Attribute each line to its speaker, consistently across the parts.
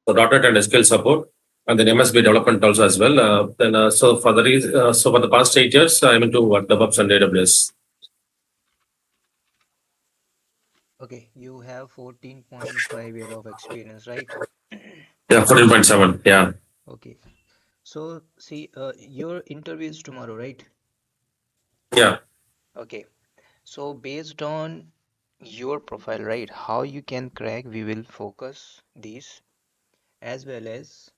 Speaker 1: So .NET and SQL support, and then MSB development also as well. So for the past 8 years, I'm into DevOps and AWS.
Speaker 2: Okay, you have 14.5 year of experience, right?
Speaker 1: Yeah, 14.7. Yeah,
Speaker 2: Okay. So see, your interview is tomorrow, right?
Speaker 1: yeah,
Speaker 2: Okay. So based on your profile, right, how you can crack, we will focus these, as well as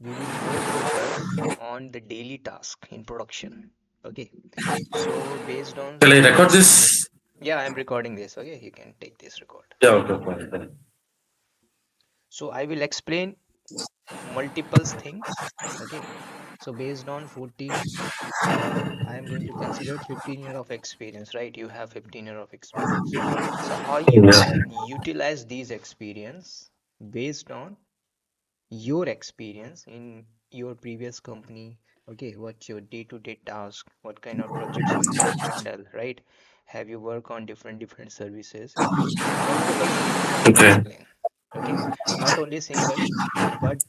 Speaker 2: we will more focus on the daily task in production. Okay. So based on
Speaker 1: shall I
Speaker 2: some,
Speaker 1: record this?
Speaker 2: yeah, I'm recording this. Okay, you can take this record.
Speaker 1: Yeah, okay, okay.
Speaker 2: So I will explain multiple things. Okay. So based on 14, I am going to consider 15 year of experience, right? You have 15 year of experience. So how you
Speaker 1: Yeah,
Speaker 2: can utilize these experience based on your experience in your previous company. Okay, what's your day-to-day task? What kind of projects you have handled, right? Have you worked on different services? Multiple things I will
Speaker 1: okay.
Speaker 2: explain. Okay, not only single, but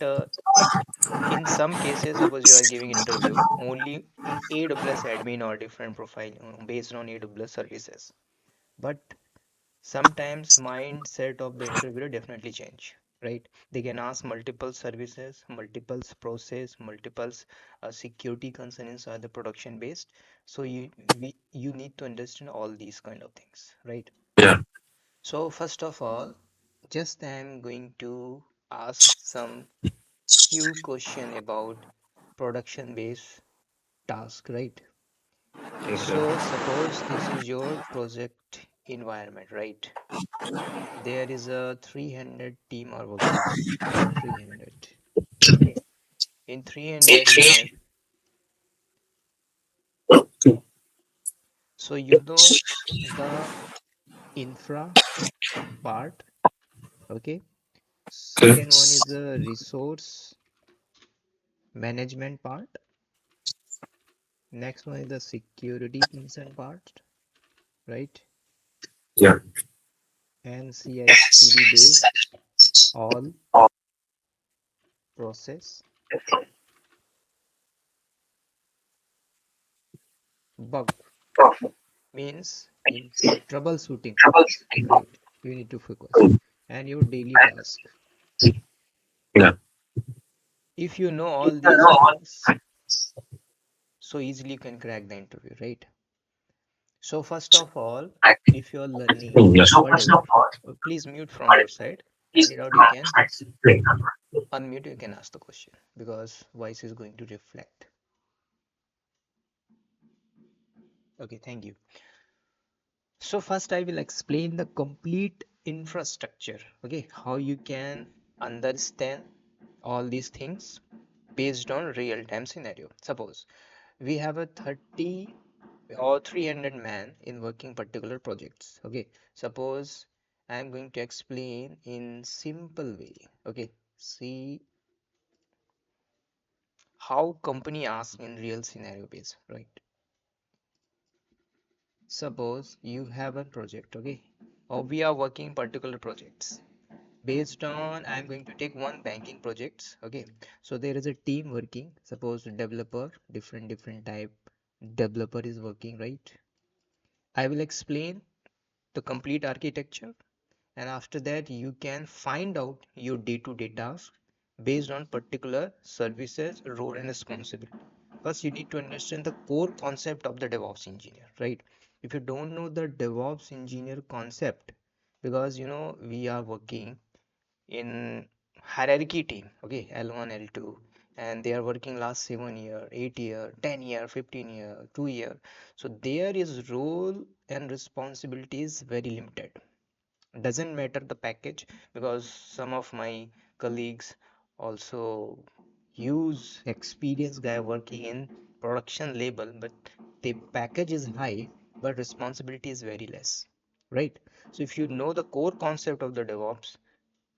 Speaker 2: in some cases, suppose you are giving interview only in AWS admin or different profile based on AWS services. But sometimes mindset of the interviewer definitely change, right? They can ask multiple services, multiple process, multiple security concerns are the production based. So you need to understand all these kind of things, right?
Speaker 1: Yeah,
Speaker 2: So first of all, just I'm going to ask some few question about production based task, right?
Speaker 1: okay.
Speaker 2: So suppose this is your project environment, right? There is a 300 team are working, 300. Okay, in 300 man, so you know the infra part. Okay,
Speaker 1: Okay.
Speaker 2: second one is the resource management part. Next one is the security concern part, right?
Speaker 1: Yeah.
Speaker 2: And CI/CD based all process. Bug means in troubleshooting, right? You need to focus. And your daily task.
Speaker 1: Yeah.
Speaker 2: If you know all these things, so easily you can crack the interview, right? So first of all, if you're learning
Speaker 1: Yes.
Speaker 2: whatever, please mute from your side, and without you can unmute, you can ask the question because voice is going to reflect. Okay, thank you. So first I will explain the complete infrastructure, okay, how you can understand all these things based on real-time scenario. Suppose we have a 30 or 300 man in working particular projects. Okay, suppose I'm going to explain in simple way. Okay, see how company asks in real scenario base, right? Suppose you have a project, okay, or we are working particular projects based on, I'm going to take one banking projects. Okay, so there is a team working. Suppose developer, different type developer is working, right? I will explain the complete architecture, and after that you can find out your day-to-day task based on particular services role and responsibility. First you need to understand the core concept of the DevOps engineer, right? If you don't know the DevOps engineer concept, because we are working in hierarchy team, okay, L1 L2, and they are working last 7 year, 8 year, 10 year, 15 year, 2 year. So there is role and responsibilities very limited. Doesn't matter the package, because some of my colleagues also use experienced guy working in production label, but the package is high but responsibility is very less, right? So if you know the core concept of the DevOps,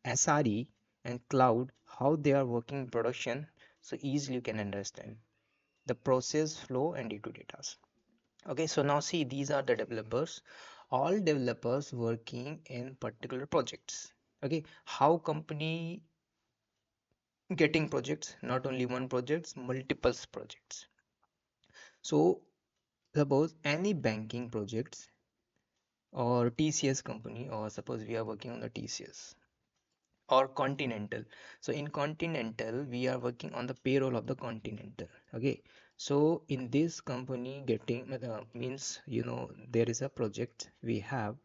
Speaker 2: SRE and cloud, how they are working in production, so easily you can understand the process flow and day-to-day tasks. Okay, so now see, these are the developers, all developers working in particular projects. Okay, how company getting projects, not only one projects, multiple projects. So suppose any banking projects or TCS company, or suppose we are working on the TCS or Continental. So in Continental, we are working on the payroll of the Continental. Okay. So in this company getting means, there is a project we have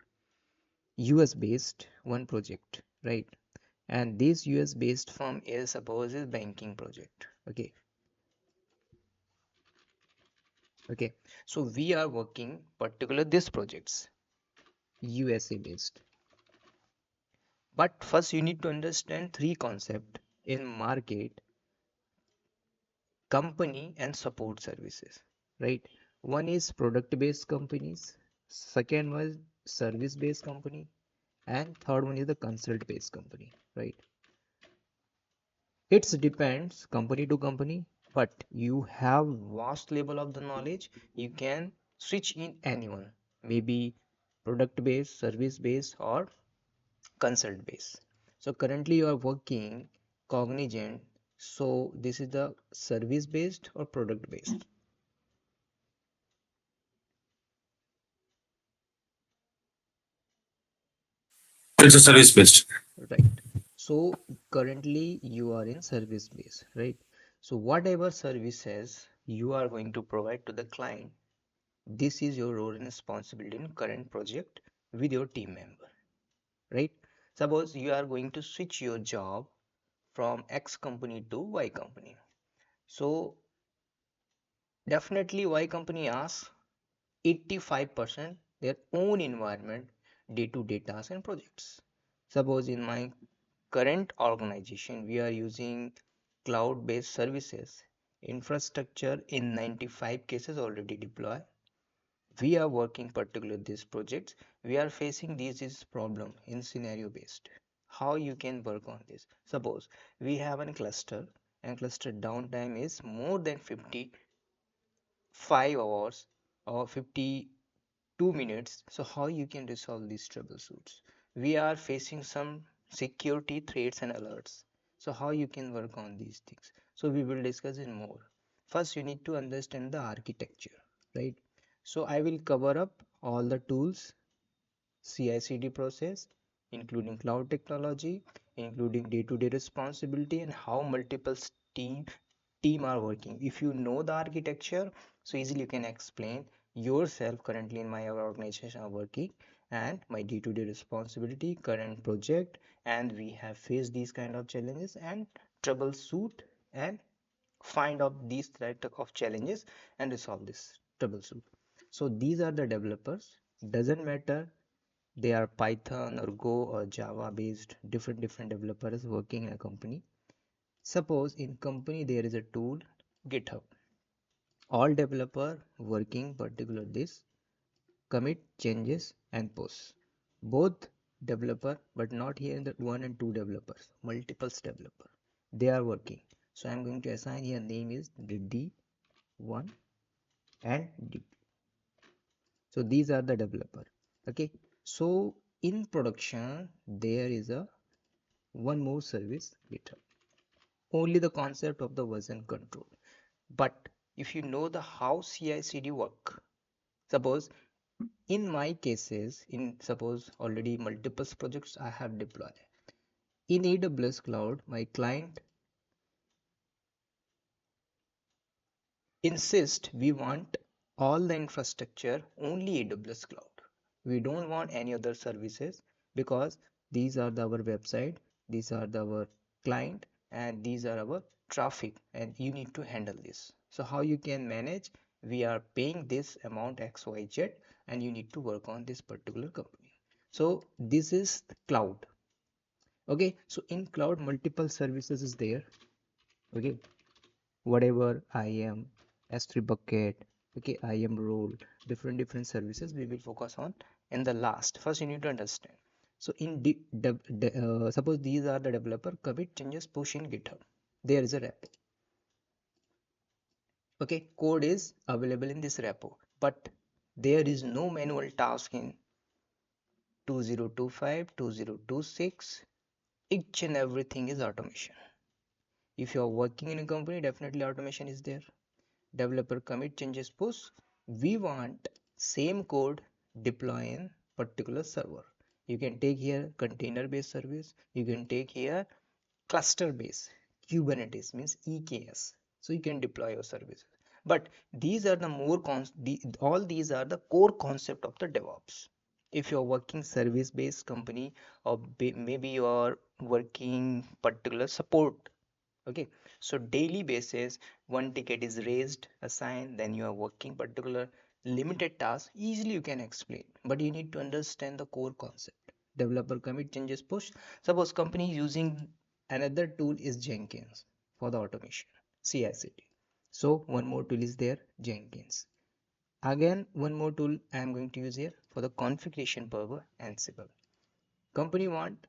Speaker 2: US based one project, right? And this US based firm is suppose is banking project. Okay. Okay. So we are working particular this projects USA based. But first you need to understand three concept in market: company and support services, right? One is product based companies, second was service based company, and third one is the consult based company, right? It depends company to company, but you have vast level of the knowledge, you can switch in anyone, maybe product based, service based, or consult based. So currently you are working cognizant, so this is the service based or product based.
Speaker 1: It's a service based.
Speaker 2: Right. So currently you are in service base, right? So whatever services you are going to provide to the client, this is your role and responsibility in current project with your team member, right? Suppose you are going to switch your job from X company to Y company. So definitely Y company asks 85% their own environment, day-to-day tasks and projects. Suppose in my current organization, we are using cloud-based services. Infrastructure in 95 cases already deployed. We are working particularly these projects. We are facing this problem in scenario based. How you can work on this? Suppose we have a cluster and cluster downtime is more than 55 hours or 52 minutes. So how you can resolve these troubleshoots? We are facing some security threats and alerts. So how you can work on these things? So we will discuss it more. First, you need to understand the architecture, right? So I will cover up all the tools, CI/CD process, including cloud technology, including day-to-day responsibility, and how multiple team are working. If you know the architecture, so easily you can explain yourself. Currently in my organization are working and my day-to-day responsibility, current project, and we have faced these kind of challenges and troubleshoot and find out these type of challenges and resolve this troubleshoot. So these are the developers. Doesn't matter they are Python or Go or Java based, different developers working in a company. Suppose in company there is a tool GitHub. All developer working particular this commit changes and posts. Both developer, but not here in the one and two developers, multiples developer. They are working. So I'm going to assign here name is D1 and D. So these are the developer. Okay. So in production there is a one more service GitHub. Only the concept of the version control. But if you know the how CI/CD work, suppose in my cases, in suppose already multiple projects I have deployed in AWS cloud, my client insist we want all the infrastructure only AWS cloud. We don't want any other services because these are our website, these are our client, and these are our traffic, and you need to handle this. So how you can manage? We are paying this amount XYZ, and you need to work on this particular company. So this is cloud. Okay, so in cloud multiple services is there. Okay, whatever IAM, S3 bucket, okay, IAM role, different services we will focus on in the last. First you need to understand. So in suppose these are the developer commit changes push in GitHub. There is a repo. Okay, code is available in this repo, but there is no manual task in 2025, 2026. Each and everything is automation. If you're working in a company, definitely automation is there. Developer commit changes push. We want same code deploy in particular server. You can take here container based service. You can take here cluster based Kubernetes means EKS. So you can deploy your services. But these are the all these are the core concept of the DevOps. If you're working service based company, or maybe you are working particular support. Okay, so daily basis, one ticket is raised, assigned, then you are working particular limited task. Easily you can explain, but you need to understand the core concept. Developer commit changes push. Suppose company using another tool is Jenkins for the automation, CI/CD. So one more tool is there, Jenkins. Again, one more tool I am going to use here for the configuration purpose, Ansible. Company want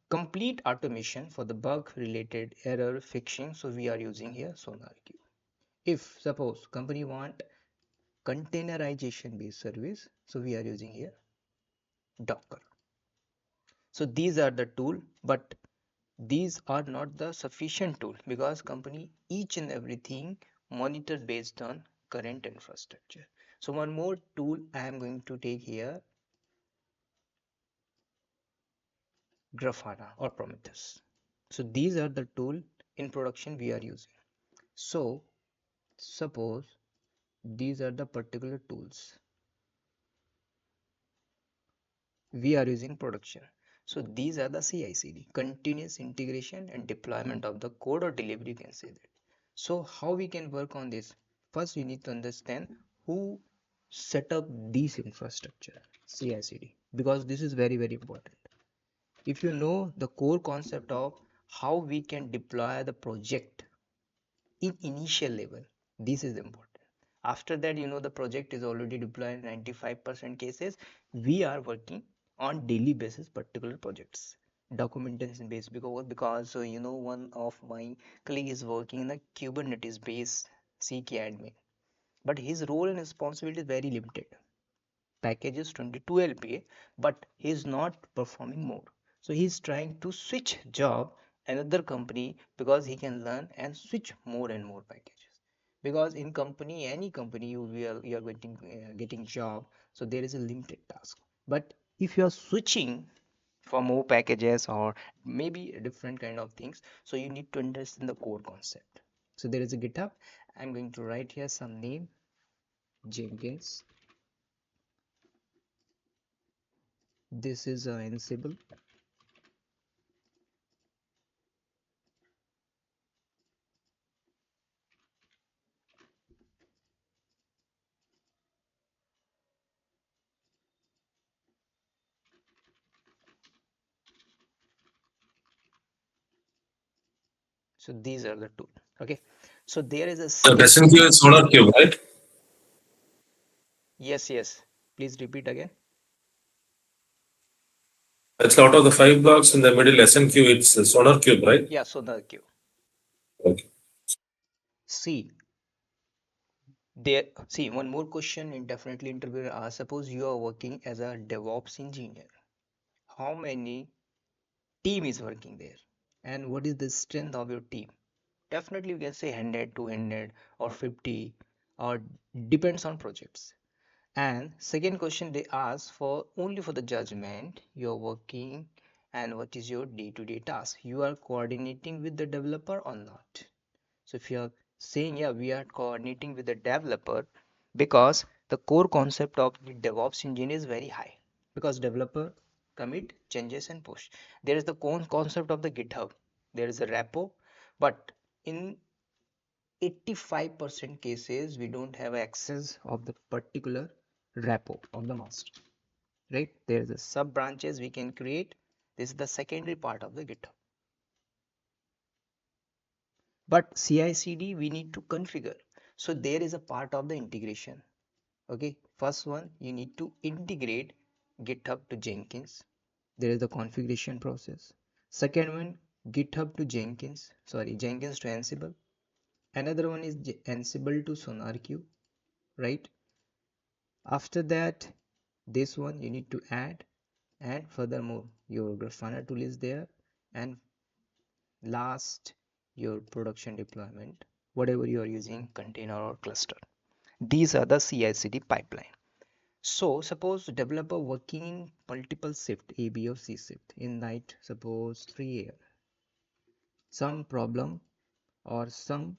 Speaker 2: complete automation for the bug related error fixing, so we are using here SonarQube. If suppose company want containerization based service, so we are using here Docker. So these are the tool, but these are not the sufficient tool because company each and everything monitor based on current infrastructure. So one more tool I am going to take here, Grafana or Prometheus. So these are the tool in production we are using. So suppose these are the particular tools we are using production. So these are the CI/CD, continuous integration and deployment of the code or delivery, you can say that. So how we can work on this? First, you need to understand who set up these infrastructure, CI/CD, because this is very, very important. If you know the core concept of how we can deploy the project in initial level, this is important. After that, you know the project is already deployed in 95% cases. We are working on daily basis particular projects, documentation based, because you know, one of my colleague is working in a Kubernetes based CK admin, but his role and responsibility is very limited. Package is 22 LPA, but he is not performing more. So he is trying to switch job another company because he can learn and switch more and more packages. Because in company, any company, you are getting job, so there is a limited task. But if you are switching for more packages or maybe different kind of things, so you need to understand the core concept. So there is a GitHub. I'm going to write here some name, Jenkins. This is Ansible. So these are the two. Okay, so there is a
Speaker 1: So
Speaker 2: second.
Speaker 1: SNQ is solar cube, right?
Speaker 2: Yes, please repeat again.
Speaker 1: It's out of the five blocks in the middle SNQ, it's a solar cube, right?
Speaker 2: Yeah, so the queue.
Speaker 1: Okay.
Speaker 2: See, there. See, one more question in definitely interview. Suppose you are working as a DevOps engineer. How many team is working there, and what is the strength of your team? Definitely, you can say 100, 200, or 50, or depends on projects. And second question they ask for only for the judgment you're working and what is your day-to-day task. You are coordinating with the developer or not. So if you are saying yeah, we are coordinating with the developer, because the core concept of the DevOps engine is very high, because developer commit changes and push. There is the core concept of the GitHub. There is a repo, but in 85% cases we don't have access of the particular repo of the master, right? There's a sub branches we can create. This is the secondary part of the GitHub, but CI/CD we need to configure. So there is a part of the integration. Okay, first one, you need to integrate GitHub to Jenkins. There is the configuration process. Second one, GitHub to Jenkins, sorry, Jenkins to Ansible. Another one is Ansible to SonarQube, right? After that, this one you need to add, and furthermore your Grafana tool is there, and last your production deployment, whatever you are using, container or cluster. These are the CI/CD pipeline. So suppose developer working in multiple shift, A, B or C shift in night, suppose 3 a.m. Some problem or some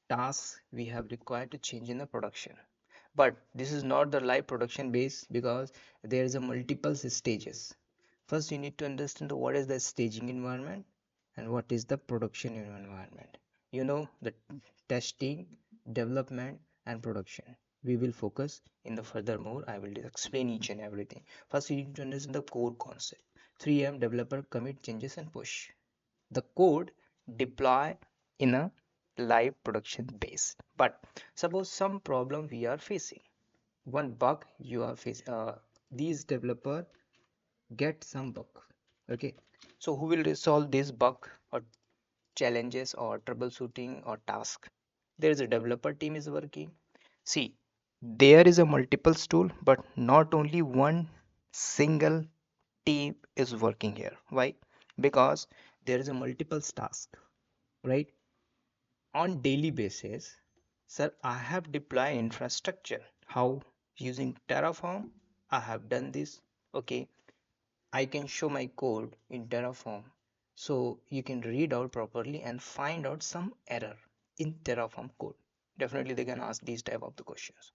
Speaker 2: tasks we have required to change in the production. But this is not the live production base because there is a multiple stages. First, you need to understand what is the staging environment and what is the production environment. You know, the testing, development, and production. We will focus in the furthermore. I will explain each and everything. First, you need to understand the core concept. 3M developer commit changes and push. The code deploy in a live production base. But suppose some problem we are facing, one bug you are facing, these developer get some bug. Okay, so who will resolve this bug or challenges or troubleshooting or task? There is a developer team is working. See, there is a multiple tool, but not only one single team is working here. Why? Because there is a multiple task, right? On daily basis, sir, I have deployed infrastructure. How? Using terraform. I have done this. Okay, I can show my code in terraform, so you can read out properly and find out some error in terraform code. Definitely they can ask these type of the questions,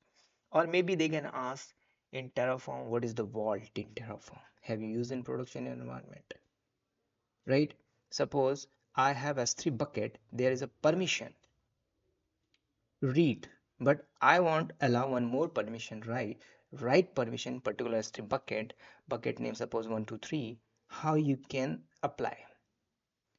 Speaker 2: or maybe they can ask in terraform what is the vault in terraform, have you used in production environment, right? Suppose I have s3 bucket, there is a permission read, but I want allow one more permission, right? Write permission particular s3 bucket name, suppose 123. How you can apply?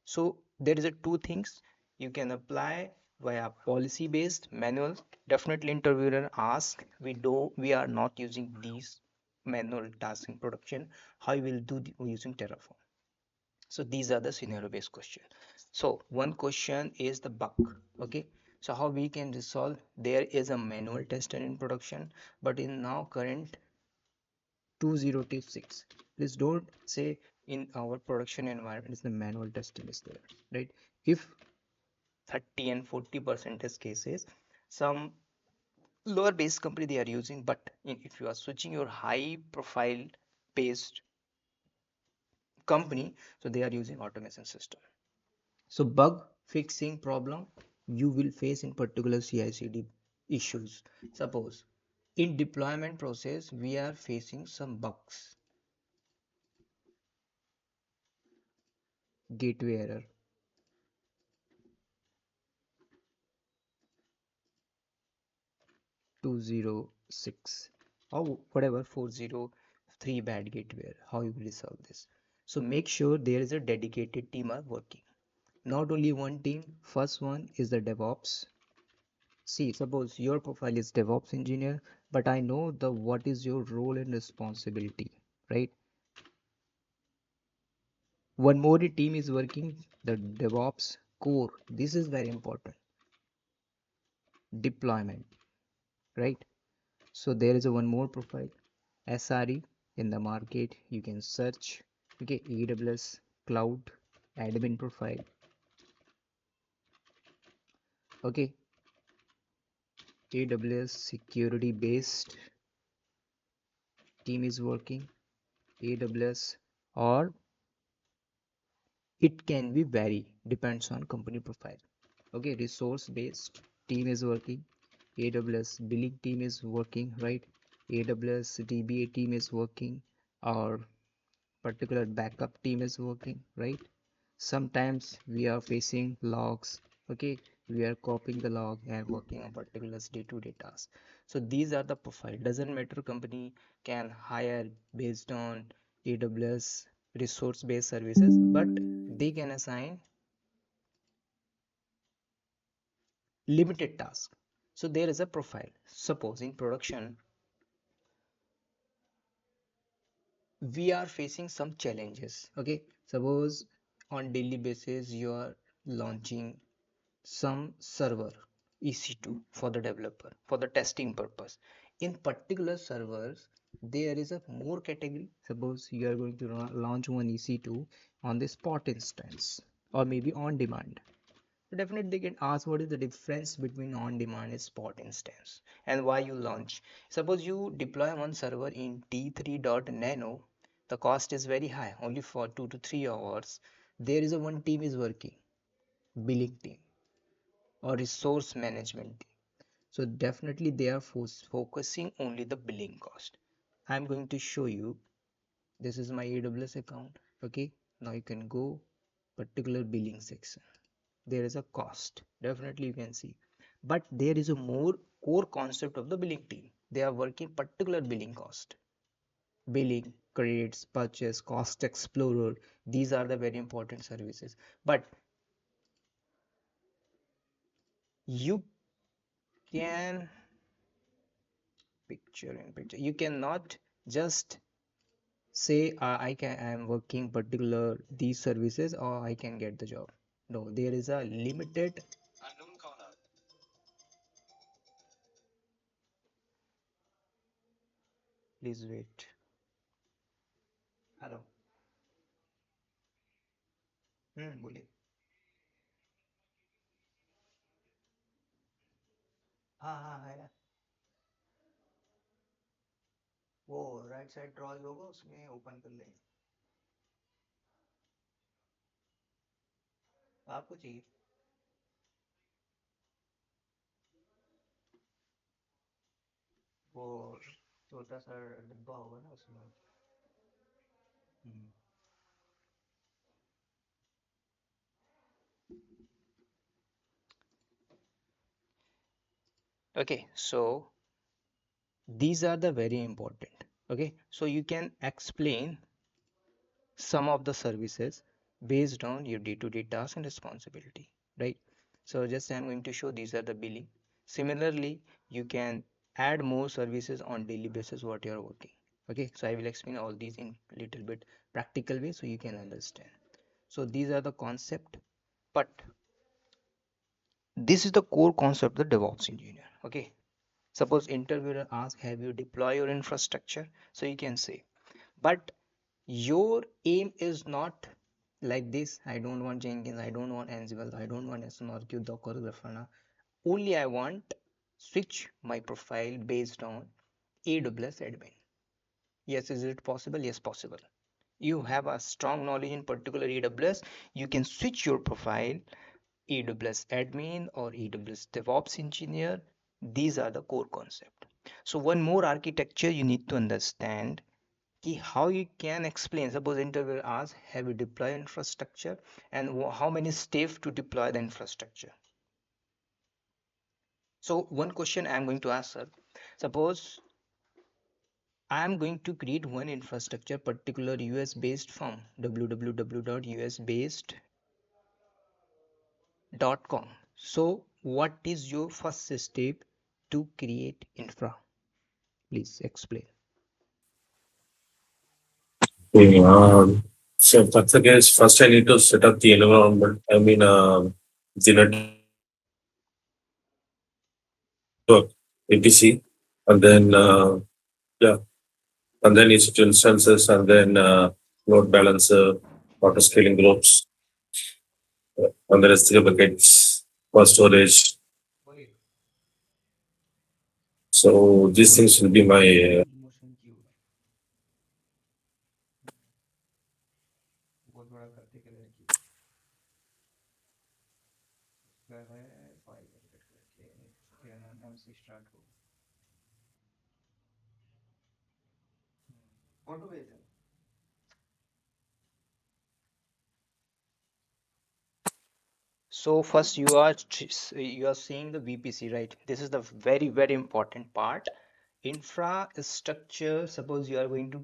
Speaker 2: So there is a two things you can apply via policy based manual. Definitely interviewer ask, we are not using these manual tasks in production, how you will do using terraform. So these are the scenario based question. So one question is the bug. Okay, so how we can resolve? There is a manual tester in production, but in now current 2026, please don't say in our production environment is the manual testing is there, right? If 30 and 40% test cases, some lower base company they are using, but if you are switching your high profile based company, so they are using automation system. So bug fixing problem you will face in particular CI/CD issues. Suppose in deployment process we are facing some bugs, gateway error, 206 or whatever 403 bad gateware, how you will resolve this? So make sure there is a dedicated team are working, not only one team. First one is the DevOps. See, suppose your profile is DevOps engineer, but I know the what is your role and responsibility, right? One more team is working the DevOps core. This is very important. Deployment, right? So there is a one more profile, SRE. In the market you can search, okay, AWS cloud admin profile, okay, AWS security based team is working, AWS, or it can be vary, depends on company profile. Okay, resource based team is working, AWS billing team is working, right? AWS DBA team is working, or particular backup team is working, right? Sometimes we are facing logs. Okay, we are copying the log and working on particular day-to-day tasks. So these are the profile. Doesn't matter company can hire based on AWS resource based services, but they can assign limited task. So there is a profile. Suppose in production we are facing some challenges. Okay, suppose on daily basis you are launching some server EC2 for the developer for the testing purpose. In particular servers There is a more category. Suppose you are going to launch one EC2 on the spot instance or maybe on demand. So definitely they can ask what is the difference between on demand and spot instance and why you launch. Suppose you deploy one server in T3.nano, the cost is very high, only for 2 to 3 hours. There is a one team is working, billing team or resource management team. So definitely they are focusing only the billing cost. I'm going to show you. This is my AWS account. Okay, now you can go particular billing section. There is a cost, definitely you can see, but there is a more core concept of the billing team. They are working particular billing cost, billing, credits, purchase, cost explorer. These are the very important services. But you can picture you cannot just say I am working particular these services or I can get the job. No, there is a limited. Please wait. Hello. बोलिए. हाँ हाँ है ना. वो right side draw होगा उसमें open कर लेंगे. आपको चाहिए वो छोटा सा डब्बा होगा ना उसमें. हम्म. Okay, so these are the very important. Okay, so you can explain some of the services based on your day-to-day task and responsibility, right? So just I'm going to show these are the billing. Similarly, you can add more services on daily basis what you are working. Okay, so I will explain all these in little bit practical way so you can understand. So these are the concept, but this is the core concept of the DevOps engineer. Okay, suppose interviewer asks, have you deployed your infrastructure? So you can say, but your aim is not like this. I don't want Jenkins, I don't want Ansible, I don't want SNRQ, Docker, Grafana. Only I want switch my profile based on AWS admin. Yes, is it possible? Yes, possible. You have a strong knowledge in particular AWS, you can switch your profile AWS admin or AWS DevOps engineer. These are the core concept. So one more architecture you need to understand how you can explain. Suppose interviewer asks, have you deployed infrastructure and how many steps to deploy the infrastructure. So one question I'm going to ask, sir. Suppose I'm going to create one infrastructure, particular US based from www.usbased.com. So what is your first step to create infra? Please explain.
Speaker 1: Okay, so if that's the case, first I need to set up the environment. I mean, the network, APC, and then yeah, and then each instances, and then load balancer, auto scaling groups, and the rest of the buckets for storage. So these things will be my
Speaker 2: So first you are seeing the VPC, right? This is the very important part. Infrastructure. Suppose you are going to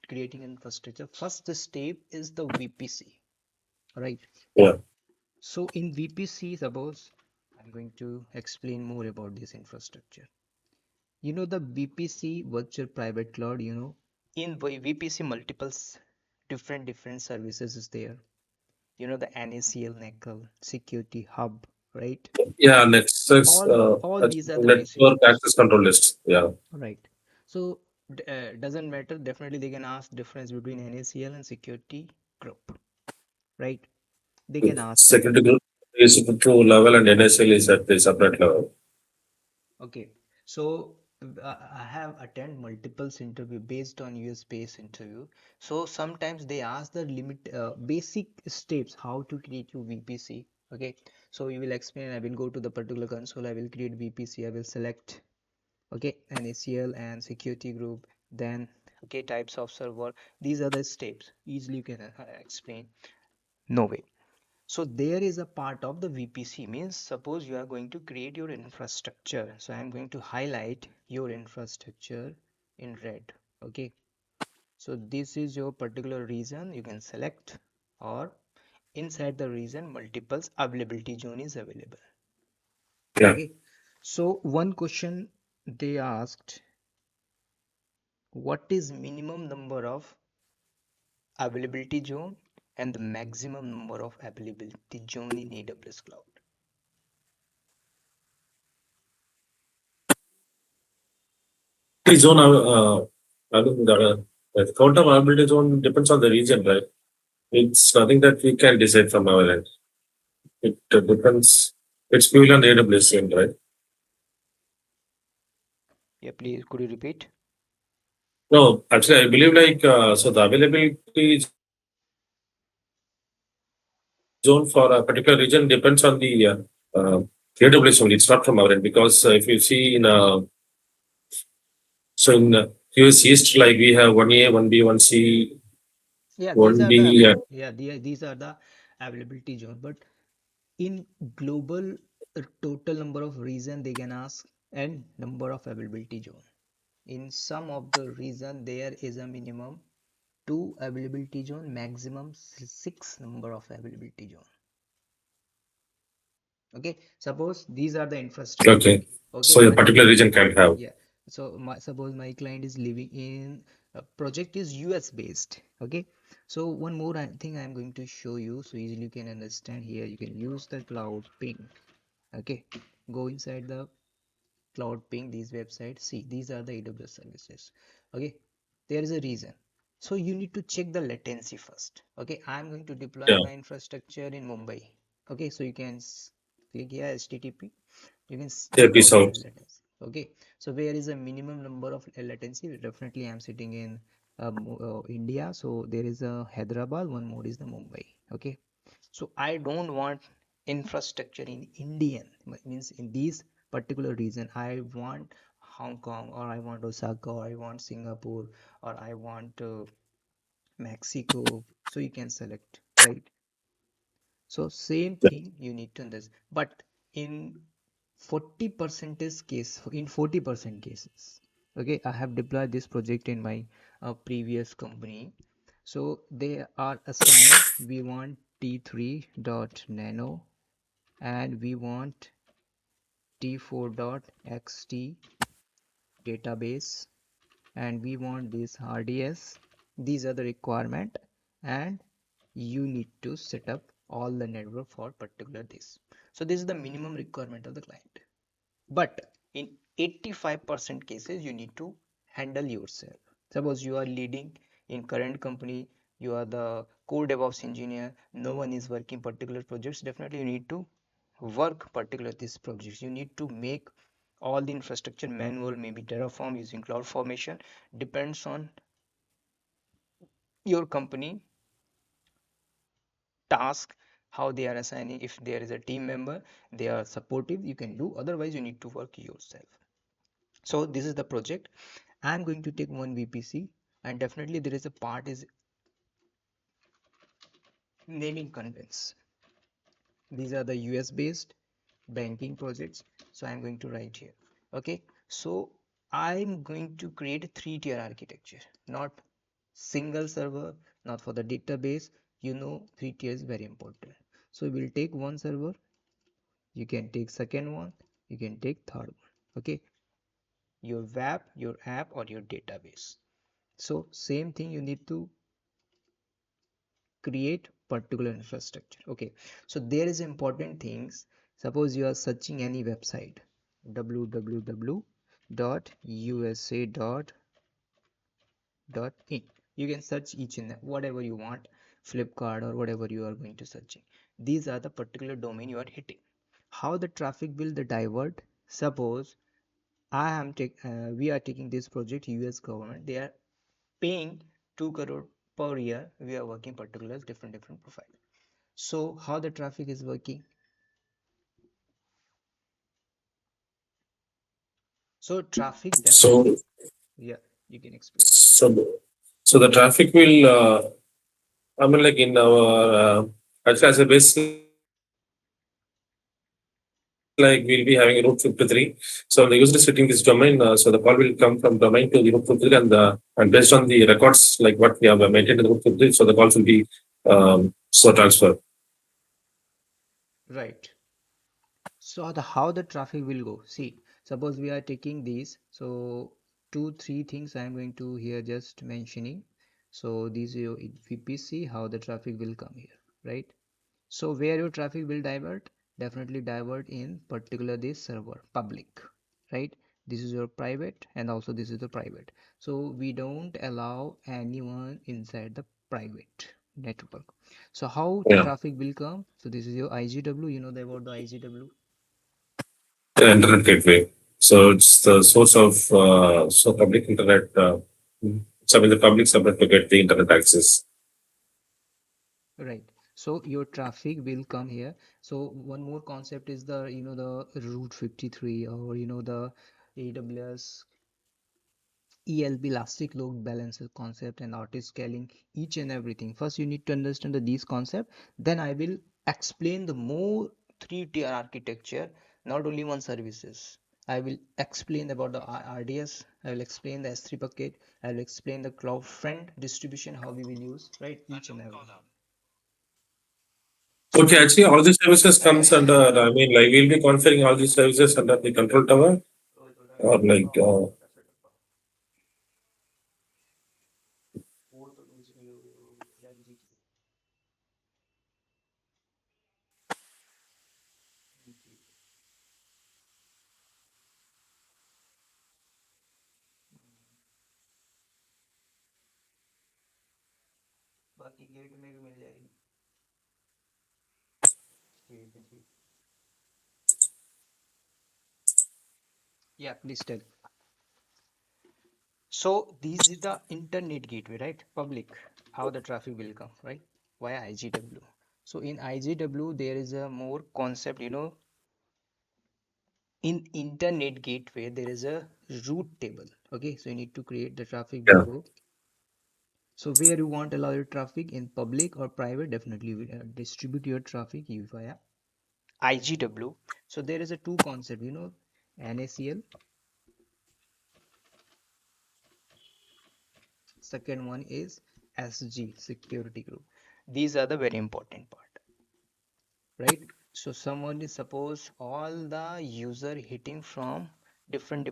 Speaker 2: creating infrastructure. First step is the VPC, right?
Speaker 1: yeah.
Speaker 2: So in VPC, suppose I'm going to explain more about this infrastructure. You know the VPC virtual private cloud. In VPC multiples different services is there. The NACL, NACL, security hub, right?
Speaker 1: Yeah, next is
Speaker 2: All these are the basic
Speaker 1: network
Speaker 2: things,
Speaker 1: access control list. Yeah.
Speaker 2: right? So Doesn't matter. Definitely they can ask difference between NACL and security group, right? They can ask that.
Speaker 1: Security group is to level and NSL is at the separate level.
Speaker 2: Okay, so I have attended multiple interview based on US based interview. So sometimes they ask the limit basic steps how to create your VPC. Okay, so you will explain. I will go to the particular console. I will create VPC. I will select okay NACL and security group. Then okay types of server. These are the steps. Easily you can explain. No way. So there is a part of the VPC means suppose you are going to create your infrastructure. So I am going to highlight your infrastructure in red. Okay. So this is your particular region. You can select or inside the region multiples availability zone is available.
Speaker 1: Yeah.
Speaker 2: Okay. So one question they asked, what is minimum number of availability zone and the maximum number of availability zone in AWS cloud?
Speaker 1: Zone, I think the count of availability zone depends on the region, right? It's nothing that we can decide from our end. It depends. It's purely on the AWS end, right?
Speaker 2: Yeah, please could you repeat?
Speaker 1: No, actually, I believe like so the availability zone for a particular region depends on the AWS only. It's not from our end because if you see in so in US East, like we have 1A, 1B, 1C,
Speaker 2: Yeah, these are
Speaker 1: 1D.
Speaker 2: the
Speaker 1: Yeah,
Speaker 2: these are the availability zone. But in global total number of region they can ask and number of availability zone. In some of the region there is a minimum two availability zone, maximum six number of availability zone. Okay, suppose these are the infrastructure.
Speaker 1: okay.
Speaker 2: Okay,
Speaker 1: So a
Speaker 2: my
Speaker 1: particular region can have.
Speaker 2: yeah. So suppose my client is living in project is US based. Okay, so one more thing I'm going to show you so easily you can understand. Here you can use the cloud ping. Okay, go inside the cloud ping these websites. See, these are the AWS services. Okay, there is a reason. So you need to check the latency first. Okay, I'm going to deploy
Speaker 1: Yeah,
Speaker 2: my infrastructure in Mumbai. Okay, so you can click here HTTP. You can check
Speaker 1: AP
Speaker 2: out the
Speaker 1: South.
Speaker 2: latency. Okay, so where is a minimum number of latency? Definitely I'm sitting in India, so there is a Hyderabad, one more is the Mumbai. Okay, so I don't want infrastructure in Indian, means in these particular region. I want Hong Kong, or I want Osaka, or I want Singapore, or I want Mexico. So you can select, right? So same
Speaker 1: Yeah,
Speaker 2: thing you need to understand. But in 40% case, in 40% cases, okay, I have deployed this project in my previous company. So they are assigned, we want T3.nano and we want T4.xt database and we want this RDS. These are the requirement and you need to set up all the network for particular this. So this is the minimum requirement of the client. But in 85% cases you need to handle yourself. Suppose you are leading in current company, you are the core DevOps engineer, no one is working particular projects, definitely you need to work particular these projects. You need to make all the infrastructure manual, maybe terraform using cloud formation, depends on your company task how they are assigning. If there is a team member they are supportive, you can do, otherwise you need to work yourself. So this is the project. I'm going to take one VPC and definitely there is a part is naming convents. These are the US based banking projects. So I'm going to write here. Okay, so I'm going to create a three-tier architecture, not single server, not for the database. You know, three tier is very important. So we'll take one server, you can take second one, you can take third one. Okay, your web, your app, or your database. So same thing you need to create particular infrastructure. Okay, so there is important things. Suppose you are searching any website www.usa.gov dot in. You can search each and whatever you want, Flipkart or whatever you are going to searching. These are the particular domain you are hitting. How the traffic will the divert? Suppose we are taking this project, US government, they are paying 2 crore per year. We are working particulars, different profile. So how the traffic is working? So traffic
Speaker 1: So,
Speaker 2: definitely, yeah, you can explain.
Speaker 1: so, so the traffic will, I mean, like in our, as a base, like we'll be having a Route 53. So the user is sitting this domain. So the call will come from domain to the Route 53, and based on the records, like what we have maintained in the Route 53, so the calls will be so transfer.
Speaker 2: Right. So how the traffic will go? See, suppose we are taking these. So two, three things I am going to here just mentioning. So these are your VPC, how the traffic will come here, right? So where your traffic will divert? Definitely divert in particular this server, public, right? This is your private and also this is the private. So we don't allow anyone inside the private network. So how the
Speaker 1: Yeah,
Speaker 2: traffic will come? So this is your IGW, you know about the IGW.
Speaker 1: the internet gateway. So it's the source of so public internet. So when the public subnet to get the internet access.
Speaker 2: Right. So your traffic will come here. So one more concept is the the Route 53 or the AWS ELB elastic load balancer concept and auto scaling each and everything. First you need to understand these concept. Then I will explain the more three-tier architecture, not only one services. I will explain about the RDS. I will explain the S3 bucket. I will explain the cloud front distribution how we will use right each and everything.
Speaker 1: Okay,
Speaker 2: So
Speaker 1: actually, all these services comes under. I mean, like we'll be configuring all these services under the control tower, or like.
Speaker 2: बाकी gate में भी मिल जाएगी ठीक है ठीक Yeah, please tell. So this is the internet gateway, right? Public. How the traffic will come, right? Via IGW. So in IGW there is a more concept, in internet gateway there is a route table. Okay, so you need to create the traffic will
Speaker 1: Yeah.
Speaker 2: go. So where you want allow your traffic in public or private, definitely distribute your traffic via IGW. So there is a two concept, NACL. Second one is SG, security group. These are the very important part, right? So someone is suppose all the user hitting from different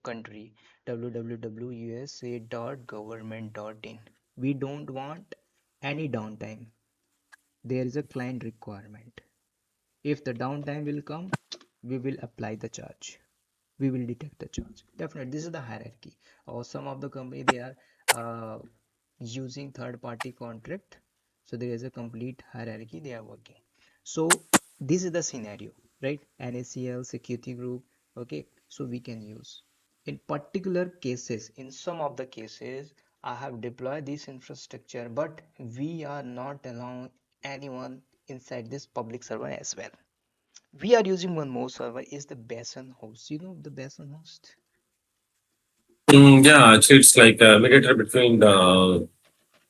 Speaker 2: country, www.usa.government.in. We don't want any downtime. There is a client requirement. If the downtime will come, we will apply the charge. We will detect the charge. Definitely, this is the hierarchy. Or some of the company they are using third-party contract, so there is a complete hierarchy they are working. So this is the scenario, right? NACL security group. Okay, so we can use in particular cases. In some of the cases, I have deployed this infrastructure, but we are not allowing anyone inside this public server as well. We are using one more server is the basin host. You know the basin host?
Speaker 1: Yeah, actually, it's like a mediator between the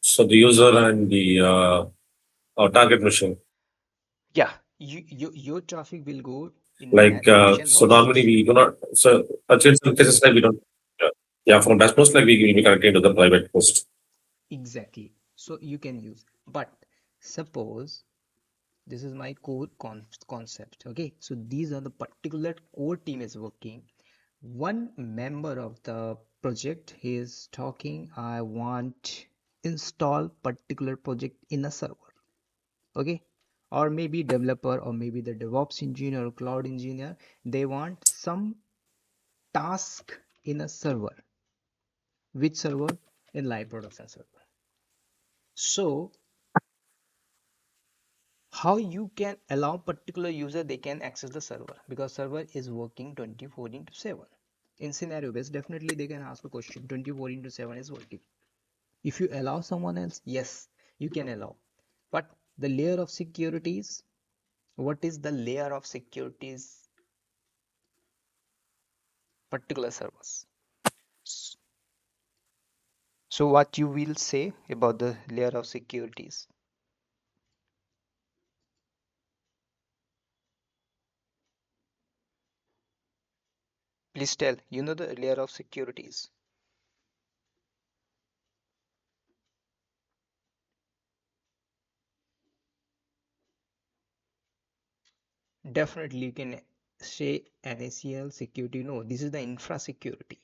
Speaker 1: so the user and the target machine.
Speaker 2: Yeah, your traffic will go in
Speaker 1: Like
Speaker 2: basin
Speaker 1: so, normally
Speaker 2: host.
Speaker 1: we do not. So, in some cases, like we don't. Uh, yeah, from that post, like we will be connecting to the private host.
Speaker 2: Exactly. So you can use. But suppose this is my core concept. Okay, so these are the particular core team is working. One member of the project is talking. I want install particular project in a server. Okay, or maybe developer or maybe the DevOps engineer or cloud engineer, they want some task in a server. Which server? in live production server. So how you can allow particular user they can access the server, because server is working 24 into 7 in scenario based. Definitely they can ask a question, 24 into 7 is working. If you allow someone else, yes, you can allow. But the layer of securities, what is the layer of securities particular servers? So what you will say about the layer of securities? Please tell, you know the layer of securities. Definitely you can say NACL security. No, this is the infra security,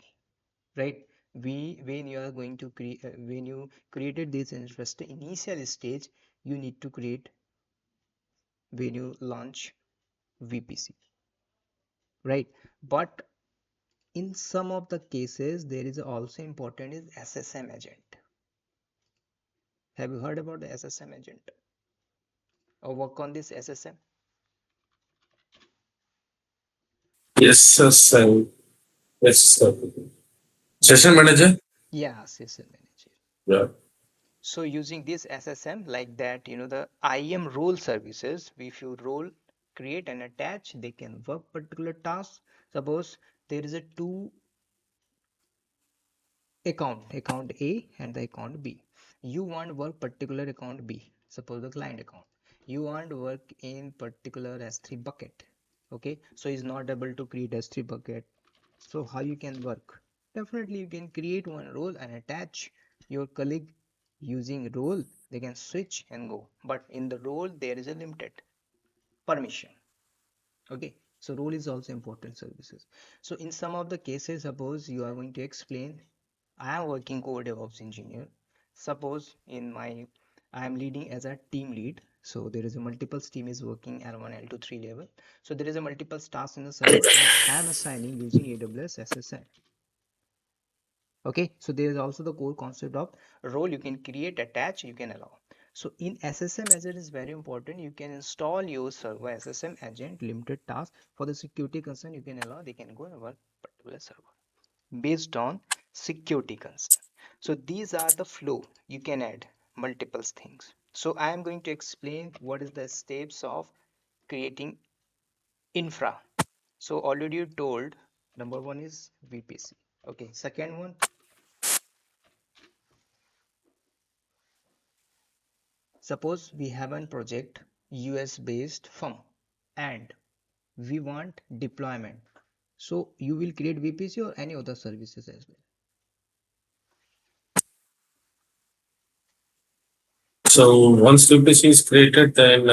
Speaker 2: right? When you are going to create, when you created this infrastructure initial stage, you need to create when you launch VPC, right? But in some of the cases, there is also important is SSM agent. Have you heard about the SSM agent or work on this SSM?
Speaker 1: Yes, yes, yes, sir.
Speaker 2: Yeah,
Speaker 1: Session manager.
Speaker 2: yeah, SSM manager.
Speaker 1: Yeah.
Speaker 2: So using this SSM like that, the IAM role services, if you role create and attach, they can work particular tasks. Suppose there is a two account A and the account B. You want work particular account B, suppose the client account. You want work in particular S3 bucket. Okay, so he's not able to create S3 bucket. So how you can work? Definitely you can create one role and attach your colleague using role. They can switch and go. But in the role there is a limited permission. Okay, so role is also important services. So in some of the cases, suppose you are going to explain, I am working core DevOps engineer. Suppose in my I am leading as a team lead. So there is a multiple team is working L1, L2, 3 level. So there is a multiple tasks in the server and I am assigning using AWS SSM. Okay, so there is also the core concept of role you can create, attach, you can allow. So in SSM agent is very important. You can install your server SSM agent limited task for the security concern. You can allow they can go and work particular server based on security concern. So these are the flow. You can add multiple things. So I am going to explain what is the steps of creating infra. So already you told number one is VPC. Okay, second one, suppose we have a project US based firm and we want deployment. So you will create VPC or any other services as well.
Speaker 1: So once VPC is created, then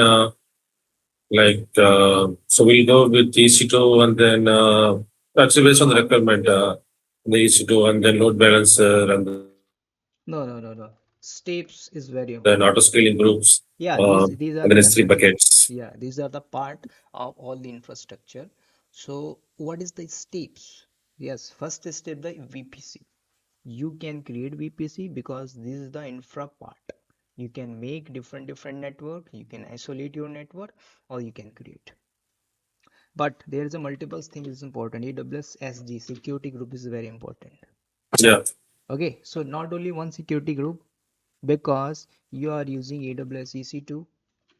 Speaker 1: so we'll go with EC2 and then that's based on the requirement. The EC2 and then load balancer and
Speaker 2: No, no, no, no. Steps is very
Speaker 1: then auto
Speaker 2: important.
Speaker 1: scaling groups
Speaker 2: Yeah,
Speaker 1: uh,
Speaker 2: these are
Speaker 1: and
Speaker 2: the
Speaker 1: then S3
Speaker 2: definitely.
Speaker 1: buckets.
Speaker 2: Yeah, these are the part of all the infrastructure. So what is the steps? Yes, first step the VPC. You can create VPC because this is the infra part. You can make different network. You can isolate your network or you can create. But there is a multiple thing is important. AWS SG security group is very important.
Speaker 1: Yeah.
Speaker 2: Okay, so not only one security group, because you are using AWS EC2,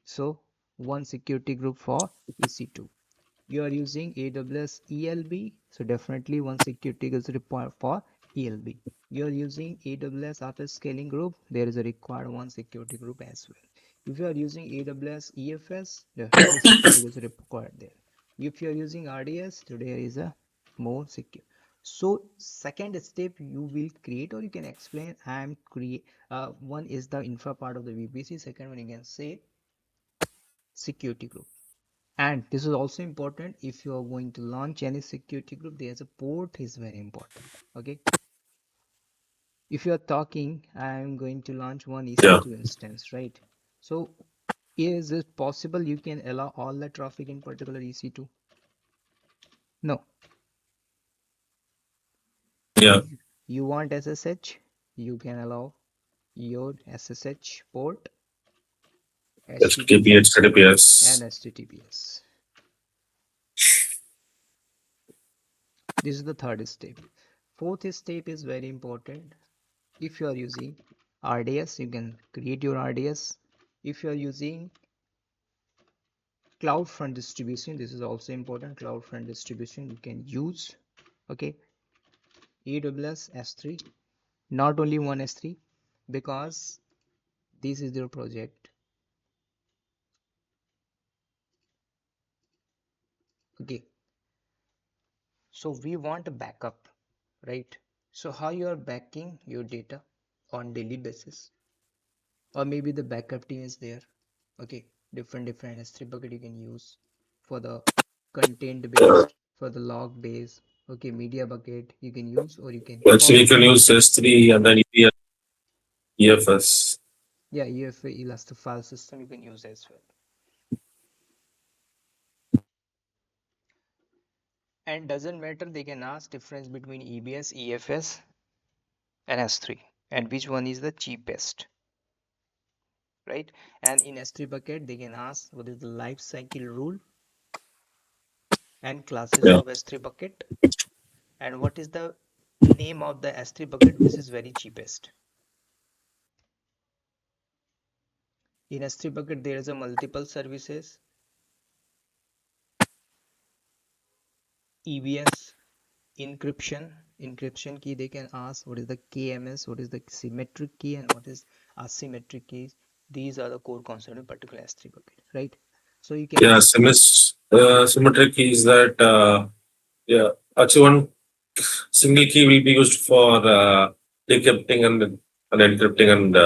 Speaker 2: so one security group for EC2. You are using AWS ELB, so definitely one security is required for ELB. You are using AWS Auto Scaling Group, there is a required one security group as well. If you are using AWS EFS, definitely security is required there. If you are using RDS, there is a more secure. So second step you will create or you can explain. I am create one is the infra part of the VPC. Second one you can say security group. And this is also important if you are going to launch any security group, there's a port is very important. Okay, if you are talking I'm going to launch one
Speaker 1: Yeah.
Speaker 2: EC2 instance, right? So is it possible you can allow all the traffic in particular EC2? No.
Speaker 1: Yeah.
Speaker 2: You want SSH? You can allow your SSH port,
Speaker 1: HTTP,
Speaker 2: HTTP, and
Speaker 1: HTTPS.
Speaker 2: HTTPS. This is the third step. Fourth step is very important. If you are using RDS, you can create your RDS. If you are using CloudFront distribution, this is also important. CloudFront distribution you can use. Okay, AWS S3, not only one S3, because this is your project. Okay, so we want a backup, right? So how you are backing your data on daily basis, or maybe the backup team is there. Okay, different S3 bucket you can use for the content
Speaker 1: Yeah.
Speaker 2: based, for the log based. Okay, media bucket you can use, or you can
Speaker 1: Actually, you
Speaker 2: copy.
Speaker 1: can use S3 and then EFS.
Speaker 2: Yeah, UFA elastic file system you can use as well. And doesn't matter, they can ask difference between EBS, EFS, and S3, and which one is the cheapest, right? And in S3 bucket they can ask what is the life cycle rule and classes
Speaker 1: Yeah.
Speaker 2: of S3 bucket, and what is the name of the S3 bucket which is very cheapest. In S3 bucket there is a multiple services, EBS, encryption key they can ask what is the KMS, what is the symmetric key, and what is asymmetric keys. These are the core concept in particular S3 bucket, right? So you can
Speaker 1: Yeah,
Speaker 2: ask.
Speaker 1: symmetric key is that, yeah, actually one single key will be used for decrypting and encrypting, and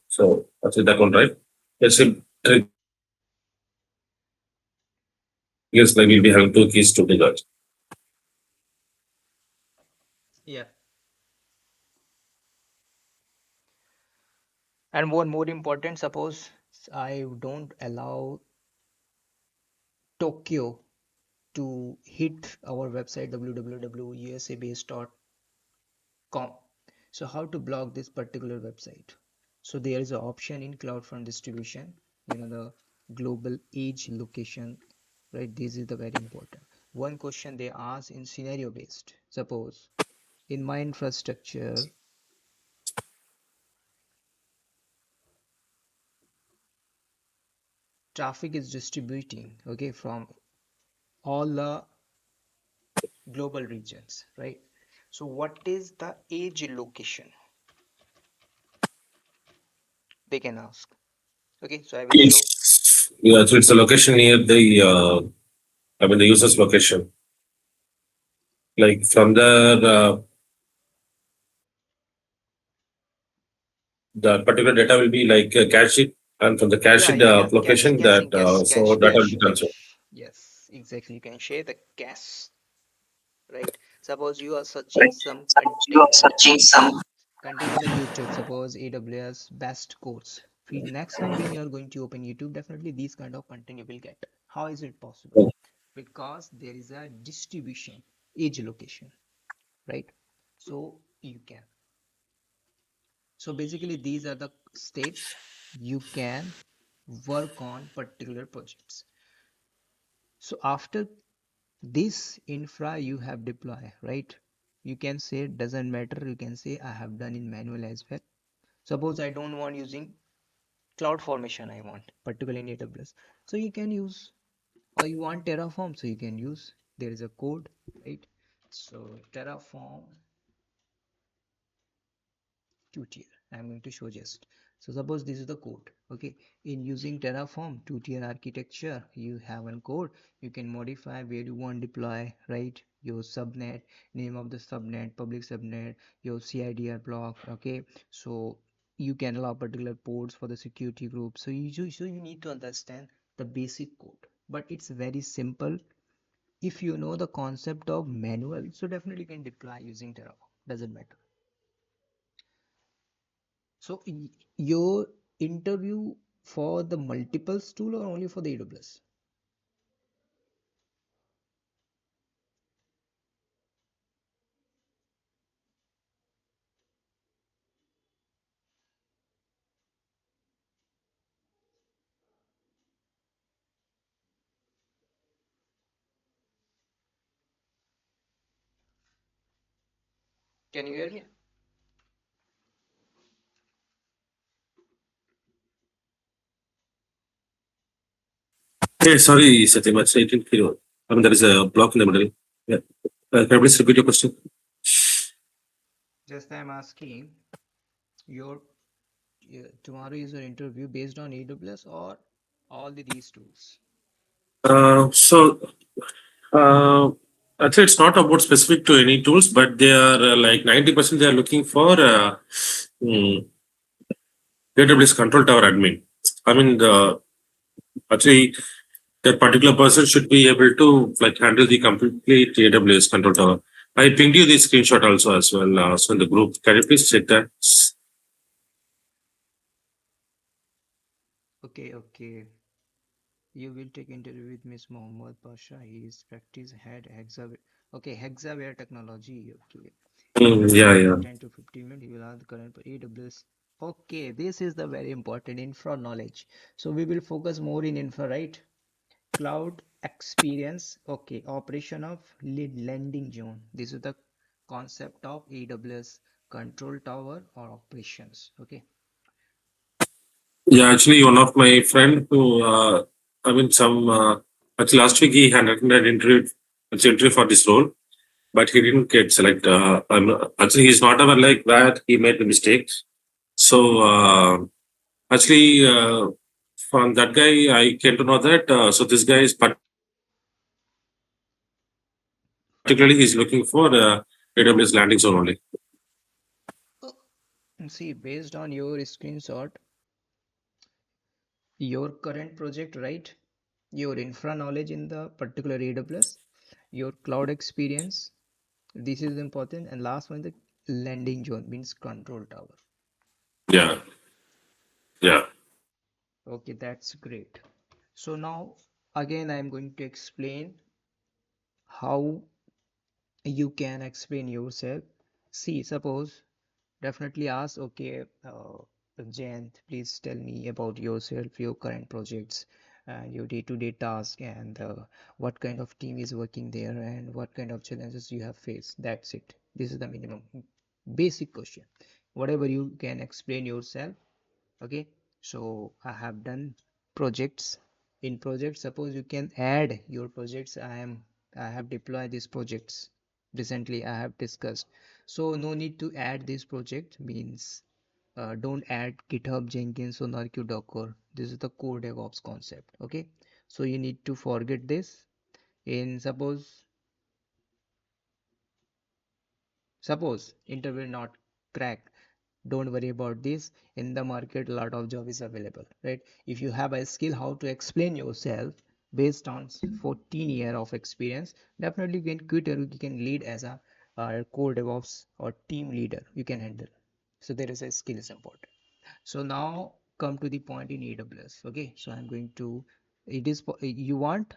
Speaker 1: so actually that one, right? Yes, symmetric is like we'll be having two keys to do that.
Speaker 2: Yeah. And one more important, suppose I don't allow Tokyo to hit our website www.usabase.com. So how to block this particular website? So there is an option in CloudFront distribution, the global edge location, right? This is the very important. One question they ask in scenario based. Suppose in my infrastructure, traffic is distributing, okay, from all the global regions, right? So what is the edge location? They can ask. Okay, so I will show.
Speaker 1: Yeah, so it's a location near the, I mean, the user's location. Like from there, the particular data will be like cached, and from the
Speaker 2: Yeah,
Speaker 1: cached
Speaker 2: yeah, yeah.
Speaker 1: location that, so data will be transferred.
Speaker 2: Yes, exactly. You can share the cache, right? Suppose you are searching some content, content in the YouTube, suppose AWS best course. Next time when you are going to open YouTube, definitely these kind of content you will get. How is it possible? Because there is a distribution, edge location, right? So you can. So basically, these are the steps you can work on particular projects. So after this infra you have deploy, right? You can say it doesn't matter. You can say I have done in manual as well. Suppose I don't want using cloud formation, I want particularly in AWS. So you can use, or you want Terraform, so you can use. There is a code, right? So Terraform two-tier. I'm going to show just. So suppose this is the code. Okay. In using Terraform two-tier architecture, you have one code. You can modify where you want deploy, right? Your subnet, name of the subnet, public subnet, your CIDR block. Okay. So you can allow particular ports for the security group. So you need to understand the basic code. But it's very simple. If you know the concept of manual, so definitely you can deploy using Terraform. Doesn't matter. So your interview for the multiples tool or only for the AWS? Can you hear me?
Speaker 1: Hey, sorry, Satyam, I didn't hear you. I mean, there is a block in the middle. Yeah. Can you please repeat your question?
Speaker 2: Just I'm asking your tomorrow is your interview based on AWS or all these tools?
Speaker 1: So, uh, actually, it's not about specific to any tools, but they are like 90% they are looking for mm, AWS Control Tower admin. I mean, actually, that particular person should be able to like handle the complete AWS Control Tower. I pinged you the screenshot also as well, so in the group. Can you please check that?
Speaker 2: Okay, okay. You will take interview with Miss Mohammed Pasha. He is practice head Hexaware. Okay, Hexaware technology. Okay.
Speaker 1: Yeah,
Speaker 2: Interview
Speaker 1: yeah.
Speaker 2: take 10 to 15 minutes. You will have the current AWS. Okay, this is the very important infra knowledge. So we will focus more in infra, right? Cloud experience. Okay, operation of lead landing zone. This is the concept of AWS control tower or operations. Okay.
Speaker 1: Yeah, actually, one of my friend who, I mean, actually last week he had attended interview for this role, but he didn't get select. Actually, he's not aware like that he made the mistake. So, actually, from that guy, I came to know that, so this guy is particularly he's looking for AWS landing zone only.
Speaker 2: See, based on your screenshot, your current project, right? Your infra knowledge in the particular AWS, your cloud experience, this is important. And last one, the landing zone means control tower.
Speaker 1: Yeah, yeah.
Speaker 2: Okay, that's great. So now again, I'm going to explain how you can explain yourself. See, suppose definitely ask, okay, Jayant, please tell me about yourself, your current projects, and your day-to-day task, and what kind of team is working there, and what kind of challenges you have faced. That's it. This is the minimum basic question. Whatever you can explain yourself. Okay, so I have done projects. In projects, suppose you can add your projects. I have deployed these projects recently. I have discussed. So no need to add this project means don't add GitHub, Jenkins, SonarQube, Docker. This is the core DevOps concept. Okay, so you need to forget this. In suppose interview not crack, don't worry about this. In the market, a lot of job is available, right? If you have a skill how to explain yourself based on 14 year of experience, definitely you can quit or you can lead as a core DevOps or team leader. You can handle. So there is a skill is important. So now come to the point in AWS. Okay, so I'm going to, it is you want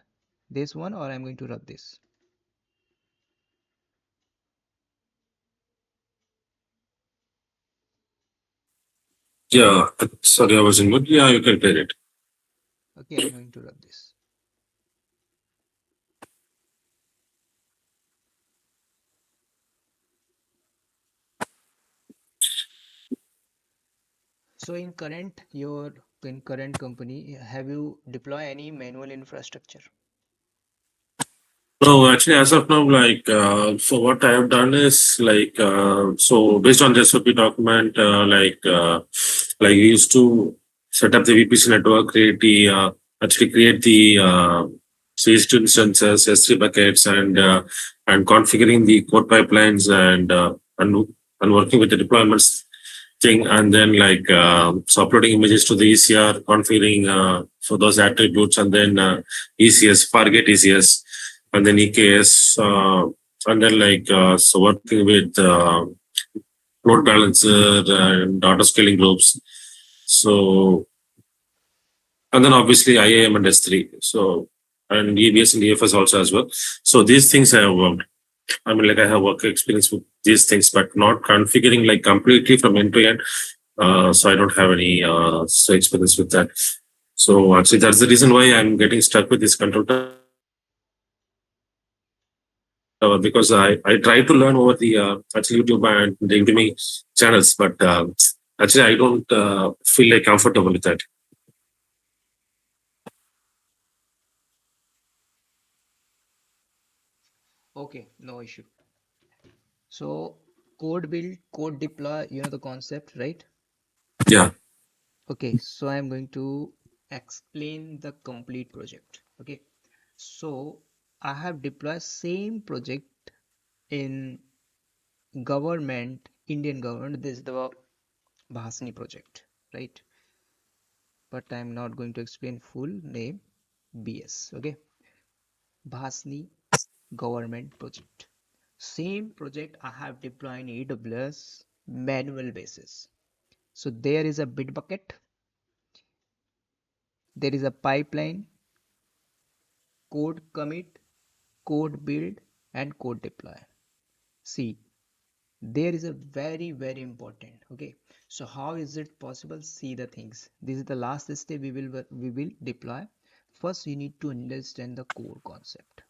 Speaker 2: this one or I'm going to rub this.
Speaker 1: Yeah, sorry, I was in mood. Yeah, you can play it.
Speaker 2: Okay, I'm going to rub this. So in current company, have you deploy any manual infrastructure?
Speaker 1: No, actually, as of now, like, so what I have done is like, so based on the SOP document, like we used to set up the VPC network, actually create the CST instances, S3 buckets, and configuring the code pipelines and working with the deployments thing, and then like so uploading images to the ECR, configuring for those attributes, and then ECS, Fargate ECS, and then EKS, and then like so working with load balancer and auto scaling groups. So and then obviously IAM and S3. So and EBS and EFS also as well. So these things I have worked. I mean, like I have work experience with these things, but not configuring like completely from end to end. So I don't have any so experience with that. So actually, that's the reason why I'm getting stuck with this control because I try to learn over the actually YouTube and the Udemy channels, but actually I don't feel like comfortable with that.
Speaker 2: Okay, no issue. So code build, code deploy, you know the concept, right?
Speaker 1: Yeah.
Speaker 2: Okay, so I'm going to explain the complete project. Okay, so I have deployed same project in government, Indian government. This is the Bhasni project, right? But I'm not going to explain full name. BS. Okay, Bhasni government project. Same project I have deployed in AWS manual basis. So there is a Bitbucket, there is a pipeline, code commit, code build, and code deploy. See, there is a very important. Okay, so how is it possible? See the things. This is the last step we will deploy. First, you need to understand the core concept.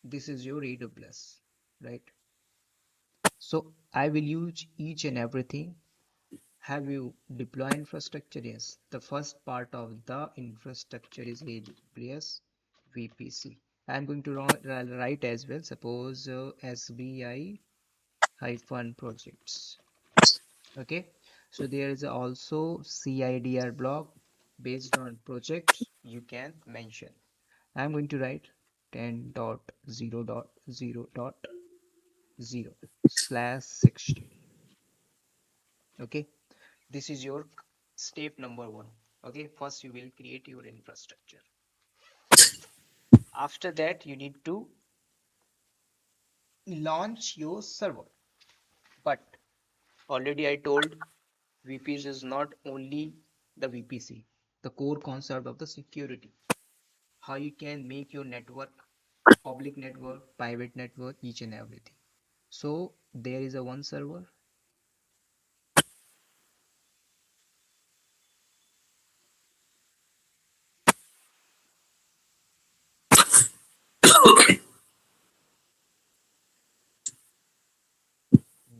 Speaker 2: This is your AWS, right? So I will use each and everything. Have you deploy infrastructure? Yes. The first part of the infrastructure is AWS VPC. I'm going to write as well. Suppose SBI hyphen projects. Okay. So there is also CIDR block based on project you can mention. I'm going to write 10.0.0.0/60. Okay. This is your step number one. Okay, first you will create your infrastructure. After that, you need to launch your server. But already I told VPC is not only the VPC, the core concept of the security. How you can make your network, public network, private network, each and everything. So there is a one server.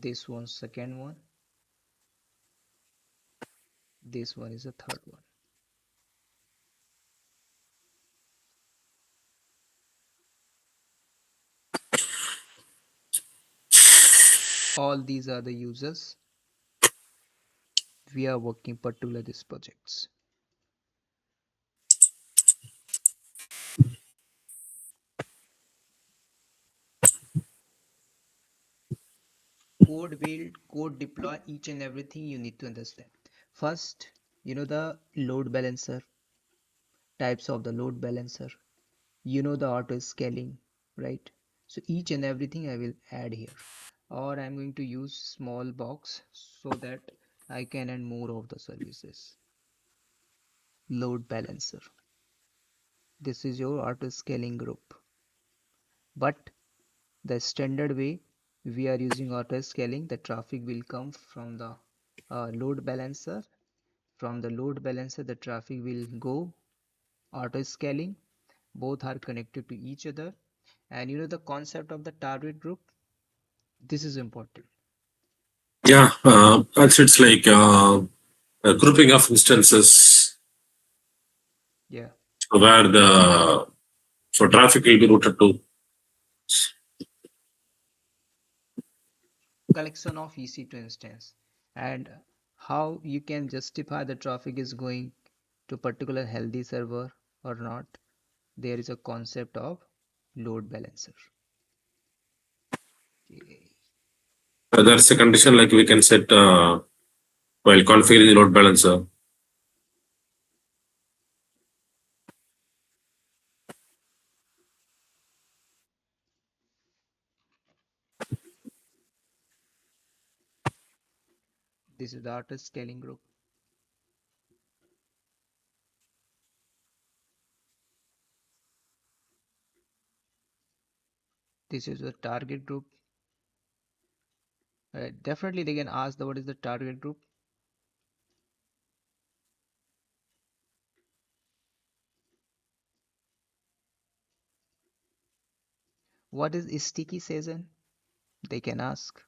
Speaker 2: This one second one. This one is the third one. All these are the users we are working particular these projects. Code build, code deploy, each and everything you need to understand. First, you know the load balancer, types of the load balancer. You know the auto scaling, right? So each and everything I will add here. Or I'm going to use small box so that I can add more of the services. Load balancer. This is your auto scaling group. But the standard way we are using auto scaling, the traffic will come from the load balancer. From the load balancer, the traffic will go auto scaling. Both are connected to each other. And you know the concept of the target group? This is important.
Speaker 1: Yeah. Actually, it's like a grouping of instances
Speaker 2: Yeah.
Speaker 1: where the so traffic will be routed to.
Speaker 2: Collection of EC2 instance. And how you can justify the traffic is going to particular healthy server or not. There is a concept of load balancer. Okay.
Speaker 1: That's a condition like we can set while configuring the load balancer.
Speaker 2: This is the auto scaling group. This is the target group. Definitely they can ask the what is the target group. What is sticky season? They can ask.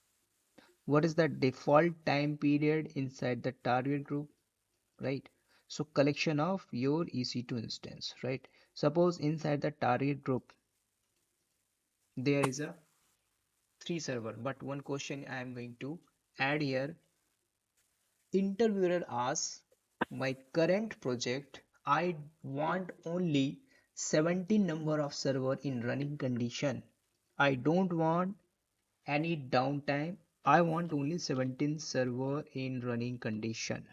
Speaker 2: What is the default time period inside the target group? Right? So collection of your EC2 instance, right? Suppose inside the target group there is a three server, but one question I am going to add here. Interviewer asks, my current project, I want only 17 number of server in running condition. I don't want any downtime. I want only 17 server in running condition.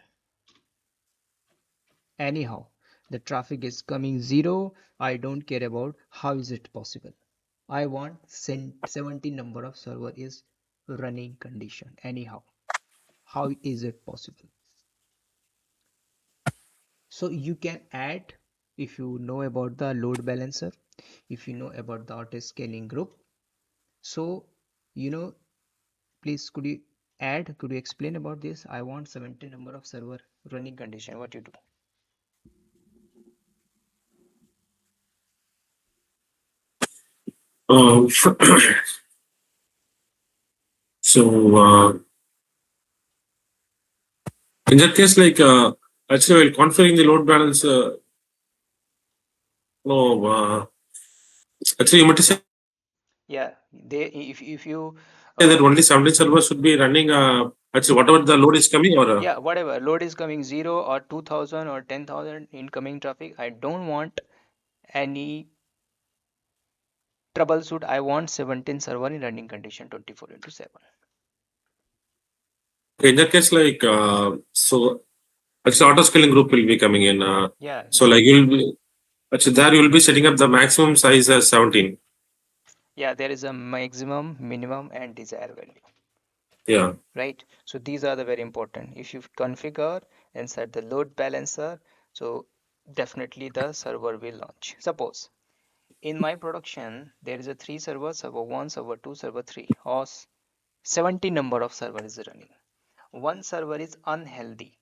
Speaker 2: Anyhow, the traffic is coming zero. I don't care about how is it possible. I want 17 number of server is running condition. Anyhow, how is it possible? So you can add, if you know about the load balancer, if you know about the auto scaling group. So, you know, please could you explain about this? I want 70 number of server running condition. What you do?
Speaker 1: Um, so in that case, like actually, while configuring the load balance, no, actually, you might say
Speaker 2: Yeah, they if you
Speaker 1: that only 17 servers should be running. Actually, whatever the load is coming, or
Speaker 2: yeah, whatever load is coming 0 or 2000 or 10,000 incoming traffic, I don't want any troubleshoot. I want 17 server in running condition 24 into 7.
Speaker 1: in that case, like so, actually, auto scaling group will be coming in.
Speaker 2: Yeah,
Speaker 1: So, like you'll be actually there you will be setting up the maximum size as 17.
Speaker 2: yeah, there is a maximum, minimum, and desired value,
Speaker 1: Yeah.
Speaker 2: right? So these are the very important. If you configure and set the load balancer, so definitely the server will launch. Suppose in my production there is a three server, server 1, server 2, server 3, or 70 number of server is running. One server is unhealthy.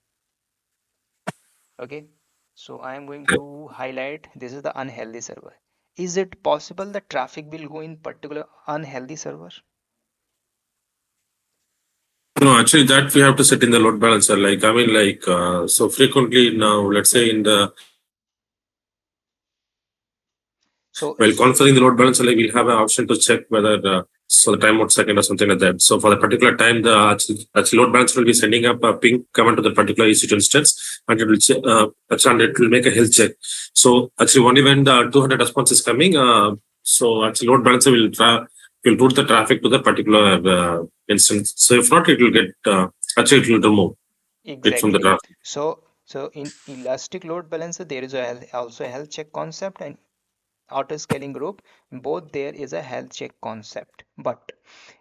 Speaker 2: Okay, so I am going to highlight this is the unhealthy server. Is it possible the traffic will go in particular unhealthy server?
Speaker 1: No, actually, that we have to set in the load balancer. Like, I mean, like, so frequently now, let's say in the
Speaker 2: So
Speaker 1: while configuring the load balancer, like, we'll have an option to check whether so the timeout second or something like that. So for the particular time, the actually load balancer will be sending up a ping command to the particular EC2 instance, and it will and it will make a health check. So actually, only when the 200 response is coming, so actually load balancer will route the traffic to the particular instance. So if not, it will get actually it will remove it from the
Speaker 2: exactly.
Speaker 1: traffic.
Speaker 2: So in elastic load balancer there is also a health check concept, and auto scaling group both there is a health check concept. But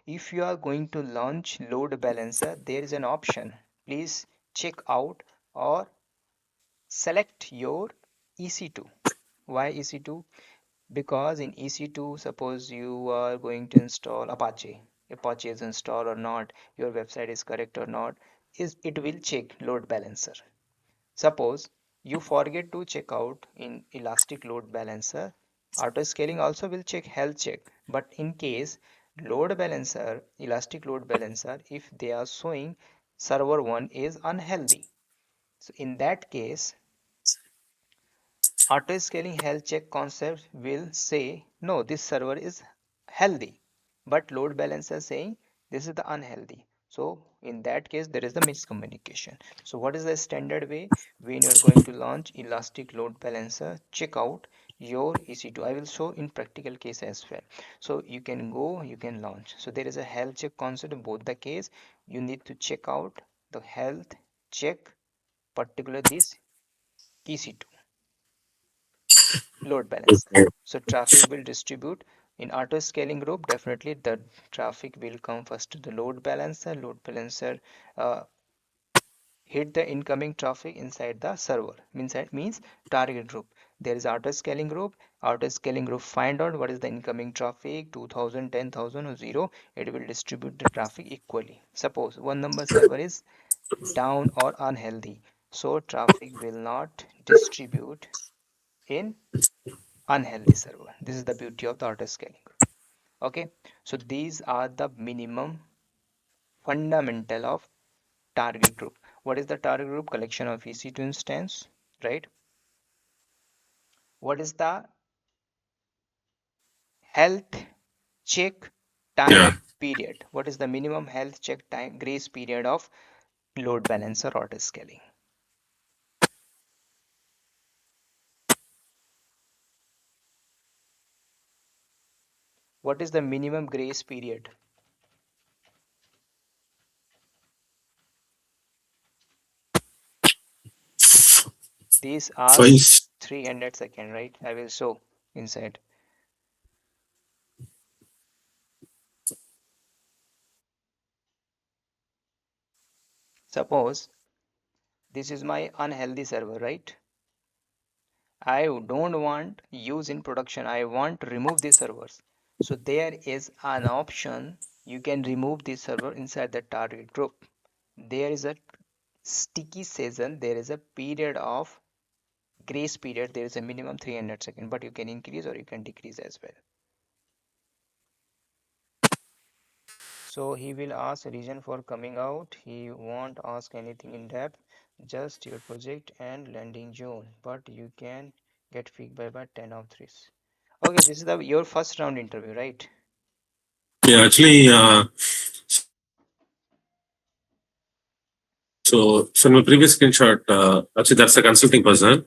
Speaker 2: if you are going to launch load balancer, there is an option. Please check out or select your EC2. Why EC2? Because in EC2, suppose you are going to install Apache is installed or not, your website is correct or not, is it will check load balancer. Suppose you forget to check out in elastic load balancer, auto scaling also will check health check. But in case load balancer, elastic load balancer, if they are showing server 1 is unhealthy, so in that case auto scaling health check concept will say, no, this server is healthy, but load balancer saying this is the unhealthy. So in that case, there is the miscommunication. So what is the standard way when you are going to launch elastic load balancer? Check out your EC2. I will show in practical case as well. So you can go, you can launch. So there is a health check concept in both the case. You need to check out the health check, particular this EC2 load balancer. So traffic will distribute in auto scaling group. Definitely the traffic will come first to the load balancer. Load balancer uh, hit the incoming traffic inside the server. Means target group. There is auto scaling group. Auto scaling group find out what is the incoming traffic 2000, 10,000 or 0. It will distribute the traffic equally. Suppose one number server is down or unhealthy. So traffic will not distribute in unhealthy server. This is the beauty of the auto scaling. Okay, so these are the minimum fundamental of target group. What is the target group? Collection of EC2 instance, right? What is the health check
Speaker 1: Yeah.
Speaker 2: time period? What is the minimum health check time grace period of load balancer auto scaling? What is the minimum grace period? This asks
Speaker 1: Five.
Speaker 2: 300 second, right? I will show inside. Suppose this is my unhealthy server, right? I don't want use in production. I want to remove these servers. So there is an option you can remove this server inside the target group. There is a sticky session. There is a period of grace period. There is a minimum 300 second, but you can increase or you can decrease as well. So he will ask a reason for coming out. He won't ask anything in depth, just your project and landing zone. But you can get feedback by 10 of 3. Okay, this is the your first round interview, right?
Speaker 1: Yeah, actually, so in my previous screenshot, actually that's a consulting person.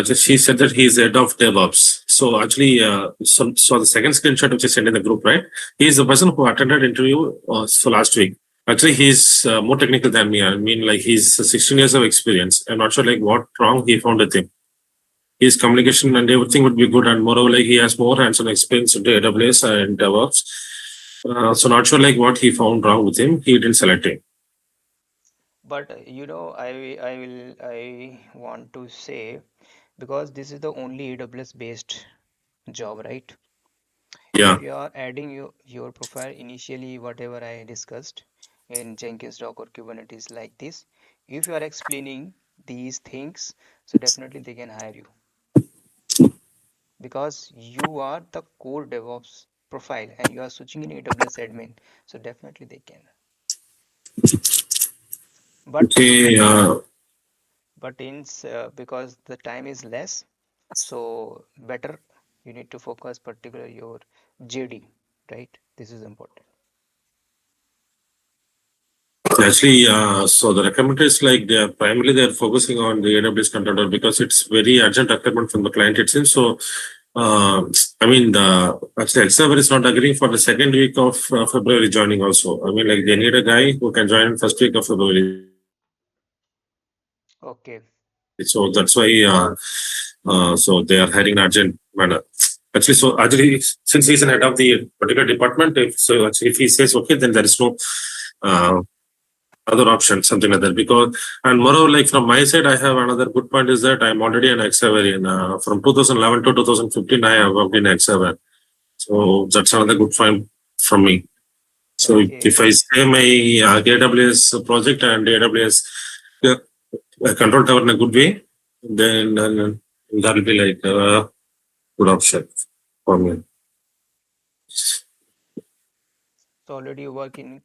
Speaker 1: Just she said that he's head of DevOps. So actually, so the second screenshot which I sent in the group, right? He's the person who attended interview so last week. Actually, he's more technical than me. I mean, like he's 16 years of experience. I'm not sure like what wrong he found with him. His communication and everything would be good, and moreover, like he has more hands-on experience into AWS and DevOps. So not sure like what he found wrong with him. He didn't select him.
Speaker 2: But I want to say because this is the only AWS based job, right?
Speaker 1: Yeah.
Speaker 2: If you are adding your profile initially, whatever I discussed in Jenkins, Docker, Kubernetes like this, if you are explaining these things, so definitely they can hire you because you are the core DevOps profile and you are switching in AWS admin, so definitely they can. But
Speaker 1: Okay.
Speaker 2: because the time is less, so better you need to focus particularly your JD, right? This is important.
Speaker 1: Actually, so the requirement is like they're focusing on the AWS controller because it's very urgent requirement from the client it seems. So, uh, I mean, the actually Elsevier is not agreeing for the second week of February joining also. I mean, like they need a guy who can join in first week of February.
Speaker 2: Okay.
Speaker 1: So that's why, so they are hiring in urgent manner. Actually, so actually, since he's an head of the particular department, if so, actually, if he says okay, then there is no uh, other option, something like that. Because and moreover, like from my side, I have another good point is that I'm already an Xaverian. From 2011 to 2015, I have worked in Xavier. So that's another good point from me. So if
Speaker 2: Okay.
Speaker 1: I say my AWS project and AWS uh, control tower in a good way, then that will be like a good option for me.
Speaker 2: So already you work in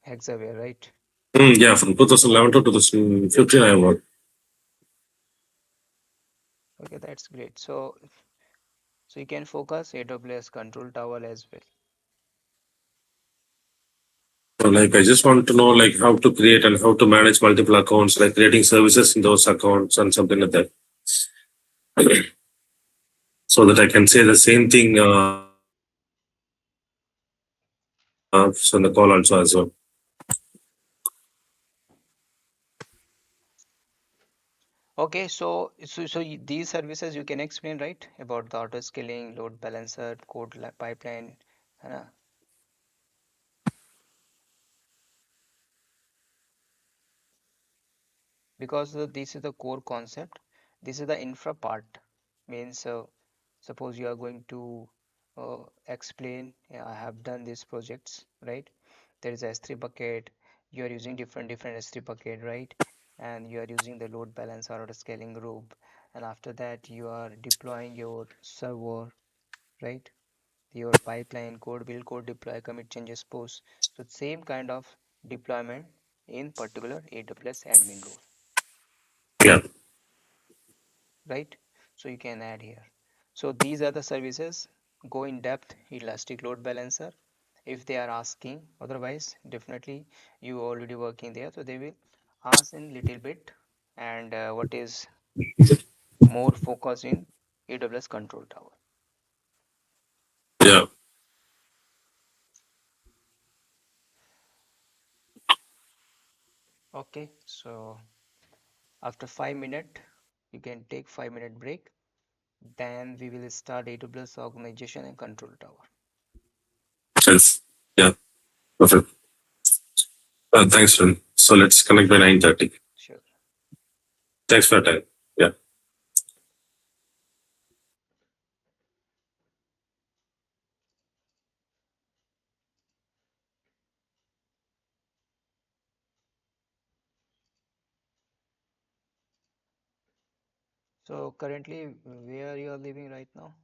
Speaker 2: Hexaware, right?
Speaker 1: Yeah, from 2011 to 2015, I worked.
Speaker 2: Okay, that's great. So you can focus AWS Control Tower as well.
Speaker 1: So like I just want to know like how to create and how to manage multiple accounts, like creating services in those accounts and something like that, so that I can say the same thing on the call also as well.
Speaker 2: Okay, these services you can explain, right? About the auto scaling, load balancer, pipeline, है ना? Because this is the core concept. This is the infra part. Means suppose you are going to explain, yeah, I have done these projects, right? There is a S3 bucket. You are using different S3 bucket, right? And you are using the load balancer or the scaling group. And after that, you are deploying your server, right? your pipeline, code build, code deploy, commit changes, post. So same kind of deployment in particular AWS admin role,
Speaker 1: Yeah.
Speaker 2: right? So you can add here. So these are the services. Go in depth, elastic load balancer. If they are asking, otherwise definitely you already working there. So they will ask in little bit and what is more focus in AWS Control Tower.
Speaker 1: Yeah.
Speaker 2: Okay, so after 5 minutes, you can take 5 minute break. Then we will start AWS Organization and Control Tower.
Speaker 1: Sense. Yeah. Perfect. Thanks, Ren. So let's connect by 9:30.
Speaker 2: Sure.
Speaker 1: Thanks for your time. Yeah.
Speaker 2: So currently, where you are living right now?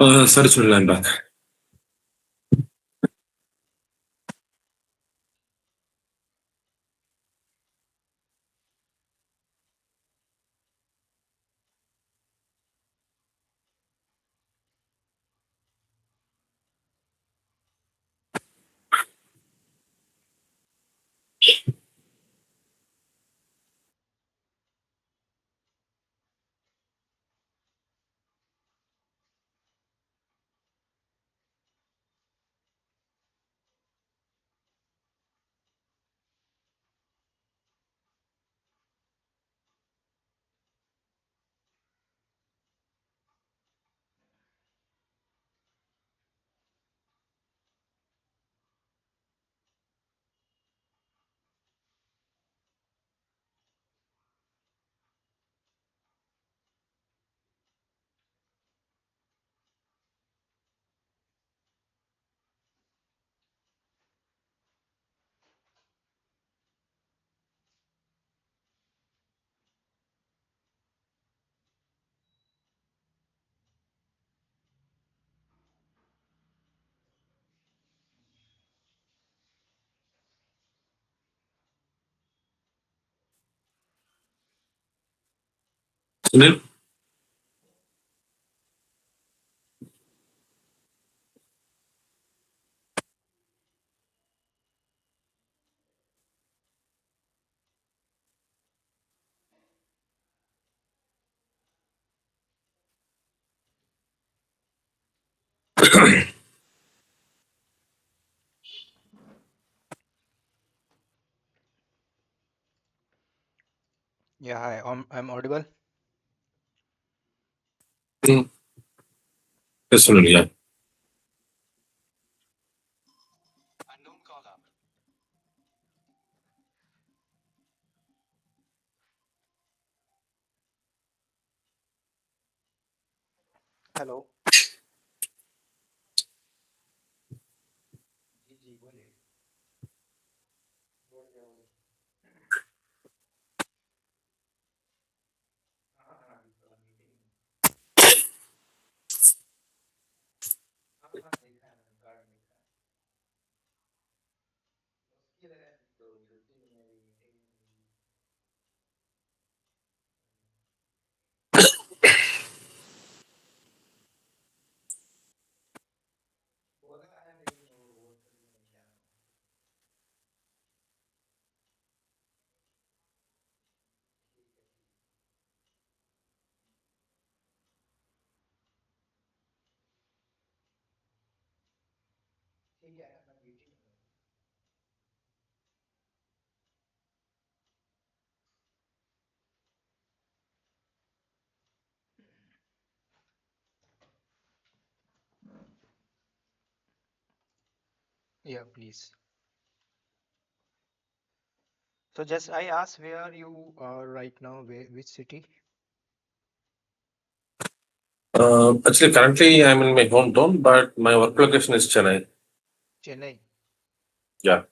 Speaker 1: Sorry, Sunil, I'm back. Sunil?
Speaker 2: Yeah, hi, I'm audible.
Speaker 1: Mm. Yes, Sunil, yeah.
Speaker 2: Unknown caller. Hello ji ji बोलिए बोल रहे हो हाँ हाँ meeting हाँ हाँ देखा है मैंने कार्ड देखा है मुश्किल है तो छुट्टी नहीं है मीटिंग बोला है लेकिन वो करने नहीं जा रहा हूँ ठीक है ठीक है मैं मीटिंग में हूँ Yeah, please. So just I asked where you are right now, which city?
Speaker 1: Actually, currently I'm in my hometown, but my work location is Chennai.
Speaker 2: Chennai.
Speaker 1: Yeah.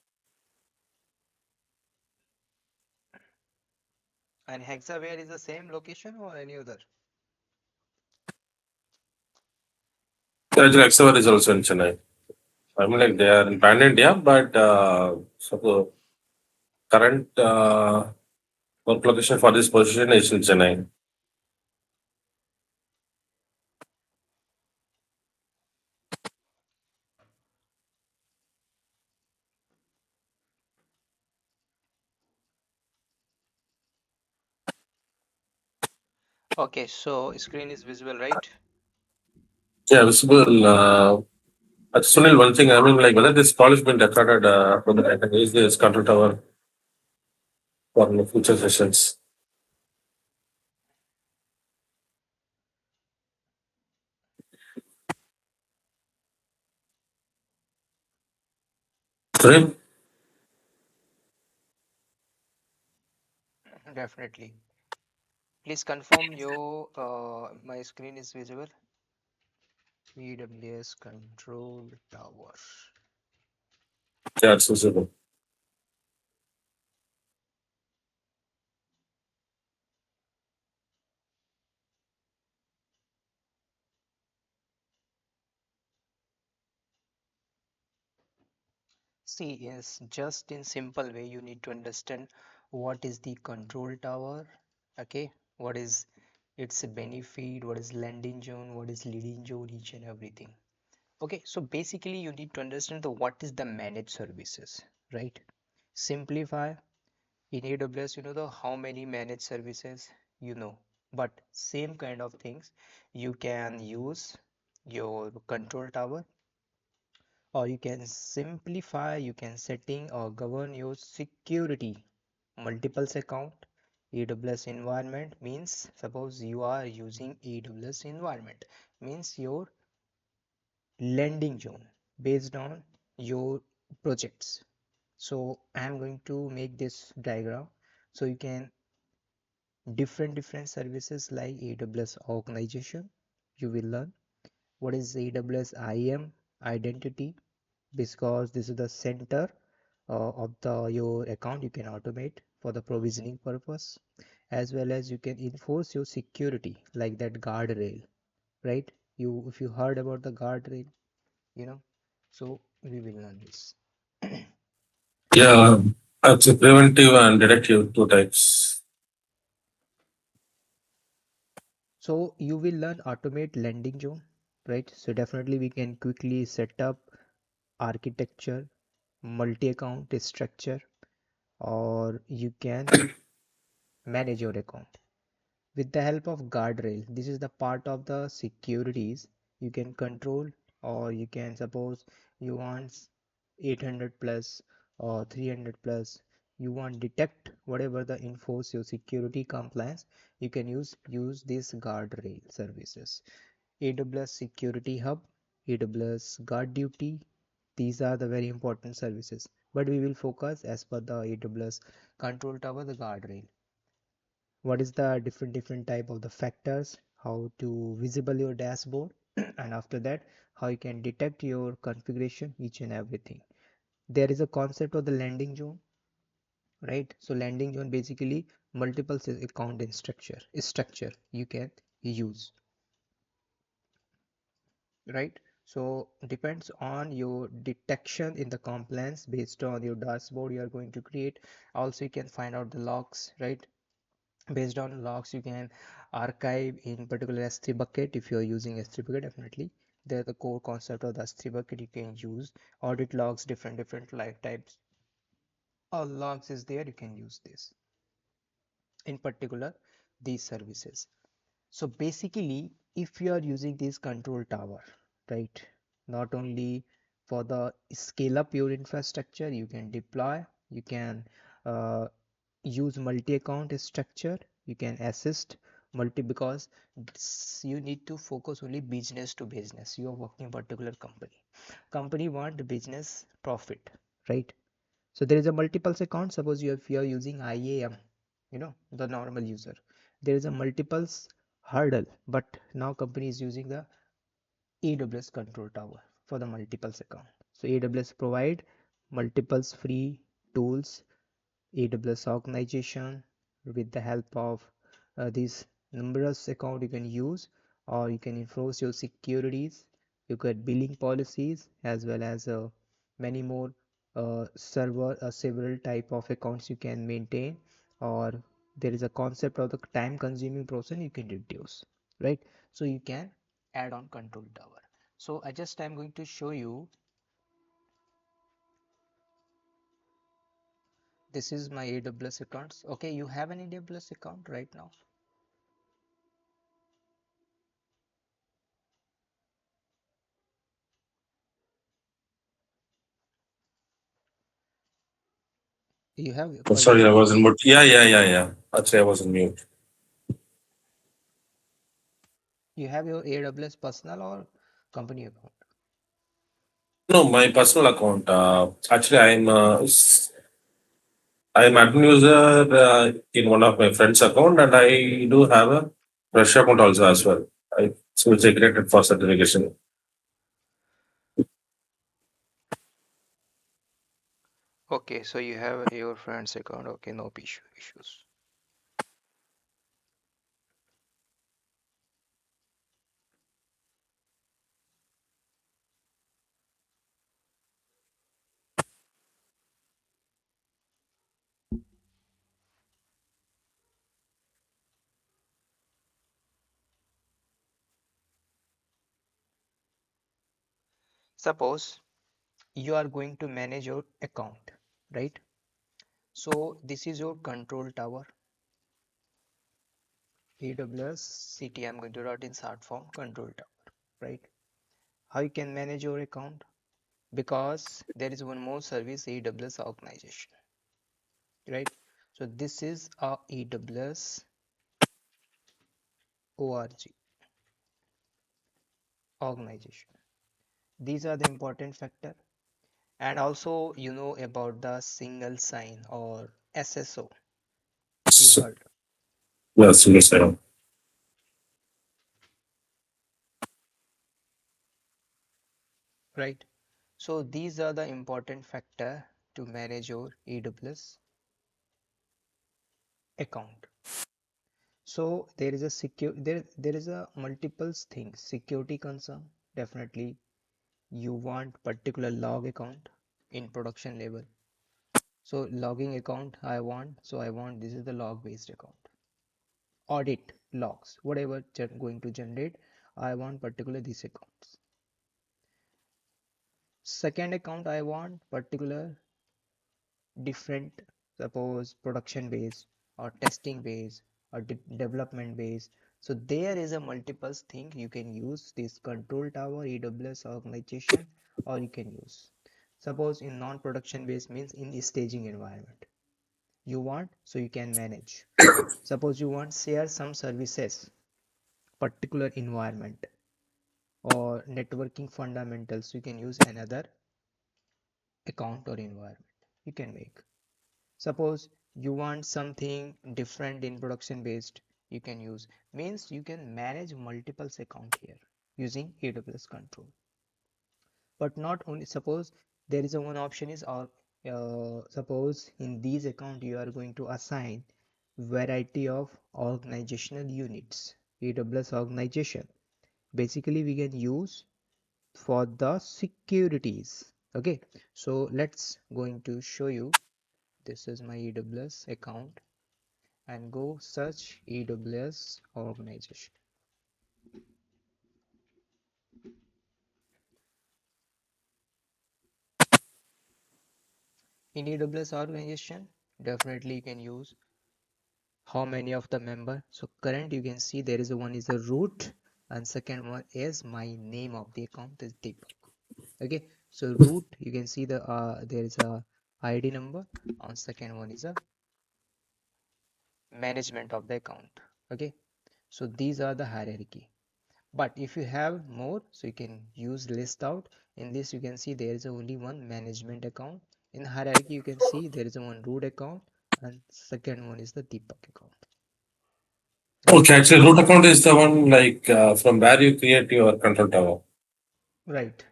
Speaker 2: And Hexaware is the same location or any other?
Speaker 1: Actually, Exeter is also in Chennai. I mean, like they are in pan India, but so the current work location for this position is in Chennai.
Speaker 2: Okay, so screen is visible, right?
Speaker 1: Yeah, visible. Sunil, one thing, I mean, like whether this call has been recorded, whether I can use this control tower for the future sessions. Sunil?
Speaker 2: Definitely. Please confirm your my screen is visible. AWS Control Tower.
Speaker 1: Yeah, it's visible.
Speaker 2: See, yes, just in simple way, you need to understand what is the control tower, okay? What is its benefit, what is landing zone, what is leading zone, each and everything. Okay, so basically you need to understand the what is the managed services, right? Simplify in AWS, you know the how many managed services, you know, but same kind of things you can use your control tower, or you can simplify, you can setting or govern your security multiples account. AWS environment means suppose you are using AWS environment means your landing zone based on your projects. So I'm going to make this diagram so you can different services like AWS organization. You will learn what is AWS IAM identity, because this is the center of the your account. You can automate for the provisioning purpose, as well as you can enforce your security like that guardrail, right? You if you heard about the guardrail, you know, so we will learn this.
Speaker 1: Yeah, it's a preventive and detective two types.
Speaker 2: So you will learn automate landing zone, right? So definitely we can quickly set up architecture, multi-account structure, or you can manage your account with the help of guardrail. This is the part of the securities you can control, or you can suppose you want 800 plus or 300 plus, you want detect whatever the enforce your security compliance, you can use this guardrail services. AWS security hub, AWS guard duty, these are the very important services, but we will focus as per the AWS control tower, the guardrail. What is the different type of the factors, how to visible your dashboard, and after that how you can detect your configuration, each and everything. There is a concept of the landing zone, right? So landing zone basically multiple account in structure you can use, right? So depends on your detection in the compliance based on your dashboard you are going to create. Also you can find out the logs, right? Based on logs you can archive in particular S3 bucket. If you are using S3 bucket, definitely there the core concept of the S3 bucket you can use. Audit logs, different life types, all logs is there, you can use this in particular these services. So basically if you are using this control tower, right, not only for the scale up your infrastructure, you can deploy, you can uh, use multi-account structure, you can assist multi, because you need to focus only business to business. You are working particular company want business profit, right? So there is a multiples account. Suppose if you are using IAM, you know, the normal user, there is a multiples hurdle, but now company is using the AWS control tower for the multiples account. So AWS provide multiples free tools, AWS organization, with the help of these numerous account you can use, or you can enforce your securities, you get billing policies, as well as many more server several type of accounts you can maintain, or there is a concept of the time consuming process you can reduce, right? So you can add on control tower. So I just I'm going to show you, this is my AWS accounts. Okay, you have an AWS account right now? You have
Speaker 1: Oh,
Speaker 2: for
Speaker 1: sorry,
Speaker 2: your,
Speaker 1: I was in mute. Yeah. Actually, I was in mute.
Speaker 2: you have your AWS personal or company account?
Speaker 1: No, my personal account. Actually, I'm admin user in one of my friend's account, and I do have a fresh account also as well. So it's accredited for certification.
Speaker 2: Okay, so you have your friend's account. Okay, no issues. Suppose you are going to manage your account, right? So this is your control tower. AWS CT, I'm going to write in short form control tower, right? How you can manage your account? Because there is one more service, AWS organization, right? So this is a AWS org organization. These are the important factor. And also you know about the single sign or SSO, you
Speaker 1: So,
Speaker 2: heard,
Speaker 1: yeah, single sign.
Speaker 2: right? So these are the important factor to manage your AWS account. So there is a secure there is a multiple things. Security concern, definitely you want particular log account in production level. So logging account I want, so I want this is the log based account. Audit logs, whatever going to generate, I want particular these accounts. Second account I want particular different, suppose production based or testing based or development based. So there is a multiple thing you can use this control tower AWS organization, or you can use, suppose in non-production based means in the staging environment you want, so you can manage. Suppose you want share some services particular environment or networking fundamentals, you can use another account or environment you can make. Suppose you want something different in production based, you can use, means you can manage multiple account here using AWS control. But not only, suppose there is a one option is, or suppose in these account you are going to assign variety of organizational units. AWS organization basically we can use for the securities. Okay, so let's going to show you. This is my AWS account and go search AWS organization. In AWS organization, definitely you can use how many of the member. So current you can see there is a one is a root and second one is my name of the account is Deepak. Okay, so root you can see the there is a ID number, on second one is a management of the account. Okay, so these are the hierarchy. But if you have more, so you can use list out. In this you can see there is only one management account. In hierarchy you can see there is a one root account and second one is the Deepak account. Okay,
Speaker 1: Okay, actually, root account is the one like from where you create your control tower,
Speaker 2: right.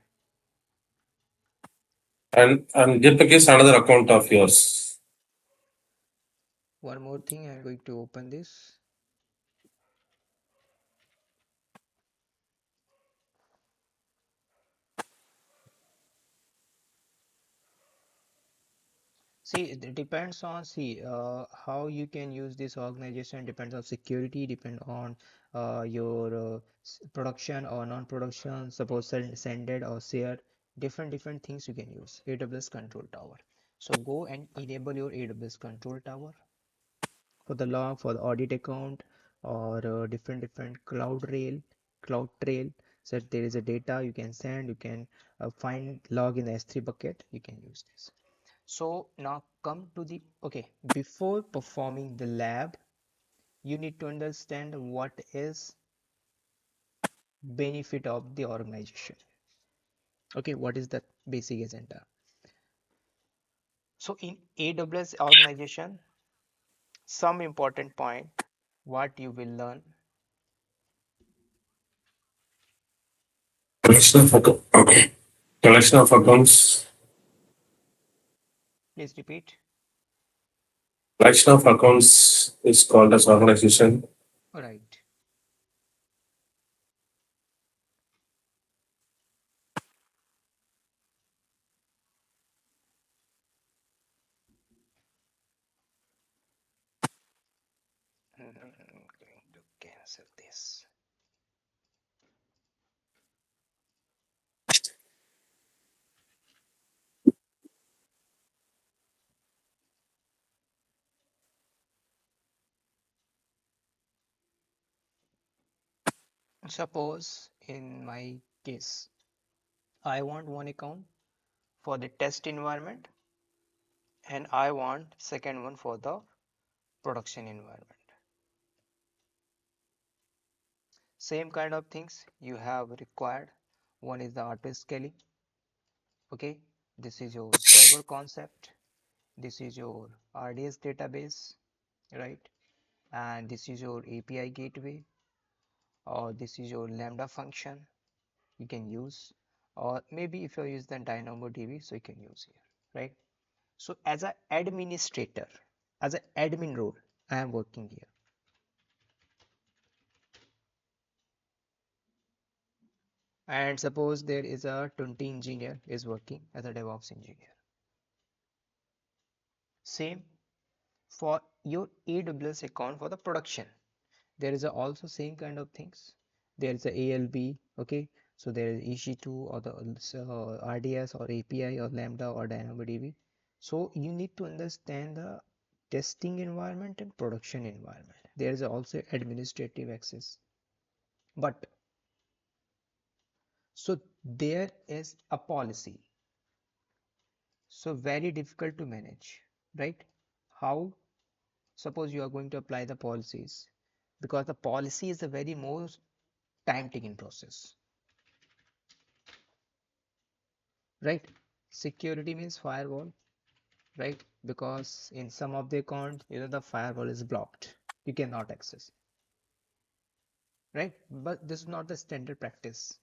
Speaker 1: and Deepak is another account of yours.
Speaker 2: One more thing, I'm going to open this. See, it depends on, see, how you can use this organization depends on security, depend on your production or non-production, suppose sended or shared, different things you can use. AWS Control Tower. So go and enable your AWS Control Tower for the log, for the audit account, or different cloud trail. So there is a data you can send, you can find log in the S3 bucket, you can use this. So now come to the, okay, before performing the lab, you need to understand what is benefit of the organization. Okay, what is the basic agenda? So in AWS organization, some important point what you will learn.
Speaker 1: Collection of collection of accounts.
Speaker 2: Please repeat.
Speaker 1: Collection of accounts is called as organization.
Speaker 2: All right. I'm going to cancel this. Suppose in my case, I want one account for the test environment and I want second one for the production environment. Same kind of things you have required. One is the auto scaling. Okay, this is your server concept. This is your RDS database, right? And this is your API gateway, or this is your Lambda function you can use, or maybe if you use the DynamoDB, so you can use here, right? So as an administrator, as an admin role, I am working here. And suppose there is a 20 engineer is working as a DevOps engineer. Same for your AWS account for the production. There is a also same kind of things. There is a ALB, okay? So there is EC2 or the RDS or API or Lambda or DynamoDB. So you need to understand the testing environment and production environment. There is also administrative access. But so there is a policy. So very difficult to manage, right? How? Suppose you are going to apply the policies, because the policy is the very most time taking process, right? Security means firewall, right? Because in some of the account, the firewall is blocked, you cannot access, right? But this is not the standard practice.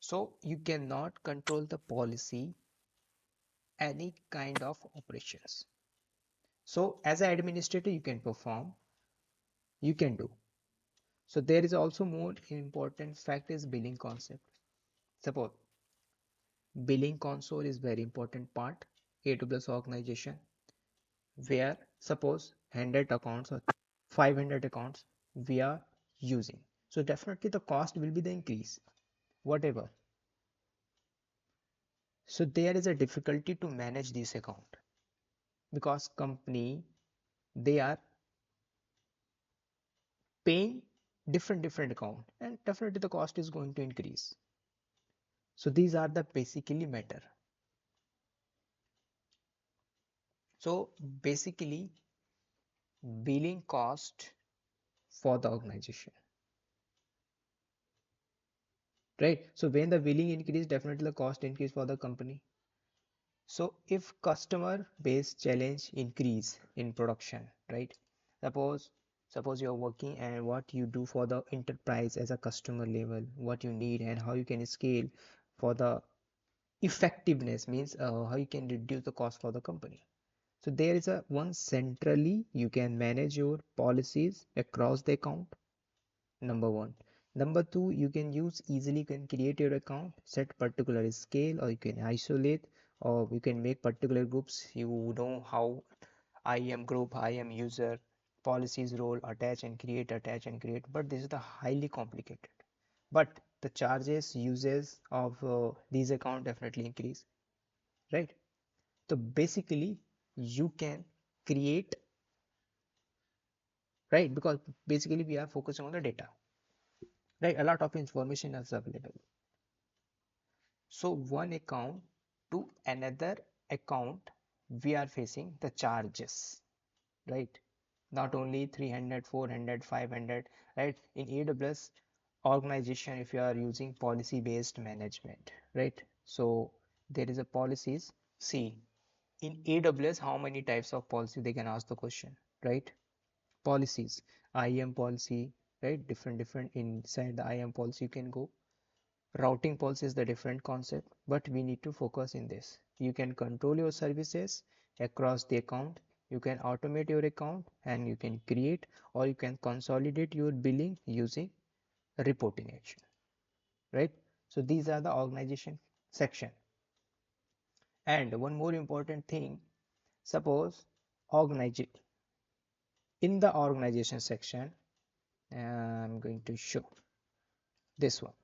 Speaker 2: So you cannot control the policy any kind of operations. So as an administrator you can perform, you can do. So there is also more important fact is billing concept. Suppose billing console is very important part AWS organization, where suppose 100 accounts or 500 accounts we are using, so definitely the cost will be the increase whatever. So there is a difficulty to manage this account, because company they are paying different account and definitely the cost is going to increase. So these are the basically matter. So basically billing cost for the organization, right? So when the billing increase, definitely the cost increase for the company. So if customer base challenge increase in production, right? Suppose suppose you're working and what you do for the enterprise as a customer level, what you need and how you can scale for the effectiveness means how you can reduce the cost for the company. So there is a one centrally you can manage your policies across the account. Number one. Number two, you can use easily can create your account, set particular scale, or you can isolate, or you can make particular groups. You know how IAM group, IAM user, policies role, attach and create. But this is the highly complicated. But the charges, uses of these account definitely increase, right? So basically, you can create, right? Because basically we are focusing on the data, right? A lot of information is available. So one account to another account, we are facing the charges, right? Not only 300, 400, 500, right? In AWS organization, if you are using policy based management, right? So there is a policies. See, in AWS, how many types of policy they can ask the question, right? Policies, IAM policy, right? Different inside the IAM policy you can go. Routing policy is the different concept, but we need to focus in this. You can control your services across the account, you can automate your account, and you can create or you can consolidate your billing using reporting action, right? So these are the organization section. And one more important thing, suppose organize in the organization section, I'm going to show this one.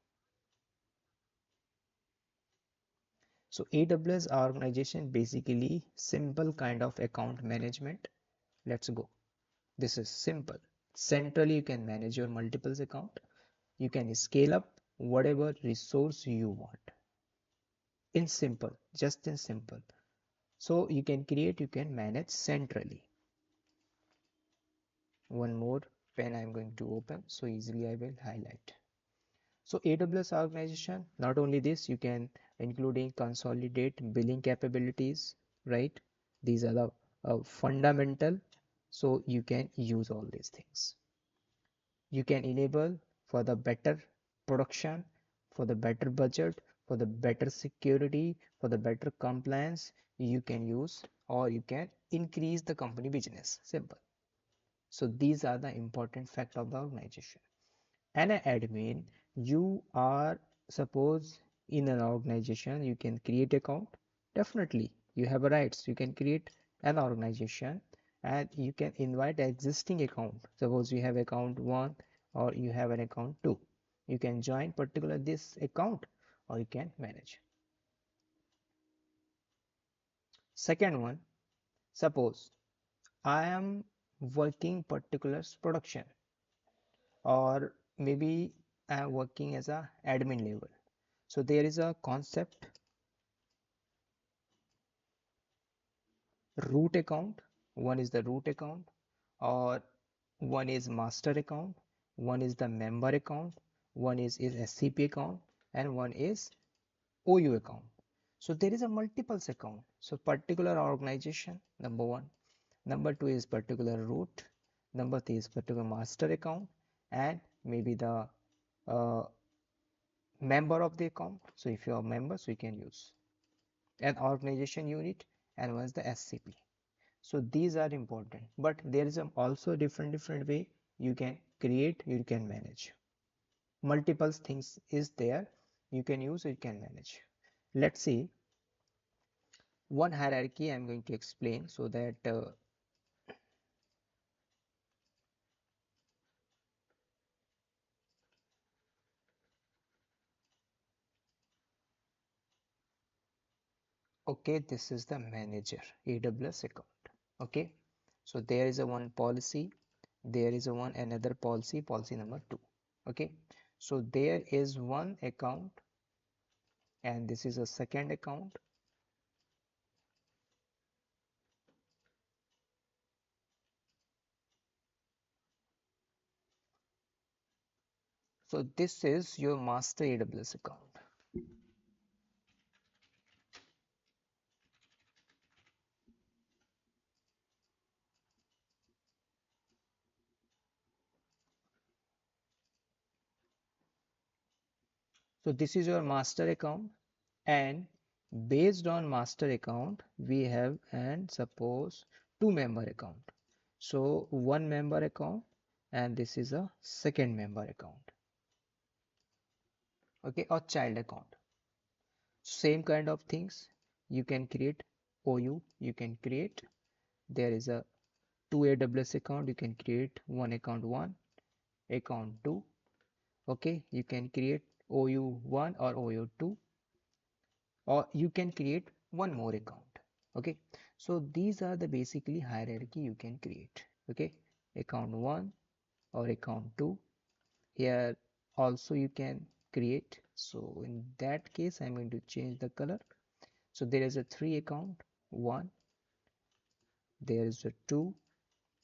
Speaker 2: So AWS organization basically simple kind of account management. Let's go. This is simple. Centrally, you can manage your multiple account. You can scale up whatever resource you want in simple, just in simple. So you can create, you can manage centrally. One more pen I'm going to open so easily I will highlight. So AWS organization, not only this, you can including consolidate billing capabilities, right? These are the fundamental. So you can use all these things. You can enable for the better production, for the better budget, for the better security, for the better compliance. You can use or you can increase the company business. Simple. So these are the important fact of the organization. And an admin, you are suppose in an organization, you can create account. Definitely, you have a rights. You can create an organization and you can invite existing account. Suppose you have account one or you have an account two. You can join particular this account or you can manage. Second one, suppose I am working particular production or maybe I am working as a admin level. So there is a concept root account. One is the root account, or one is master account, one is the member account, one is SCP account, and one is OU account. So there is a multiples account. So particular organization, number one. Number two is particular root. Number three is particular master account, and maybe the uh, member of the account. So if you are a member, so you can use an organization unit, and one is the SCP. So these are important, but there is also different way you can create, you can manage. Multiple things is there, you can use, you can manage. Let's see one hierarchy I'm going to explain so that okay, this is the manager AWS account. Okay, so there is a one policy, there is a one another policy, policy number two. Okay, so there is one account and this is a second account. So this is your master AWS account. So this is your master account, and based on master account we have and suppose two member account. So one member account and this is a second member account. Okay, or child account. Same kind of things you can create OU, you can create. There is a two AWS account, you can create one account one, account two. Okay, you can create OU1 or OU2, or you can create one more account. Okay, so these are the basically hierarchy you can create. Okay, account 1 or account 2 here also you can create. So in that case I'm going to change the color. So there is a 3 account 1, there is a 2,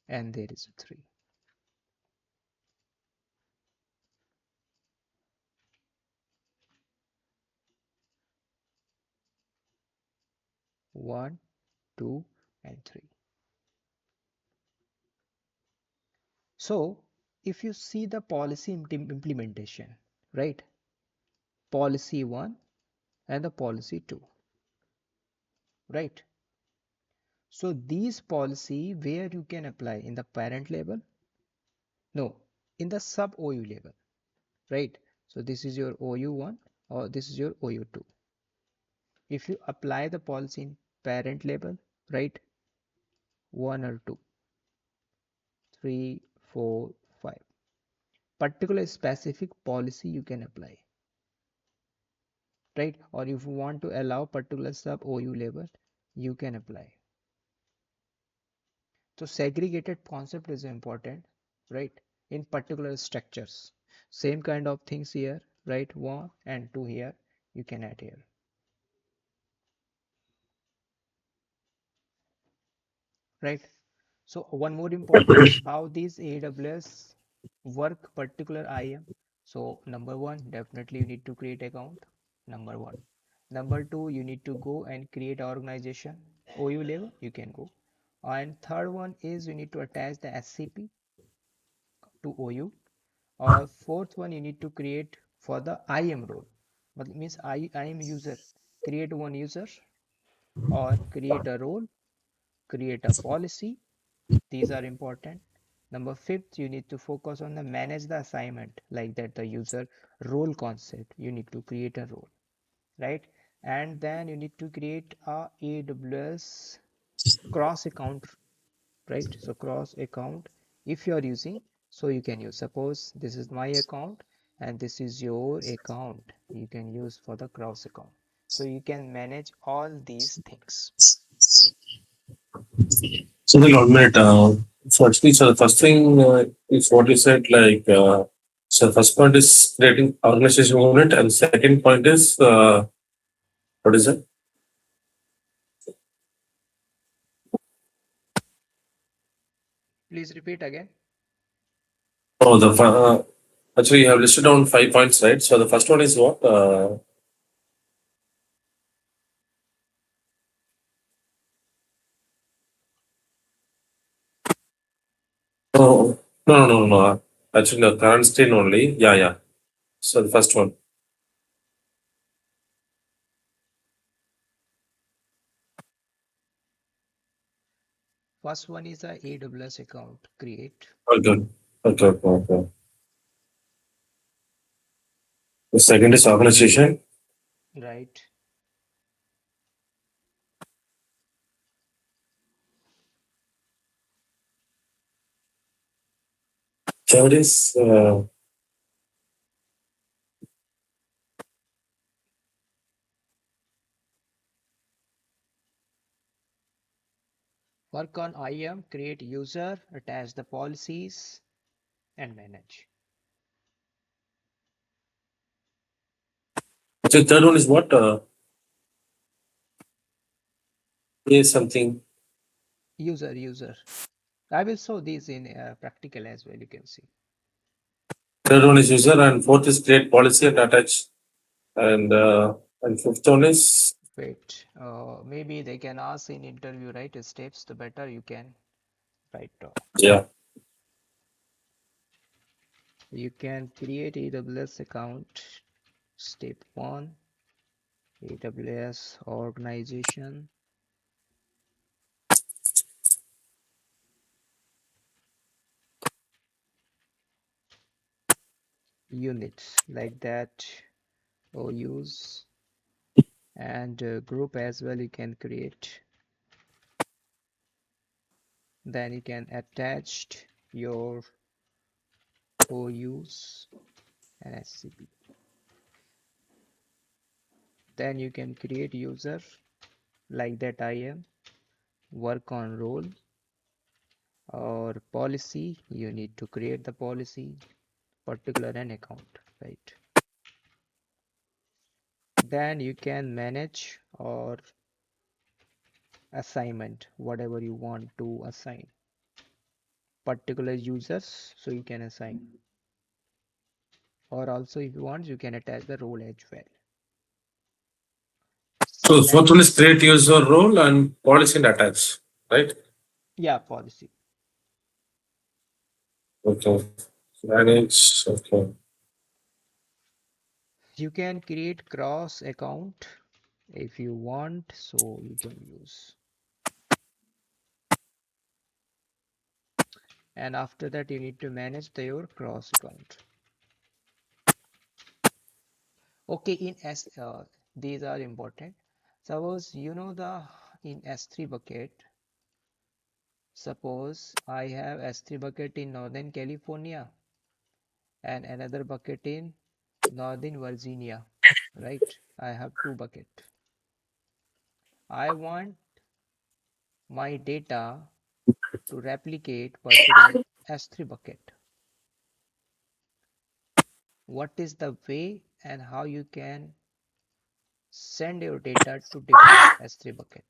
Speaker 2: and there is a 3. 1, 2, and 3. So if you see the policy implementation, right, policy 1 and the policy 2, right? So these policy where you can apply in the parent level, no, in the sub OU level, right? So this is your OU1 or this is your OU2. If you apply the policy in parent level, right, 1 or 2, 3, 4, 5, particular specific policy you can apply, right? Or if you want to allow particular sub OU level, you can apply. So segregated concept is important, right? In particular structures. Same kind of things here, right? 1 and 2 here, you can add here, right? So one more important, how these AWS work particular IAM. So number one, definitely you need to create account. Number one. Number two, you need to go and create organization. OU level, you can go. And third one is you need to attach the SCP to OU. Or fourth one, you need to create for the IAM role. But it means IAM user. Create one user or create a role, create a policy. These are important. Number fifth, you need to focus on the manage the assignment, like that the user role concept. You need to create a role, right? And then you need to create a AWS cross account, right? So cross account, if you are using, so you can use. Suppose this is my account and this is your account. You can use for the cross account. So you can manage all these things.
Speaker 1: So the government, so actually, so the first thing is what you said, like, so first point is creating organization unit, and second point is, what is it?
Speaker 2: Please repeat again.
Speaker 1: Oh, actually, you have listed down 5 points, right? So the first one is what? Oh, no, no, no, no. Actually, the current state only. Yeah, yeah. So the first one.
Speaker 2: First one is the AWS account create,
Speaker 1: Okay. Okay, okay, okay. The second is organization.
Speaker 2: right?
Speaker 1: Third is,
Speaker 2: Work on IAM, create user, attach the policies, and manage.
Speaker 1: actually, third one is what? Is something.
Speaker 2: User. I will show these in practical as well, you can see.
Speaker 1: Third one is user, and fourth is create policy and attach. And fifth one is,
Speaker 2: Wait, maybe they can ask in interview, right? Steps, the better you can write down.
Speaker 1: yeah.
Speaker 2: You can create AWS account. Step 1, AWS organization units, like that, or use, and group as well you can create. Then you can attach your OUs and SCP. Then you can create user, like that IAM, work on role or policy. You need to create the policy, particular and account, right? Then you can manage or assignment, whatever you want to assign. Particular users, so you can assign. Or also if you want, you can attach the role as well.
Speaker 1: So fourth
Speaker 2: Then,
Speaker 1: one is create user role and policy and attach, right?
Speaker 2: yeah, policy.
Speaker 1: Okay. Manage. Okay.
Speaker 2: You can create cross account if you want, so you can use. And after that, you need to manage your cross account. Okay, in S, these are important. Suppose you know the in S3 bucket. Suppose I have S3 bucket in Northern California and another bucket in Northern Virginia, right? I have two bucket. I want my data to replicate particular S3 bucket. what is the way and how you can send your data to different S3 bucket.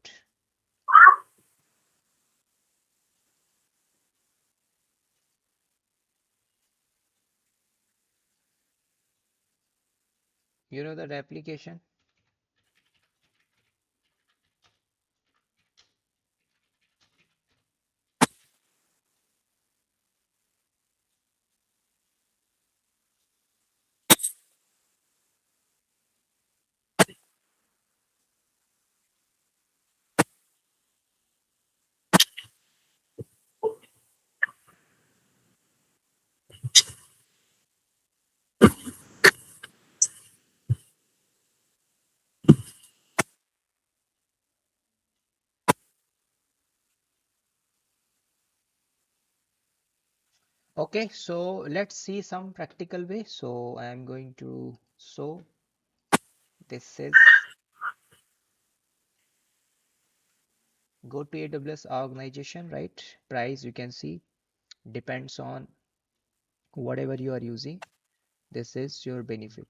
Speaker 2: You know that application? Okay, so let's see some practical way. So I am going to show this is go to AWS organization, right? Price you can see depends on whatever you are using. This is your benefit.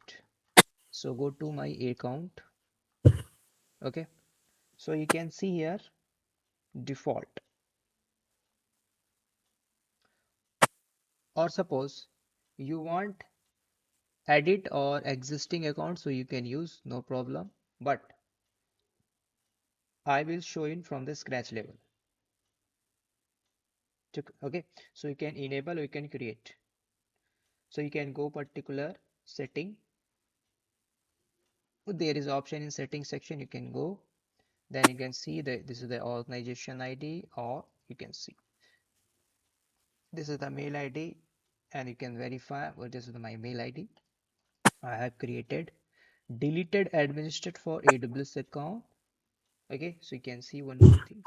Speaker 2: So go to my account. Okay, so you can see here default, or suppose you want edit or existing account, so you can use, no problem, but I will show in from the scratch level. Okay, so you can enable or you can create. So you can go particular setting. There is option in settings section. You can go. Then you can see that this is the organization ID, or you can see this is the mail ID, and you can verify. Well, this is my mail ID. I have created, deleted, administered for AWS account. Okay, so you can see one more things.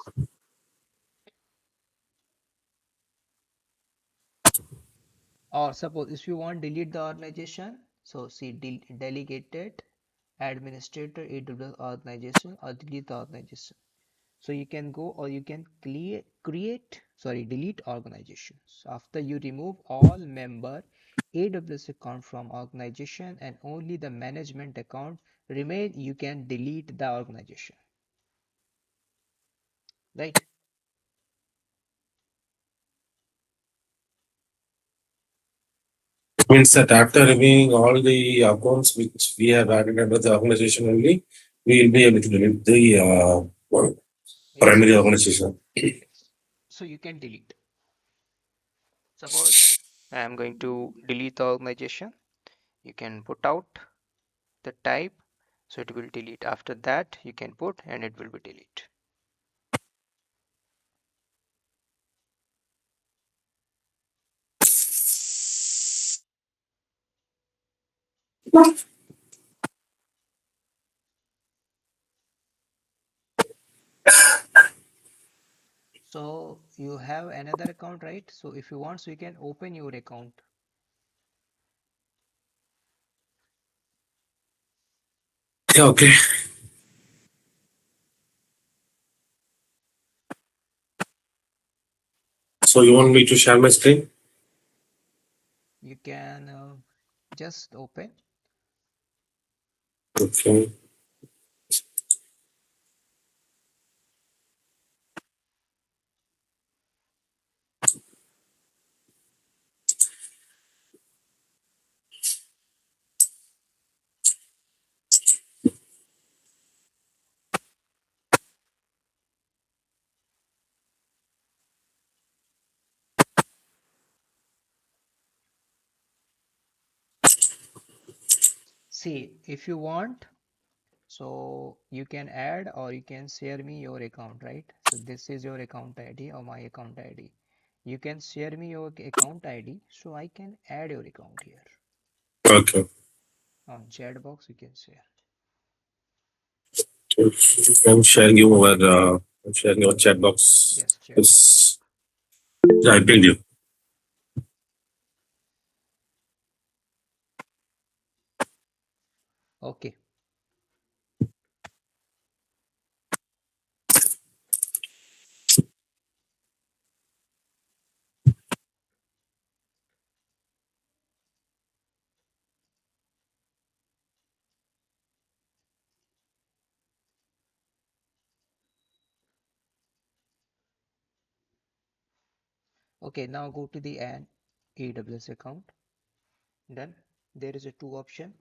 Speaker 2: Or suppose if you want delete the organization, so see delegated administrator AWS organization or delete the organization. So you can go or you can delete organizations. After you remove all member AWS account from organization and only the management account remain, you can delete the organization, right?
Speaker 1: Means that after reviewing all the accounts which we have added under the organization only, we will be able to delete the
Speaker 2: Yes,
Speaker 1: primary
Speaker 2: yes,
Speaker 1: organization.
Speaker 2: yes. So you can delete. Suppose I am going to delete the organization. You can put out the type, so it will delete. After that you can put and it will be delete. So you have another account, right? So if you want, so you can open your account.
Speaker 1: Yeah, okay. So you want me to share my screen?
Speaker 2: You can just open.
Speaker 1: Okay.
Speaker 2: See, if you want, so you can add or you can share me your account, right? So this is your account ID or my account ID. You can share me your account ID, so I can add your account here.
Speaker 1: Okay.
Speaker 2: On chat box, you can share.
Speaker 1: I'm sharing you over I'm sharing your chat box.
Speaker 2: Yes, chat box.
Speaker 1: Yes. Yeah, I pinged you.
Speaker 2: Okay. Okay, now go to the add AWS account. Done. There is a two option,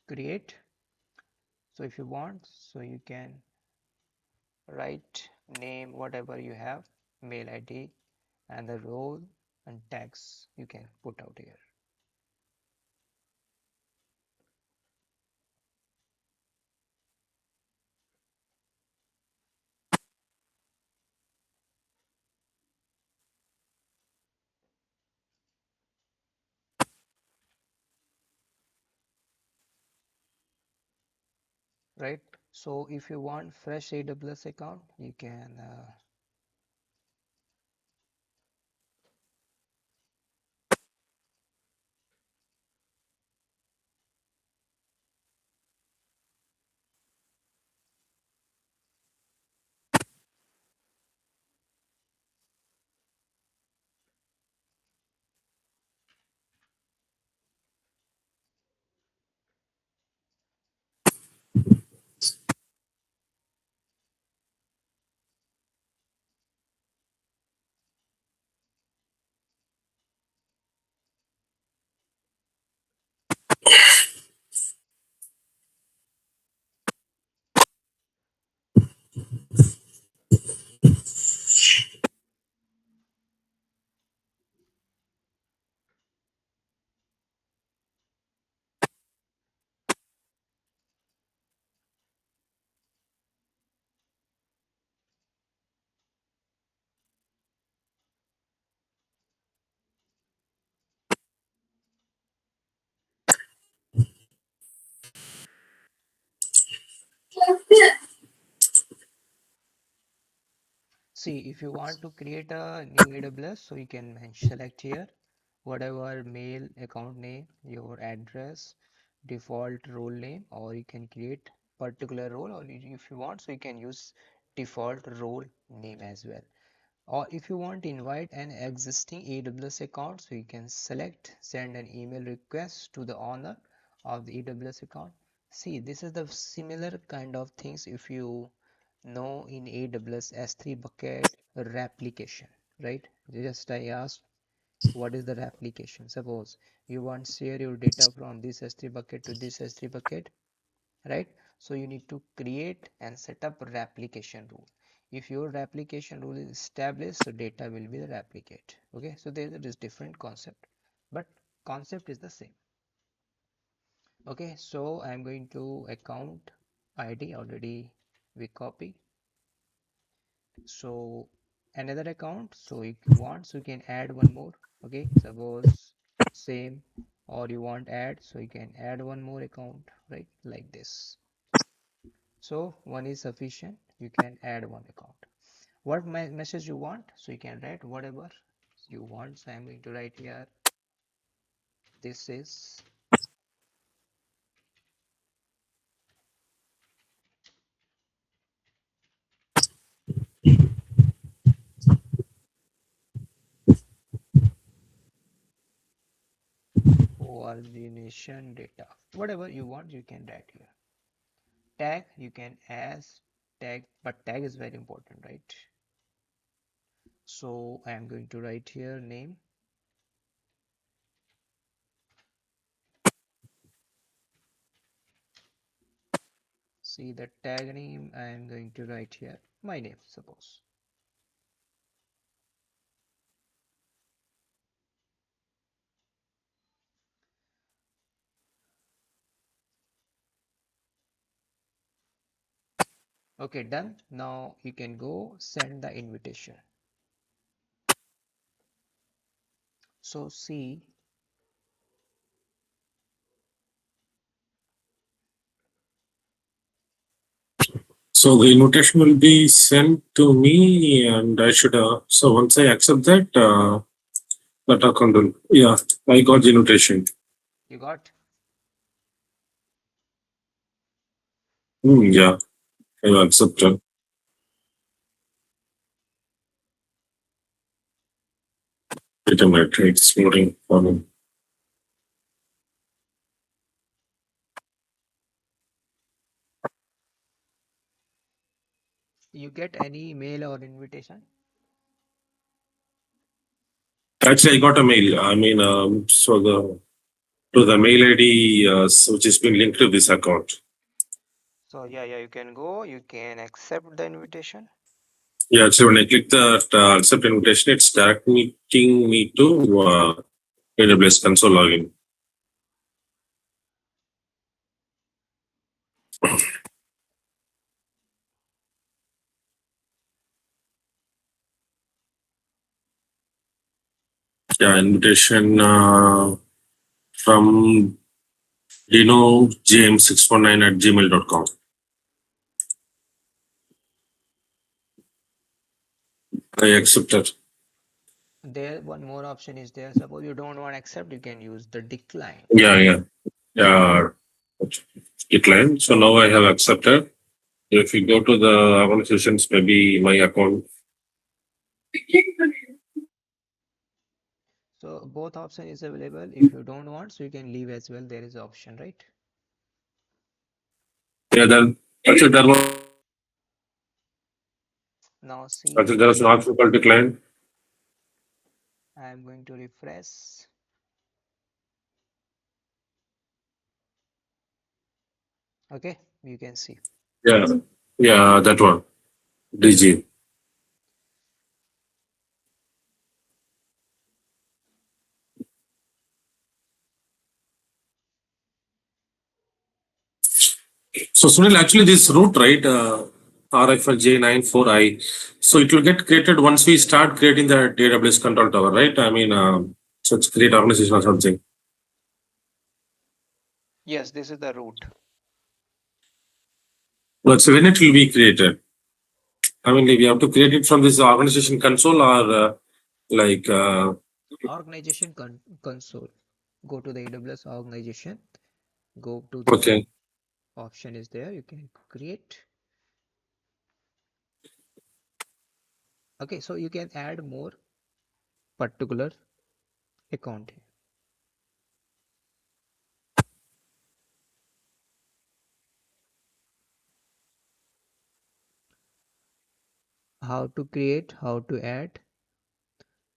Speaker 2: create. So if you want, so you can write name whatever you have, mail ID, and the role and tags you can put out here. Right. So if you want fresh AWS account, you can see if you want to create a new AWS, so you can select here whatever mail account name, your address, default role name, or you can create particular role, or if you want, so you can use default role name as well. Or if you want to invite an existing AWS account, so you can select send an email request to the owner of the AWS account. See, this is the similar kind of things if you know in AWS S3 bucket replication, right? Just I asked what is the replication. Suppose you want to share your data from this S3 bucket to this S3 bucket, right? So you need to create and set up replication rule. If your replication rule is established, so data will be the replicate. Okay, so there is different concept, but concept is the same. Okay, so I'm going to account ID already we copy. So another account, so if you want, so you can add one more. Okay, suppose same, or you want add, so you can add one more account, right? Like this. So one is sufficient, you can add one account. What message you want, so you can write whatever you want. So I'm going to write here, this is coordination data. Whatever you want, you can write here. Tag, you can ask tag, but tag is very important, right? So I am going to write here name. See the tag name, I am going to write here my name, suppose. Okay, done. Now you can go send the invitation. So see,
Speaker 1: So the invitation will be sent to me, and I should. So once I accept that, that account will. Yeah, I got the invitation.
Speaker 2: you got.
Speaker 1: Yeah, I accepted. Wait a minute, it's loading for me.
Speaker 2: You get any email or invitation?
Speaker 1: Actually, I got a mail. I mean, so the to the mail ID which is being linked to this account.
Speaker 2: So yeah, you can go, you can accept the invitation.
Speaker 1: Yeah, actually, when I click that accept invitation, it's directing me to AWS console login. Yeah, invitation from Dino James619 at gmail.com. I accepted.
Speaker 2: There, one more option is there. Suppose you don't want to accept, you can use the decline.
Speaker 1: Yeah. Decline. So now I have accepted. If you go to the organizations, maybe my account.
Speaker 2: So both option is available. If you don't want, so you can leave as well. There is option, right?
Speaker 1: Yeah, then actually
Speaker 2: Now see,
Speaker 1: there was an option called decline.
Speaker 2: I am going to refresh. Okay, you can see.
Speaker 1: Yeah, yeah, that one. DG. So Sunil, actually this route, right? RFLJ94I. So it will get created once we start creating the AWS Control Tower, right? I mean, so it's create organization or something.
Speaker 2: Yes, this is the route.
Speaker 1: But so when it will be created? I mean, we have to create it from this organization console or like,
Speaker 2: Organization console. Go to the AWS organization. Go to the
Speaker 1: okay.
Speaker 2: option is there. You can create. Okay, so you can add more particular account. How to create, how to add,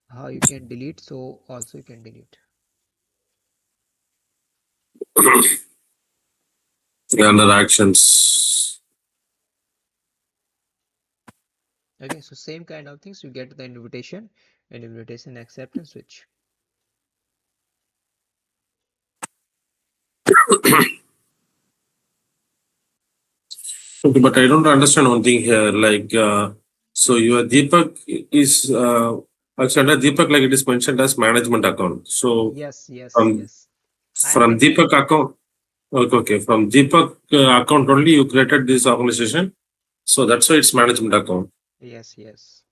Speaker 2: how you can delete. So also you can delete.
Speaker 1: Under actions.
Speaker 2: Okay, so same kind of things. You get the invitation and invitation accept and switch.
Speaker 1: Okay, but I don't understand one thing here. Like, so your Deepak is actually under Deepak, like it is mentioned as management account. So
Speaker 2: Yes, yes,
Speaker 1: from
Speaker 2: yes. I am
Speaker 1: from
Speaker 2: taking.
Speaker 1: Deepak account, okay, from Deepak account only you created this organization. So that's why it's management account.
Speaker 2: Yes, yes,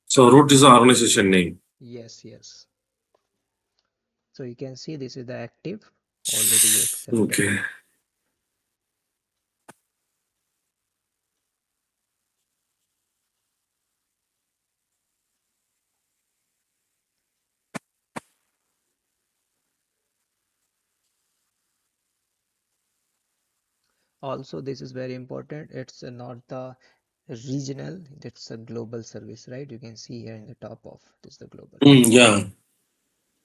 Speaker 1: So root is the organization name.
Speaker 2: yes, yes. So you can see this is the active. Already you accepted.
Speaker 1: Okay.
Speaker 2: Also, this is very important. It's not the regional, it's a global service, right? You can see here in the top of this is the global.
Speaker 1: Yeah.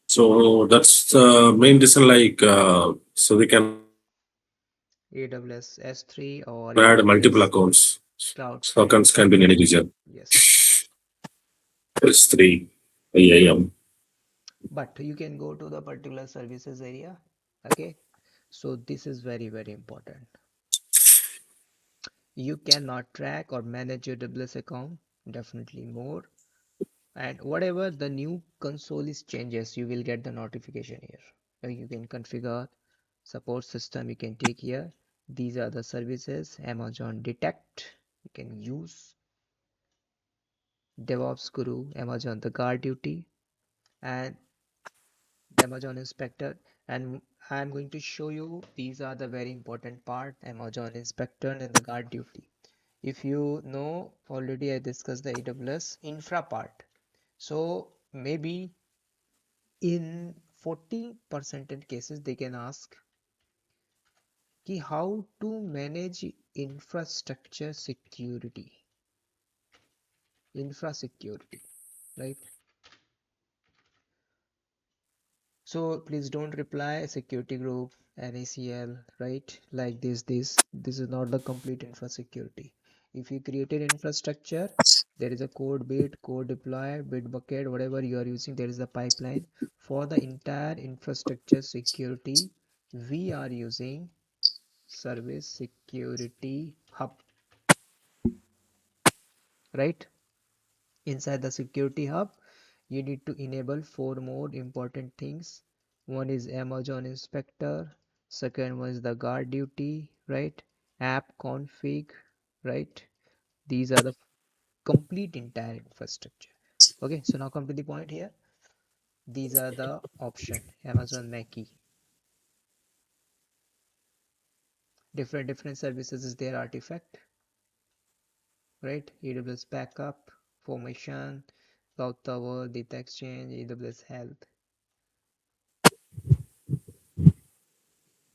Speaker 1: So that's the main reason. Like, so we can
Speaker 2: AWS S3 or
Speaker 1: add multiple
Speaker 2: AWS
Speaker 1: accounts.
Speaker 2: Cloud
Speaker 1: So accounts can be in any region.
Speaker 2: Yes.
Speaker 1: S3, IAM.
Speaker 2: But you can go to the particular services area. Okay. So this is very, very important. You cannot track or manage your AWS account. Definitely more. And whatever the new console is changes, you will get the notification here. You can configure support system. You can take here. These are the services. Amazon Detect. You can use DevOps Guru, Amazon the Guard Duty, and Amazon Inspector. And I'm going to show you these are the very important part, Amazon Inspector and the Guard Duty. If you know already, I discussed the AWS infra part. So maybe in 40% cases they can ask ki how to manage infra security, right? So please don't reply security group NACL, right? Like this is not the complete infra security. If you created infrastructure, there is a code bit, code deploy, bit bucket, whatever you are using, there is a pipeline. For the entire infrastructure security, we are using service security hub, right? Inside the security hub, you need to enable four more important things. One is Amazon Inspector, second one is the guard duty, right? App config, right? These are the complete entire infrastructure. Okay, so now come to the point here. These are the option. Amazon Mackie, different services is their artifact, right? AWS backup, formation, cloud tower, data exchange, AWS health,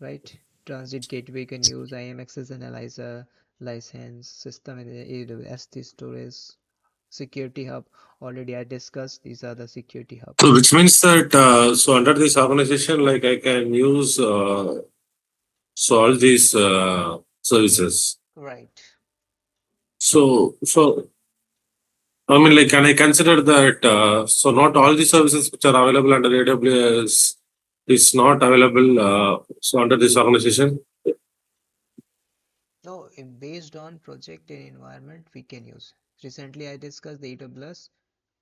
Speaker 2: right? Transit gateway can use IAM access analyzer, license, system and AWS storage, security hub. Already I discussed these are the security hub.
Speaker 1: So which means that so under this organization, like I can use so all these services.
Speaker 2: Right.
Speaker 1: So I mean, like, can I consider that? So not all the services which are available under AWS is not available. So under this organization.
Speaker 2: No, based on project and environment we can use. Recently I discussed the AWS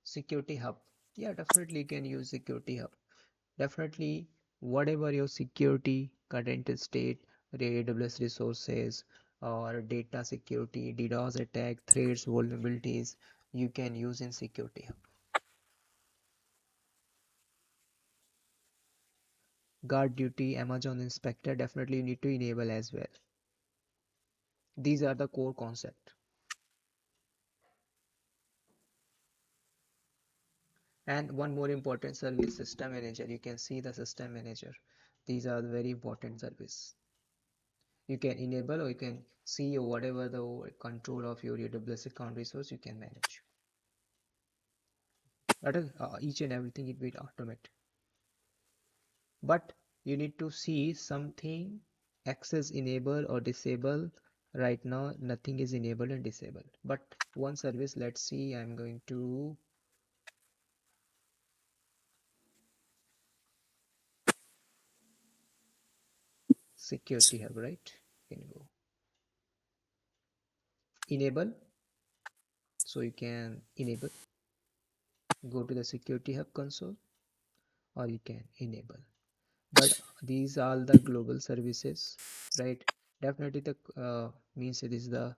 Speaker 2: security hub. Yeah, definitely you can use security hub. Definitely, whatever your security current state, AWS resources, or data security, DDoS attack, threats, vulnerabilities, you can use in security hub. Guard duty, Amazon Inspector, definitely you need to enable as well. These are the core concept. And one more important service, system manager. You can see the system manager. These are the very important service. You can enable or you can see whatever the control of your AWS account resource you can manage. That is each and everything it will automate. But you need to see something access enable or disable. Right now nothing is enabled and disabled, but one service, let's see. I'm going to security hub, right? You can go enable, so you can enable, go to the security hub console, or you can enable. But these are the global services, right? Definitely the means it is the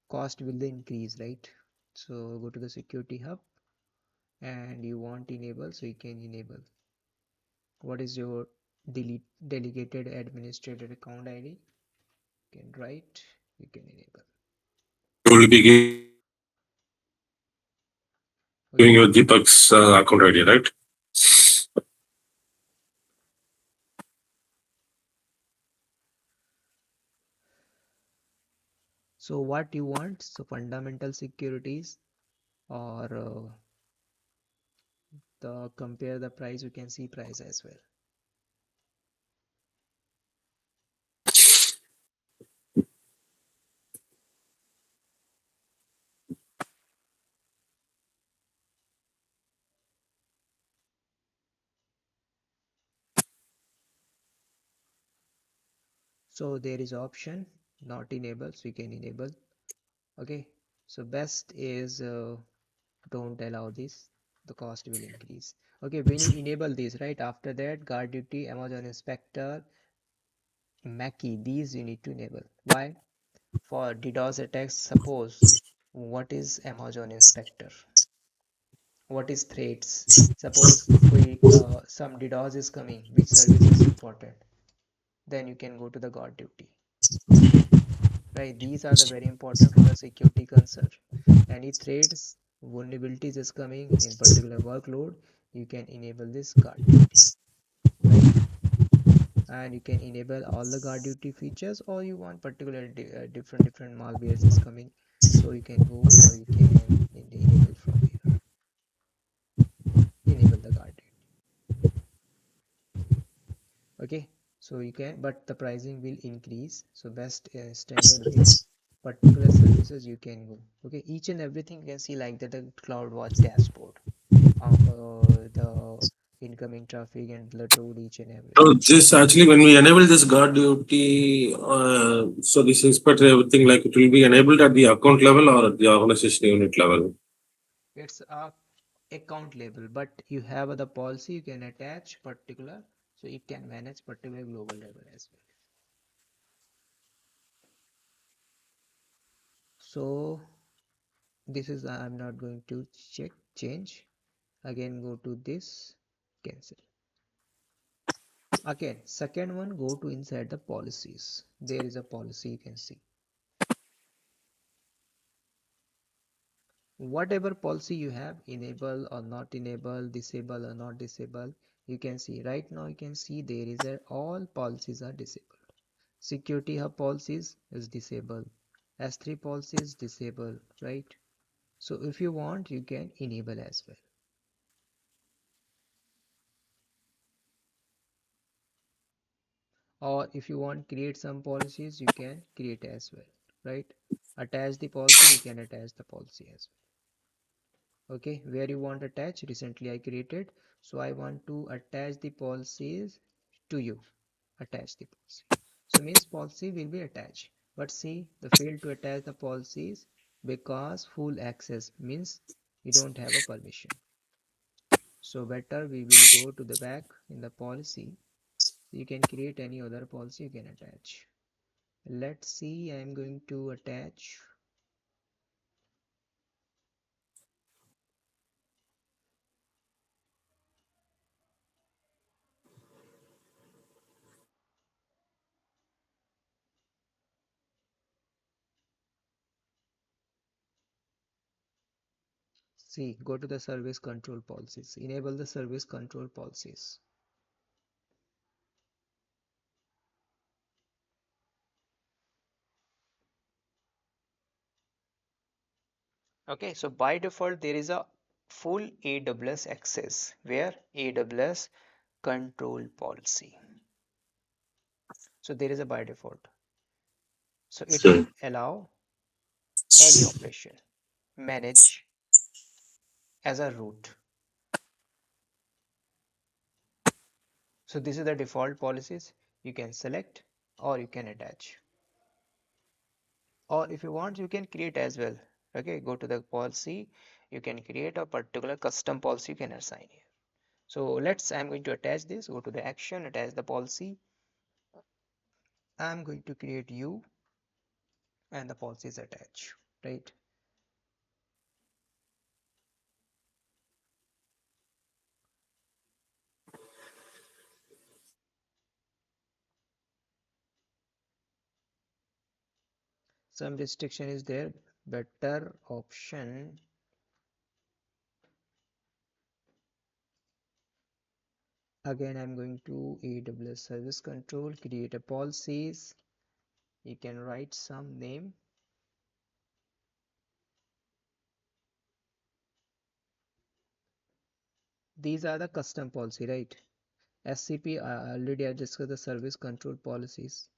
Speaker 2: cost will increase, right? So go to the security hub and you want enable, so you can enable. What is your delete delegated administrator account ID? You can write, you can enable.
Speaker 1: You will be giving your Deepak's account ID, right?
Speaker 2: Okay, so what you want, so fundamental securities, or the compare the price, you can see price as well. So there is option not enable, so you can enable. Okay, so best is don't allow this, the cost will increase. Okay, when you enable this, right, after that guard duty, Amazon Inspector, Mackie, these you need to enable. Why? For DDoS attacks, suppose, what is Amazon Inspector, what is threats, suppose quick some DDoS is coming, which service is important, then you can go to the guard duty, right? These are the very important for the security concern. Any threats, vulnerabilities is coming in particular workload, you can enable this guard duty, right? And you can enable all the guard duty features, or you want particular different malwares is coming, so you can go, or you can enable from here, enable the guard duty. So you can, but the pricing will increase. So best standard will particular services you can go. Okay, each and everything you can see like that, the CloudWatch dashboard, the incoming traffic and the tool, each and
Speaker 1: So
Speaker 2: everything.
Speaker 1: this actually, when we enable this guard duty, so this inspector everything like it will be enabled at the account level or at the organization unit level.
Speaker 2: It's a account level, but you have the policy you can attach particular, so it can manage particular global level as well. So this is, I'm not going to check change again, go to this, cancel. Again, second one, go to inside the policies. There is a policy you can see. Whatever policy you have, enable or not enable, disable or not disable, you can see right now. You can see there is a all policies are disabled. Security hub policies is disabled. S3 policies disable, right? So if you want, you can enable as well. Or if you want create some policies, you can create as well, right? Attach the policy, you can attach the policy as well. Okay, where you want attach, recently I created, so I want to attach the policies to you. Attach the policy, so means policy will be attached, but see the fail to attach the policies because full access means you don't have a permission. So better we will go to the back in the policy. You can create any other policy you can attach. Let's see, I am going to attach. See, go to the service control policies, enable the service control policies. Okay, so by default there is a full AWS access where AWS control policy. So there is a by default. So it will
Speaker 1: So,
Speaker 2: allow any operation manage as a root. So this is the default policies. You can select or you can attach. Or if you want, you can create as well. Okay, go to the policy. You can create a particular custom policy you can assign here. So I'm going to attach this. Go to the action, attach the policy. I'm going to create you and the policy is attached, right? Some restriction is there. Better option. Again, I'm going to AWS service control, create a policies. You can write some name. These are the custom policy, right? SCP, already I discussed the service control policies.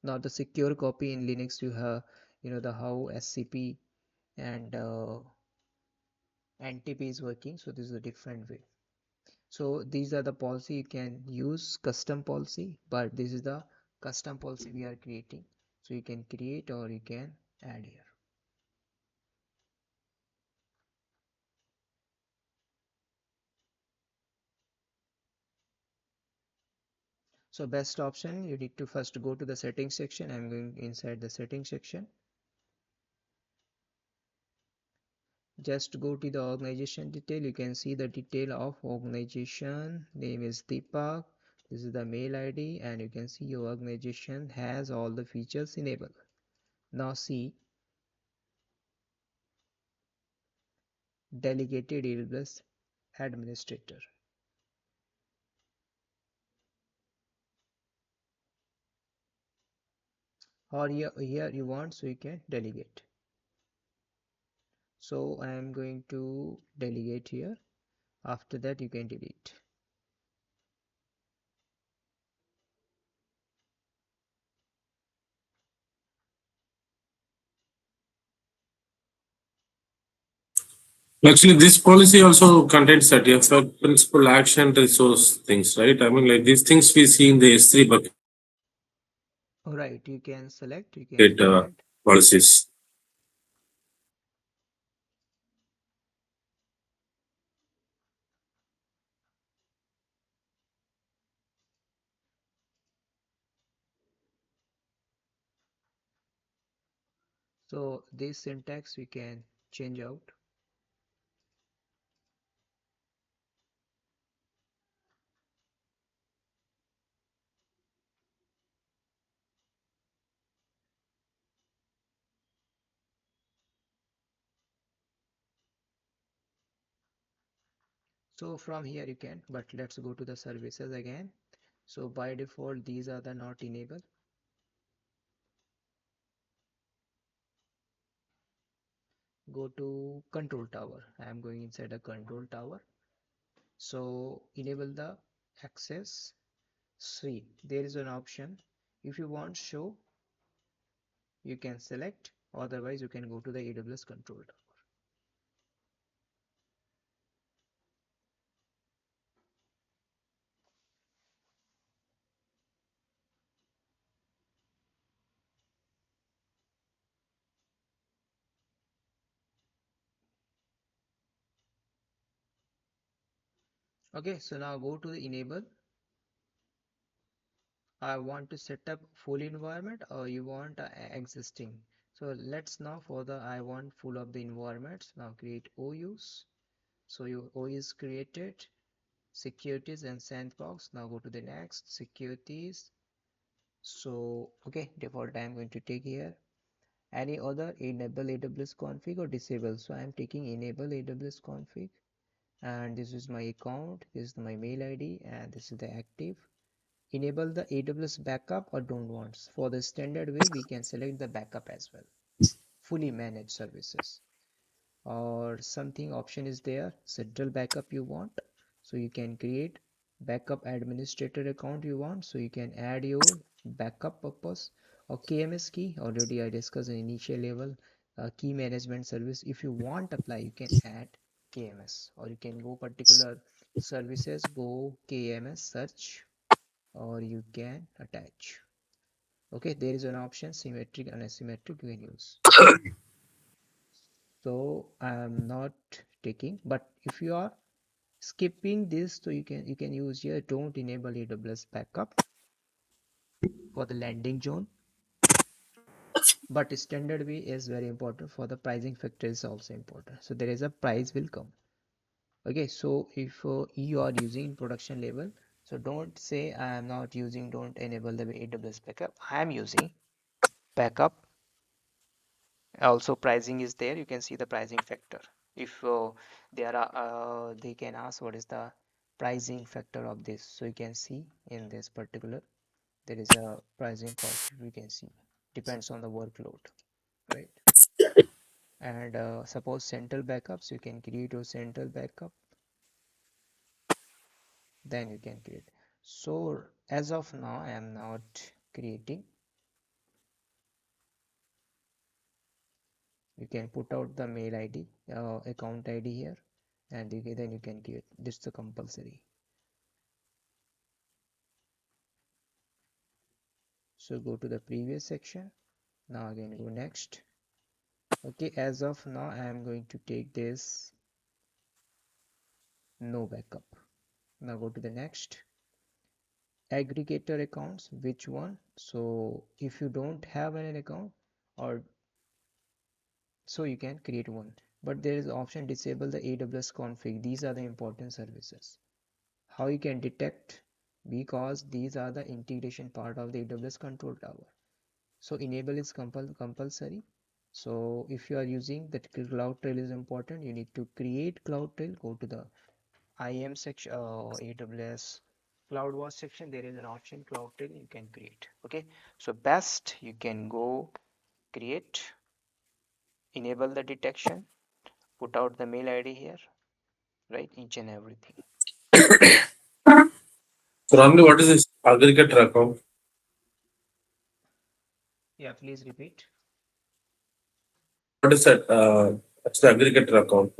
Speaker 2: Now the secure copy in Linux, you have, the how SCP and NTP is working. So this is a different way. So these are the policy you can use custom policy, but this is the custom policy we are creating. So you can create or you can add here. So best option, you need to first go to the settings section. I'm going inside the settings section. Just go to the organization detail. You can see the detail of organization. Name is Deepak. This is the mail ID and you can see your organization has all the features enabled. Now see delegated AWS administrator. Or here you want, so you can delegate. So I am going to delegate here. After that you can delete.
Speaker 1: Actually, this policy also contains that effect, principal, action, resource things, right? I mean, like these things we see in the S3 bucket
Speaker 2: Right, you can select, you can add.
Speaker 1: policies.
Speaker 2: So this syntax we can change out. So from here you can, but let's go to the services again. So by default, these are the not enabled. Go to control tower. I am going inside a control tower. So enable the access. See, there is an option. If you want show, you can select. Otherwise, you can go to the AWS control tower. Okay, so now go to the enable. I want to set up full environment or you want existing. So let's now for the I want full of the environments. Now create OUs. So your O is created. Securities and sandbox. Now go to the next securities. So okay, default I'm going to take here. Any other enable AWS config or disable. So I'm taking enable AWS config, and this is my account, this is my mail ID, and this is the active. Enable the AWS backup or don't want. For the standard way, we can select the backup as well. Fully managed services. Or something option is there, central backup you want, so you can create backup administrator account you want, so you can add your backup purpose. Or KMS key, already I discussed in initial level. Key management service, if you want apply, you can add KMS, or you can go particular services, go KMS search, or you can attach. Okay, there is an option symmetric and asymmetric you can use. So I am not taking, but if you are skipping this, so you can use here don't enable AWS backup for the landing zone, but standard way is very important. For the pricing factor is also important, so there is a price will come. Okay, so if you are using production level, so don't say I am not using, don't enable the AWS backup. I am using backup. Also pricing is there, you can see the pricing factor. If there are they can ask what is the pricing factor of this, so you can see in this particular there is a pricing cost, you can see depends on the workload, right? And suppose central backups, you can create your central backup, then you can create. So as of now I am not creating. You can put out the mail ID, account ID here, and then you can create. This is the compulsory. So go to the previous section. Now again go next. Okay, as of now I am going to take this no backup. Now go to the next. Aggregator accounts, which one? So if you don't have an account, or so you can create one, but there is option disable the AWS config. These are the important services. How you can detect? Because these are the integration part of the AWS control tower. So enable is compulsory. So if you are using that cloud trail is important, you need to create cloud trail. Go to the IAM section, AWS CloudWatch section. There is an option cloud trail you can create. Okay, so best you can go create, enable the detection, put out the mail ID here, right? Each and everything.
Speaker 1: So, Ramli, what is this aggregator account?
Speaker 2: Yeah, please repeat.
Speaker 1: What is that? That's the aggregator account.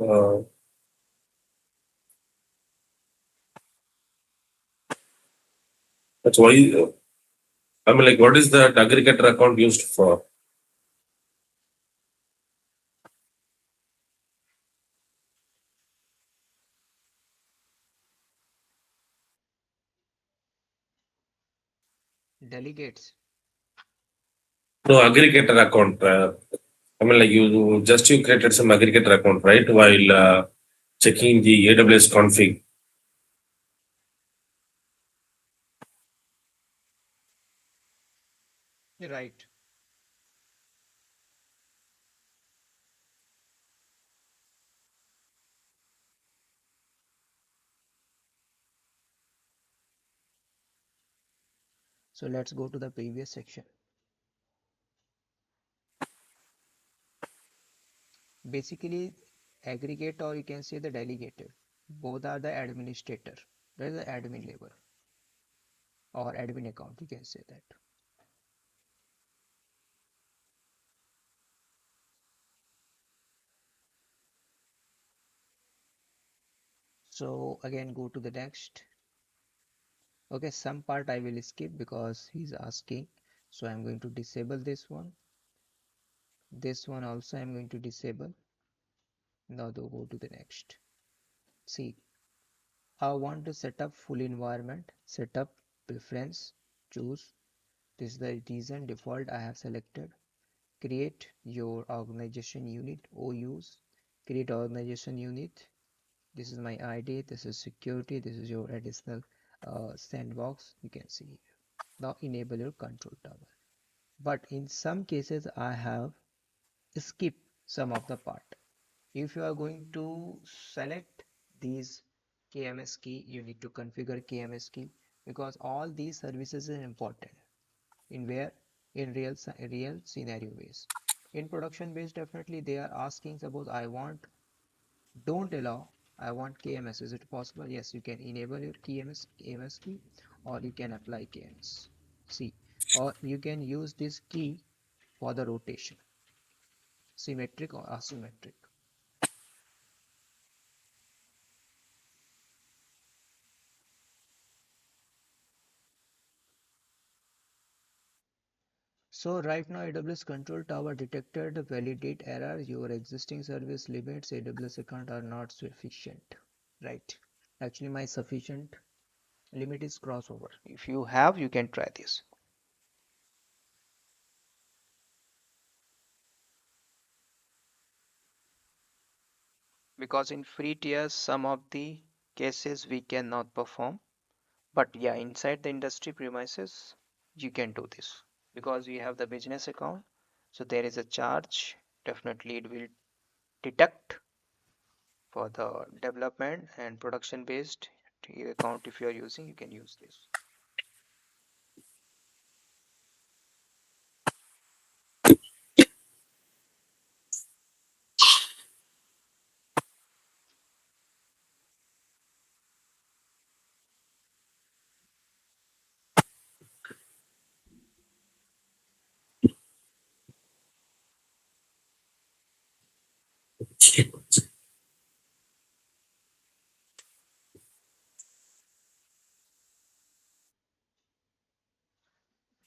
Speaker 1: That's why, I mean, like, what is that aggregator account used for?
Speaker 2: Delegates.
Speaker 1: No, aggregator account. I mean, like, you created some aggregator account, right? While checking the AWS config.
Speaker 2: Right. So let's go to the previous section. Basically, aggregate or you can say the delegated. Both are the administrator. There is the admin level or admin account. You can say that. So again, go to the next. Okay, some part I will skip because he's asking. So I'm going to disable this one. This one also I'm going to disable. Now go to the next. See, I want to set up full environment. Setup preference. Choose. This is the reason default I have selected. Create your organization unit. OUs. Create organization unit. This is my ID. This is security. This is your additional sandbox. You can see here. Now enable your control tower. But in some cases I have skipped some of the part. If you are going to select these KMS key, you need to configure KMS key because all these services are important. In where? In real scenario base. In production base, definitely they are asking, suppose I want, don't allow, I want KMS. Is it possible? Yes, you can enable your KMS key or you can apply KMS. See, or you can use this key for the rotation, symmetric or asymmetric. So right now AWS Control Tower detected validate error. Your existing service limits AWS account are not sufficient. Right. Actually my sufficient limit is crossover. If you have, you can try this. Because in free tiers, some of the cases we cannot perform. But yeah, inside the industry premises, you can do this. Because we have the business account. So there is a charge. Definitely it will detect for the development and production based account. If you are using, you can use this.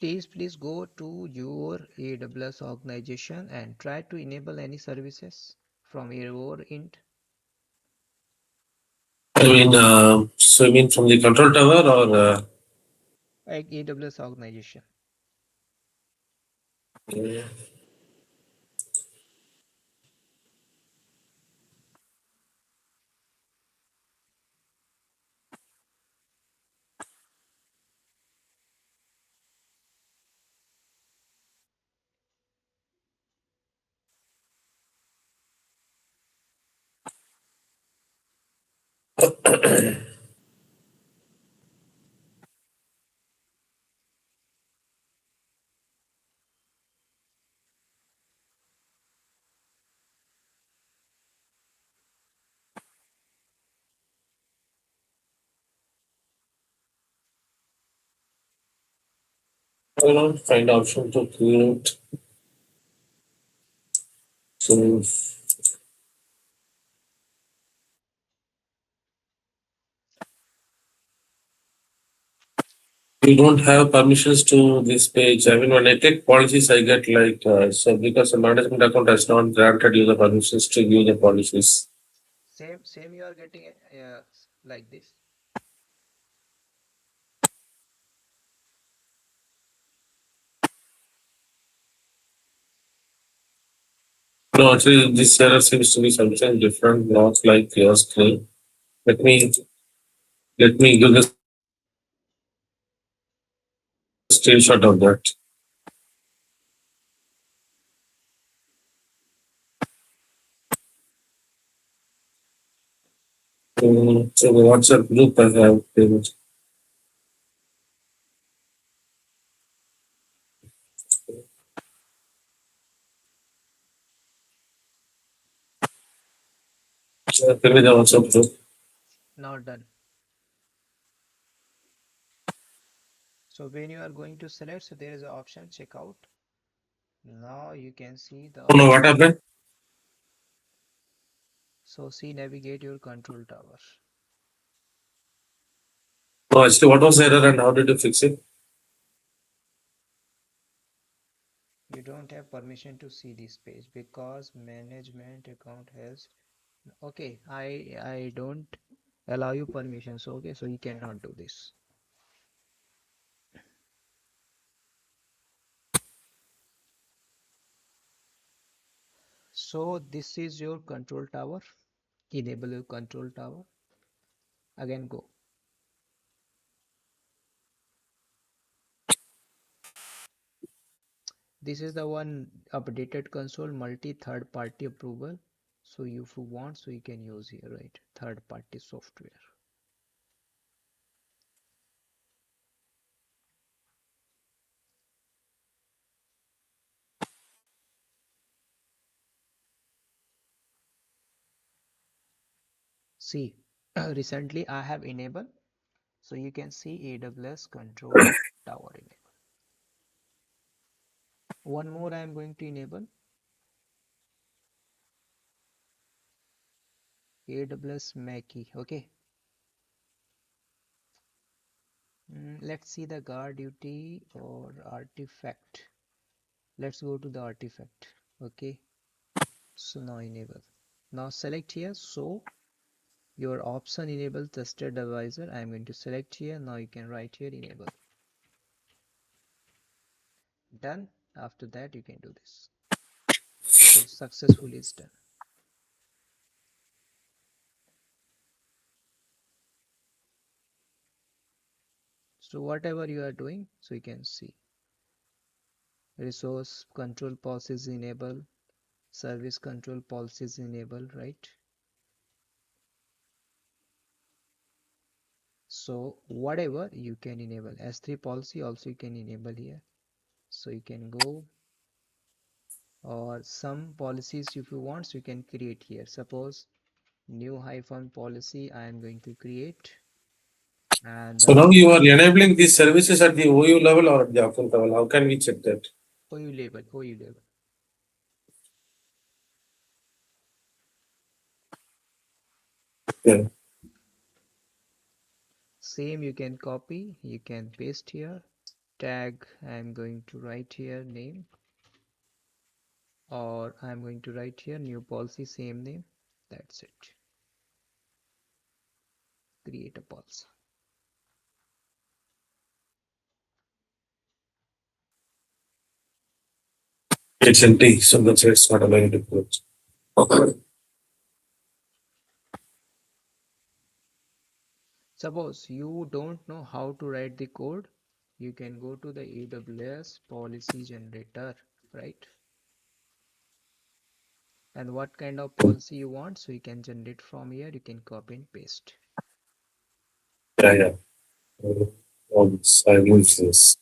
Speaker 2: Please go to your AWS organization and try to enable any services from your end.
Speaker 1: I mean, so you mean from the control tower or?
Speaker 2: Like AWS organization.
Speaker 1: Yeah. I don't know, find option to create. So You don't have permissions to this page. I mean, when I take policies, I get like, so because the management account has not granted you the permissions to view the policies.
Speaker 2: Same you are getting like this.
Speaker 1: No, actually, this error seems to be something different, not like your screen. Let me let me give the screenshot of that. So the WhatsApp group I have. Tell me the WhatsApp group.
Speaker 2: Now done. So when you are going to select, so there is an option checkout. Now you can see
Speaker 1: Oh
Speaker 2: the,
Speaker 1: no, what happened?
Speaker 2: so see navigate your control tower.
Speaker 1: No, actually, what was the error and how did you fix it?
Speaker 2: You don't have permission to see this page because management account has, okay, I don't allow you permission, so okay, so you cannot do this. So this is your control tower. Enable your control tower. Again go. This is the one updated console multi third party approval. So if you want, so you can use here, right? Third party software. See, recently I have enabled. So you can see AWS Control Tower enable. One more I am going to enable. AWS Mackie. Okay. Let's see the guard duty or artifact. Let's go to the artifact. Okay. So now enable. Now select here. So your option enable trusted advisor. I am going to select here. Now you can write here enable. Done. After that you can do this. So successfully it's done. So whatever you are doing, so you can see resource control policies enable, service control policies enable, right? So whatever you can enable, S3 policy also you can enable here. So you can go, or some policies if you want, so you can create here. Suppose new hyphen policy I am going to create, and
Speaker 1: So
Speaker 2: the
Speaker 1: now you are enabling these services at the OU level or at the account level. How can we check that?
Speaker 2: OU label.
Speaker 1: Yeah.
Speaker 2: Same you can copy, you can paste here. Tag I am going to write here name, or I'm going to write here new policy, same name. That's it. Create a policy.
Speaker 1: It's empty, so that's why it's not allowing to close. Okay.
Speaker 2: Suppose you don't know how to write the code, you can go to the AWS policy generator, right? And what kind of policy you want, so you can generate from here, you can copy and paste.
Speaker 1: Yeah, yeah. Once I use this.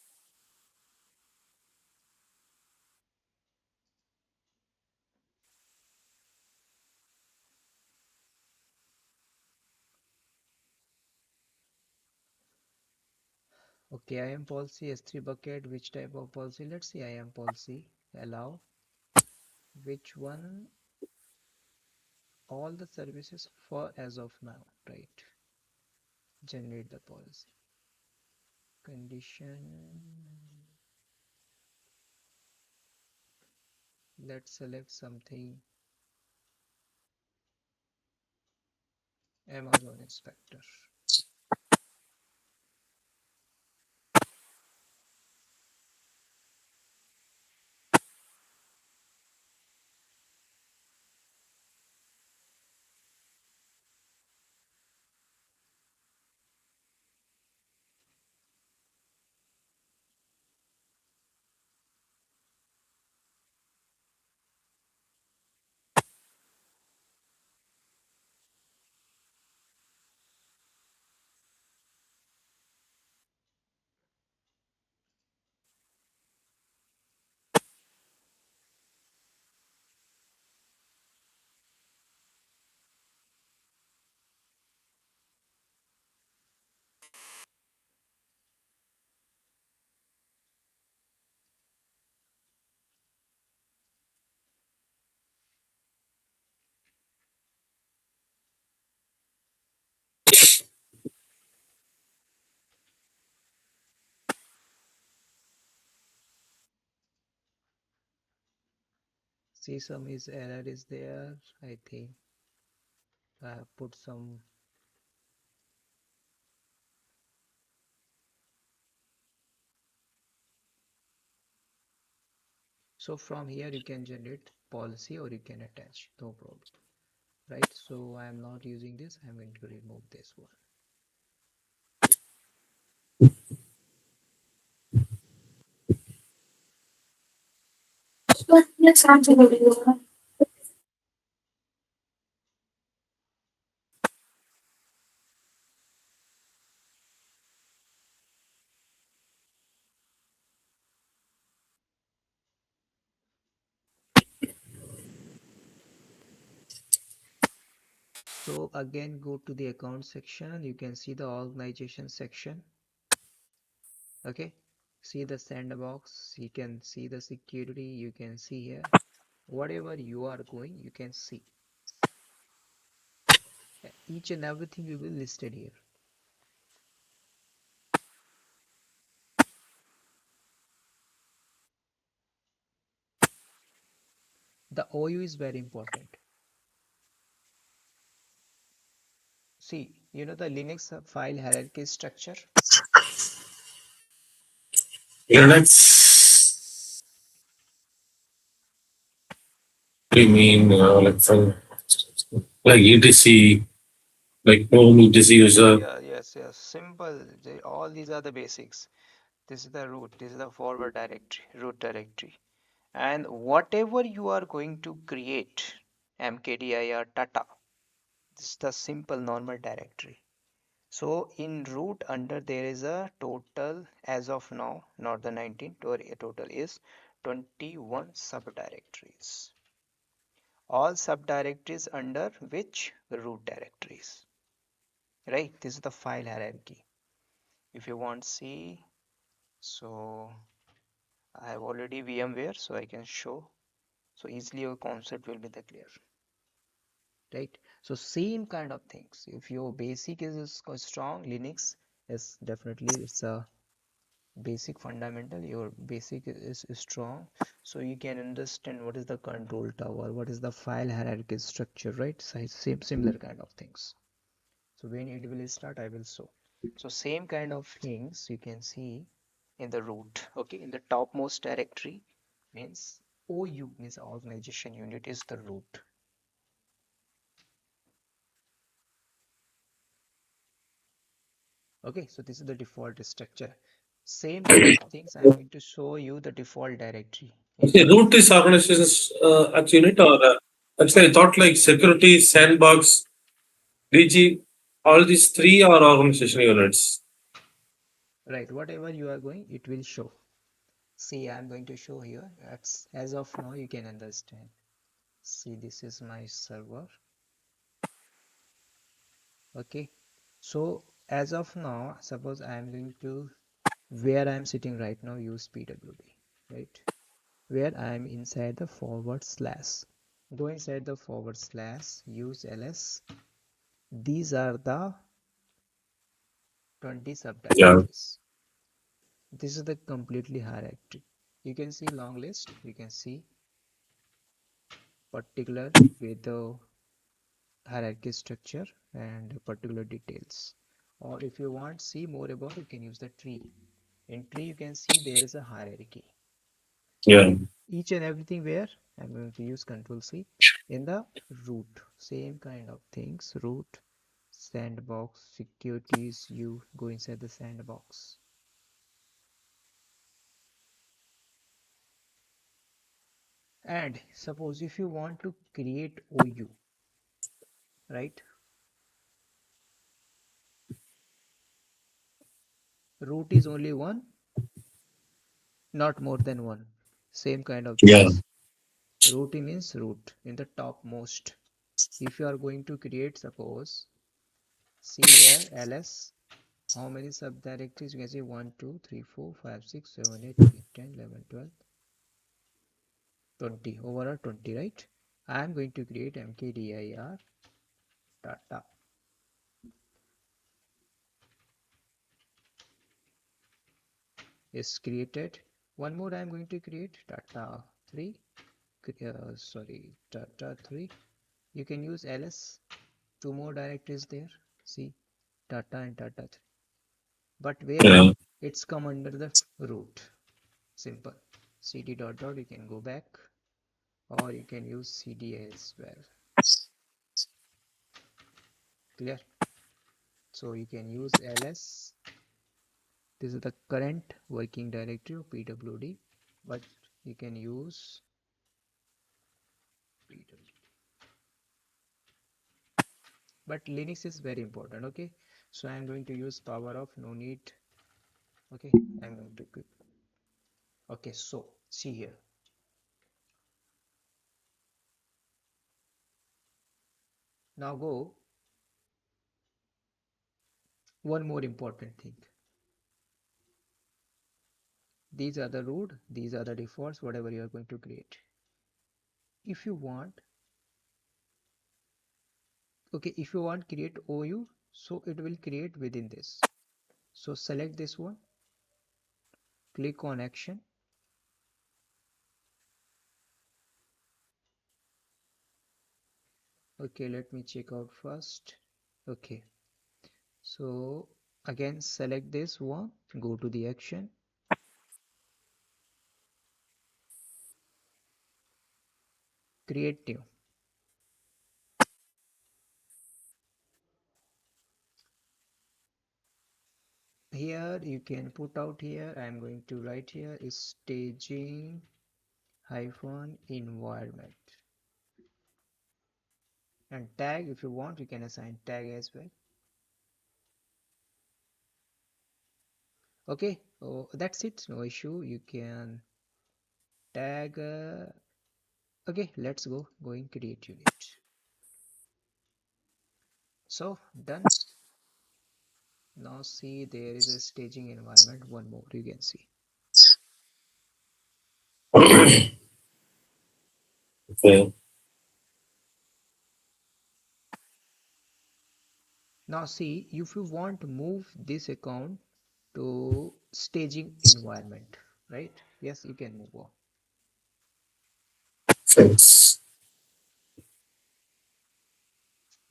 Speaker 2: Okay, IAM policy, S3 bucket, which type of policy? Let's see IAM policy, allow, which one, all the services for as of now, right? Generate the policy. condition. Let's select something. Amazon inspector. See, some is error is there. I think I have put some. So from here you can generate policy or you can attach, no problem, right? So I am not using this. I'm going to remove this one. So again, go to the account section. You can see the organization section. Okay. See the sandbox. You can see the security. You can see here. Whatever you are going, you can see. Each and everything will be listed here. The OU is very important. See, you know the Linux file hierarchy structure.
Speaker 1: Linux, I mean, like etc, like home etc user.
Speaker 2: Yeah, yes. Simple. All these are the basics. This is the root. This is the forward directory, root directory. And whatever you are going to create, mkdir tata, this is the simple normal directory. So in root under there is a total as of now, not the 19, total is 21 subdirectories. All subdirectories under which root directories, right? This is the file hierarchy. If you want to see, so I have already VMware, so I can show. So easily your concept will be the clear, right? So same kind of things. If your basic is strong, Linux is definitely it's a basic fundamental. Your basic is strong, so you can understand what is the control tower, what is the file hierarchy structure, right? So same similar kind of things. So when it will start, I will show. So same kind of things you can see in the root. Okay, in the topmost directory means OU means organization unit is the root. Okay, so this is the default structure. Same kind of things I'm going to show you the default directory in
Speaker 1: Okay,
Speaker 2: root.
Speaker 1: root is organizations at unit or actually I thought like security, sandbox, DG, all these three are organization units.
Speaker 2: Right, whatever you are going, it will show. See, I'm going to show here. That's as of now you can understand. See, this is my server. Okay, so as of now, suppose I'm going to where I'm sitting right now, use pwd, right? Where I'm inside the forward slash. Go inside the forward slash, use ls. These are the 20
Speaker 1: Yeah.
Speaker 2: subdirectories. This is the completely hierarchy. You can see long list, you can see particular with the hierarchy structure and particular details. Or if you want see more about, you can use the tree. In tree you can see there is a hierarchy.
Speaker 1: Yeah.
Speaker 2: Each and everything where I'm going to use Control C in the root. Same kind of things. Root, sandbox, securities. You go inside the sandbox. And suppose if you want to create OU, right? Root is only one, not more than one. Same kind of
Speaker 1: Yeah.
Speaker 2: things. Root means root in the topmost. If you are going to create, suppose, see here ls, how many subdirectories? You can see 1, 2, 3, 4, 5, 6, 7, 8, 9, 10, 11, 12, 20. Overall 20, right? I am going to create mkdir data is created. One more I am going to create data 3. Sorry, data 3. You can use ls. Two more directories there. See, data and data 3. But where
Speaker 1: Yeah.
Speaker 2: it's come under the root. Simple. Cd dot dot. You can go back, or you can use cd as well. Clear? So you can use ls. This is the current working directory of pwd, but you can use pwd. But Linux is very important. Okay, so I'm going to use power of no need. Okay, I'm going to quit. Okay, so see here. Now go one more important thing. These are the root, these are the defaults, whatever you are going to create. If you want, okay, if you want create OU, so it will create within this. So select this one, click on action. Okay, let me check out first. Okay, so again select this one, go to the action, create new. Here you can put out here, I'm going to write here is staging hyphen environment, and tag, if you want you can assign tag as well. Okay, oh, that's it, no issue. You can tag okay, let's going create unit. So done. Now see there is a staging environment, one more you can see.
Speaker 1: Okay.
Speaker 2: Now see, if you want to move this account to staging environment, right? Yes, you can move on.
Speaker 1: Thanks.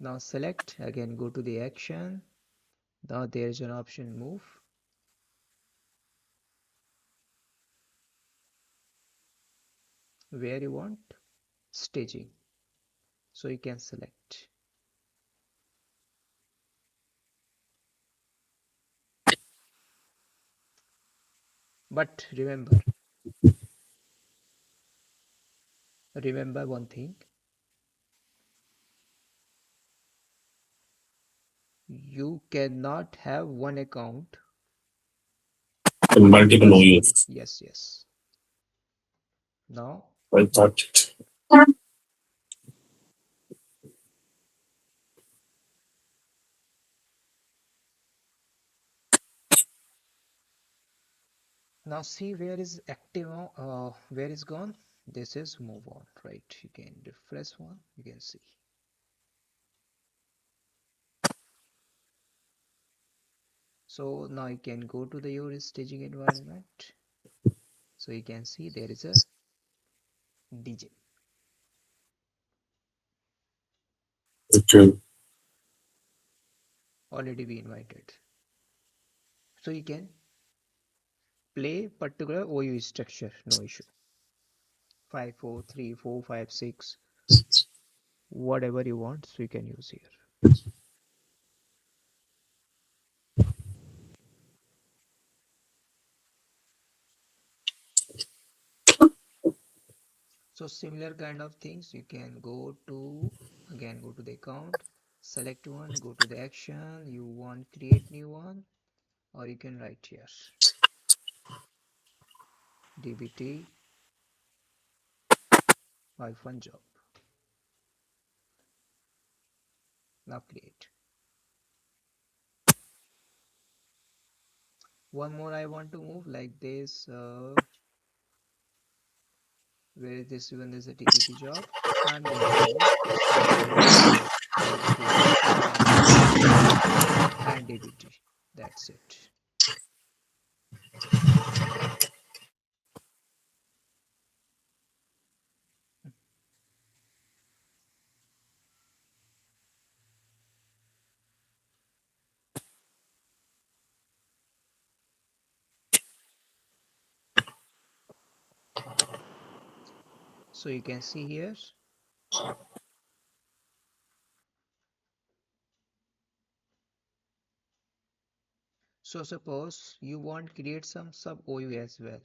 Speaker 2: Now select, again go to the action. Now there's an option move. Where you want staging, so you can select. But remember one thing, you cannot have one account
Speaker 1: And multiple
Speaker 2: multiple.
Speaker 1: OUs.
Speaker 2: Yes, yes. Now
Speaker 1: I thought it.
Speaker 2: now see where is active, where is gone. This is move on, right? You can refresh one, you can see. So now you can go to the your staging environment. So you can see there is a DJ
Speaker 1: Okay.
Speaker 2: already be invited. So you can play particular OU structure, no issue. 5, 4, 3, 4, 5, 6, whatever you want, so you can use here. So similar kind of things you can go to, again go to the account, select one, go to the action, you want create new one, or you can write here dbt hyphen job. Now create. One more I want to move like this. Where is this one? There's a dbt job. I'm going to move dbt hyphen and dbt. That's it. So you can see here. So suppose you want create some sub OU as well.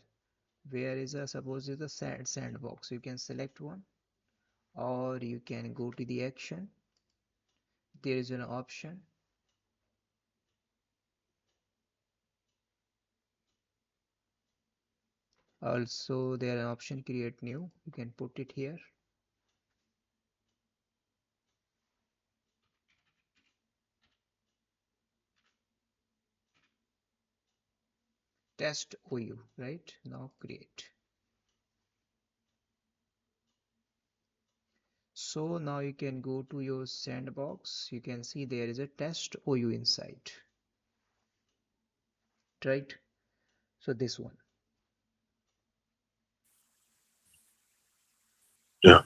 Speaker 2: Where is a suppose is a sandbox. You can select one, or you can go to the action. There is an option. Also there an option create new. You can put it here. Test OU, right? Now create. So now you can go to your sandbox. You can see there is a test OU inside, right? So this one.
Speaker 1: Yeah.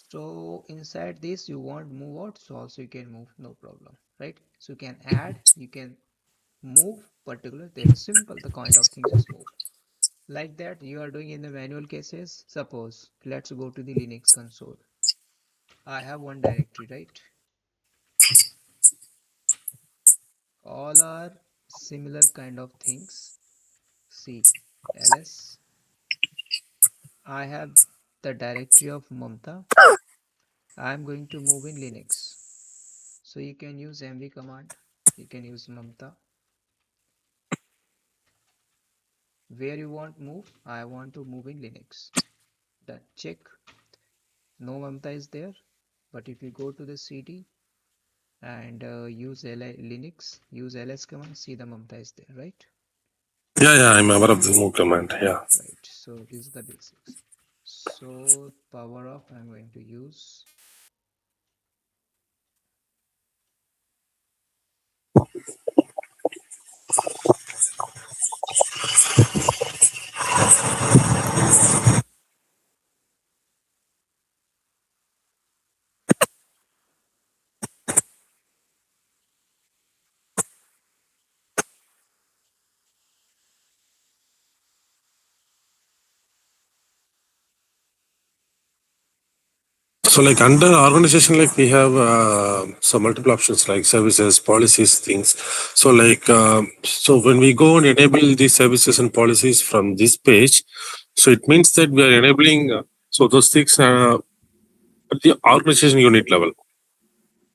Speaker 2: So inside this you want move out, so also you can move, no problem, right? So you can add, you can move particular, there is simple, the kind of things is move. Like that you are doing in the manual cases. Suppose let's go to the Linux console. I have one directory, right? All are similar kind of things. See, ls, I have the directory of Mamta. I am going to move in Linux. So you can use mv command. You can use Mamta. Where you want move? I want to move in Linux. Done. Check. No Mamta is there. But if you go to the cd and use Linux, use ls command, see the Mamta is there, right?
Speaker 1: Yeah, yeah, I'm aware of the move command. Yeah.
Speaker 2: Right. So this is the basics. So power off I'm going to use.
Speaker 1: So, like under organization, like we have some multiple options like services, policies, things. So, like so when we go and enable these services and policies from this page, so it means that we are enabling. So those things at the organization unit level,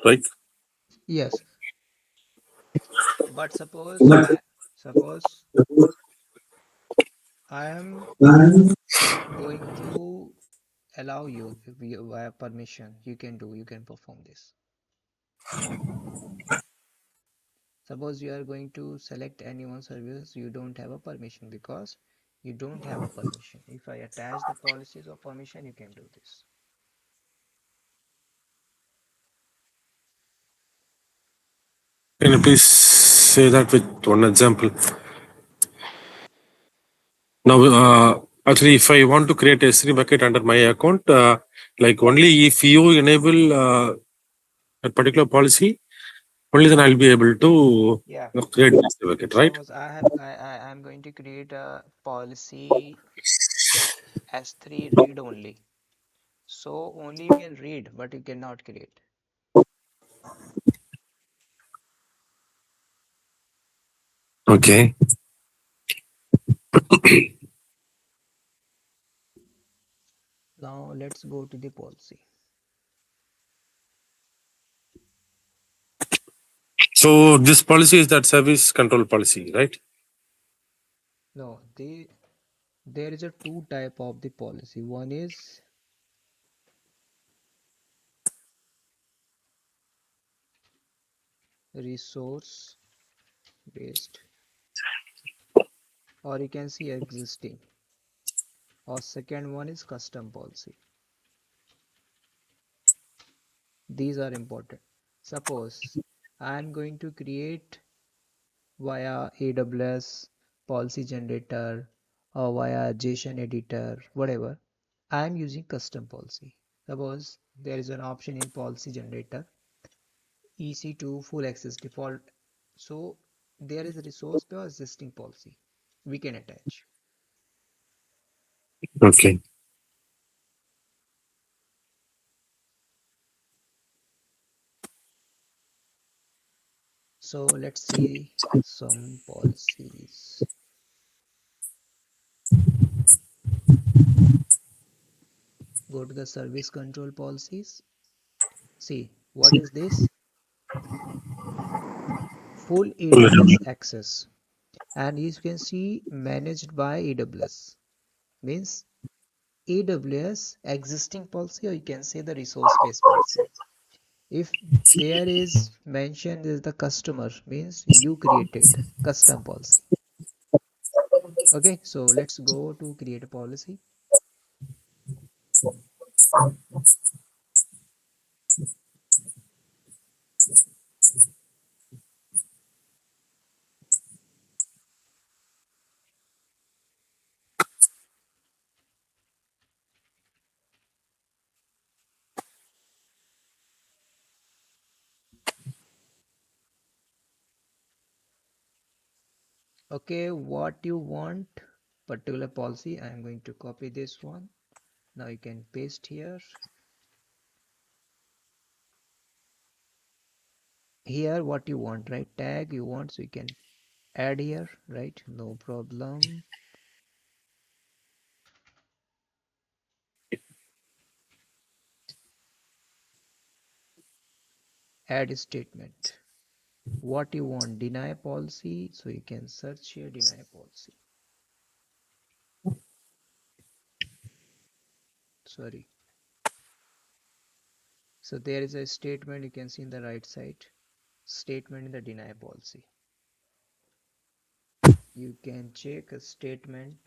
Speaker 1: right?
Speaker 2: Yes. But suppose I am going to allow you, if you have permission, you can do, you can perform this. Suppose you are going to select any one service, you don't have a permission because you don't have a permission. If I attach the policies of permission, you can do this.
Speaker 1: Can you please say that with one example? Now, actually, if I want to create a S3 bucket under my account, like only if you enable a particular policy, only then I'll be able to
Speaker 2: Yeah.
Speaker 1: create an S3 bucket, right?
Speaker 2: Suppose I'm going to create a policy S3 read only. So only you can read, but you cannot create.
Speaker 1: Okay.
Speaker 2: Now let's go to the policy.
Speaker 1: So this policy is that service control policy, right?
Speaker 2: No, there is a two type of the policy. One is resource based, or you can see existing, or second one is custom policy. These are important. Suppose I am going to create via AWS policy generator or via JSON editor, whatever. I am using custom policy. Suppose there is an option in policy generator, EC2 full access default. So there is a resource per existing policy we can attach.
Speaker 1: Okay.
Speaker 2: So let's see some policies. Go to the service control policies. See what is this? Full AWS access. And you can see managed by AWS. Means AWS existing policy, or you can say the resource based policy. If there is mentioned is the customer, means you created custom policy. Okay, so let's go to create a policy. Okay, what you want, particular policy. I'm going to copy this one. Now you can paste here. Here what you want, right? Tag you want, so you can add here, right? No problem. Add statement. What you want, deny policy, so you can search here deny policy. Sorry. So there is a statement you can see in the right side. Statement in the deny policy. You can check a statement.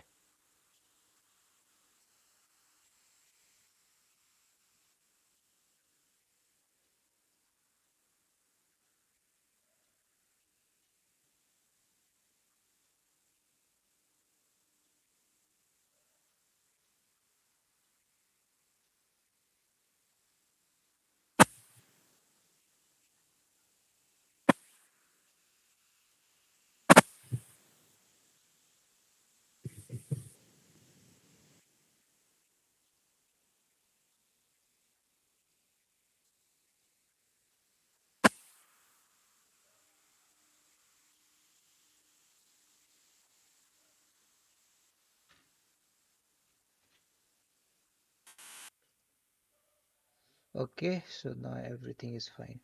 Speaker 2: Okay, so now everything is fine.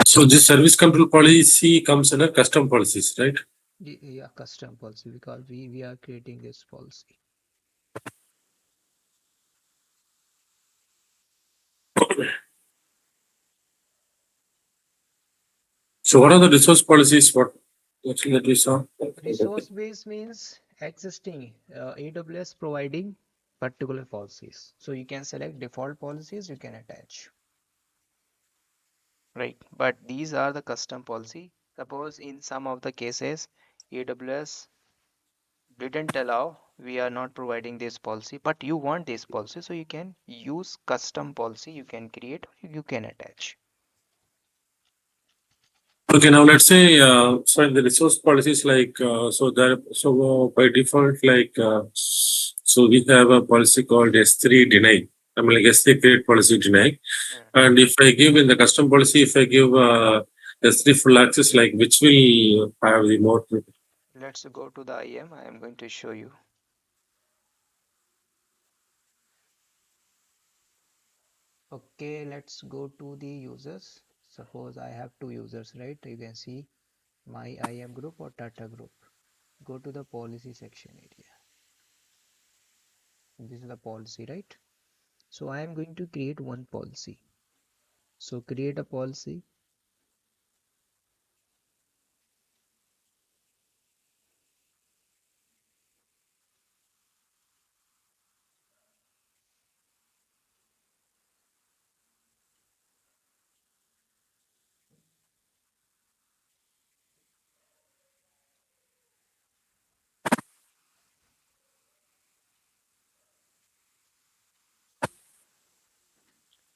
Speaker 1: So this service control policy comes under custom policies, right?
Speaker 2: Yeah, custom policy, because we are creating this policy.
Speaker 1: So what are the resource policies? What What's that we saw?
Speaker 2: Resource base means existing AWS providing particular policies. So you can select default policies you can attach. Right, but these are the custom policy. Suppose in some of the cases AWS didn't allow, we are not providing this policy, but you want this policy, so you can use custom policy, you can create or you can attach.
Speaker 1: Okay, now let's say, so in the resource policies, like, by default, like, so we have a policy called S3 deny. I mean, like S3 create policy deny. And if I give in the custom policy, if I give S3 full access, like, which will have the more.
Speaker 2: Let's go to the IAM. I am going to show you. Okay, let's go to the users. Suppose I have two users, right? You can see my IAM group or Tata group. Go to the policy section area. This is the policy, right? So I am going to create one policy. So create a policy.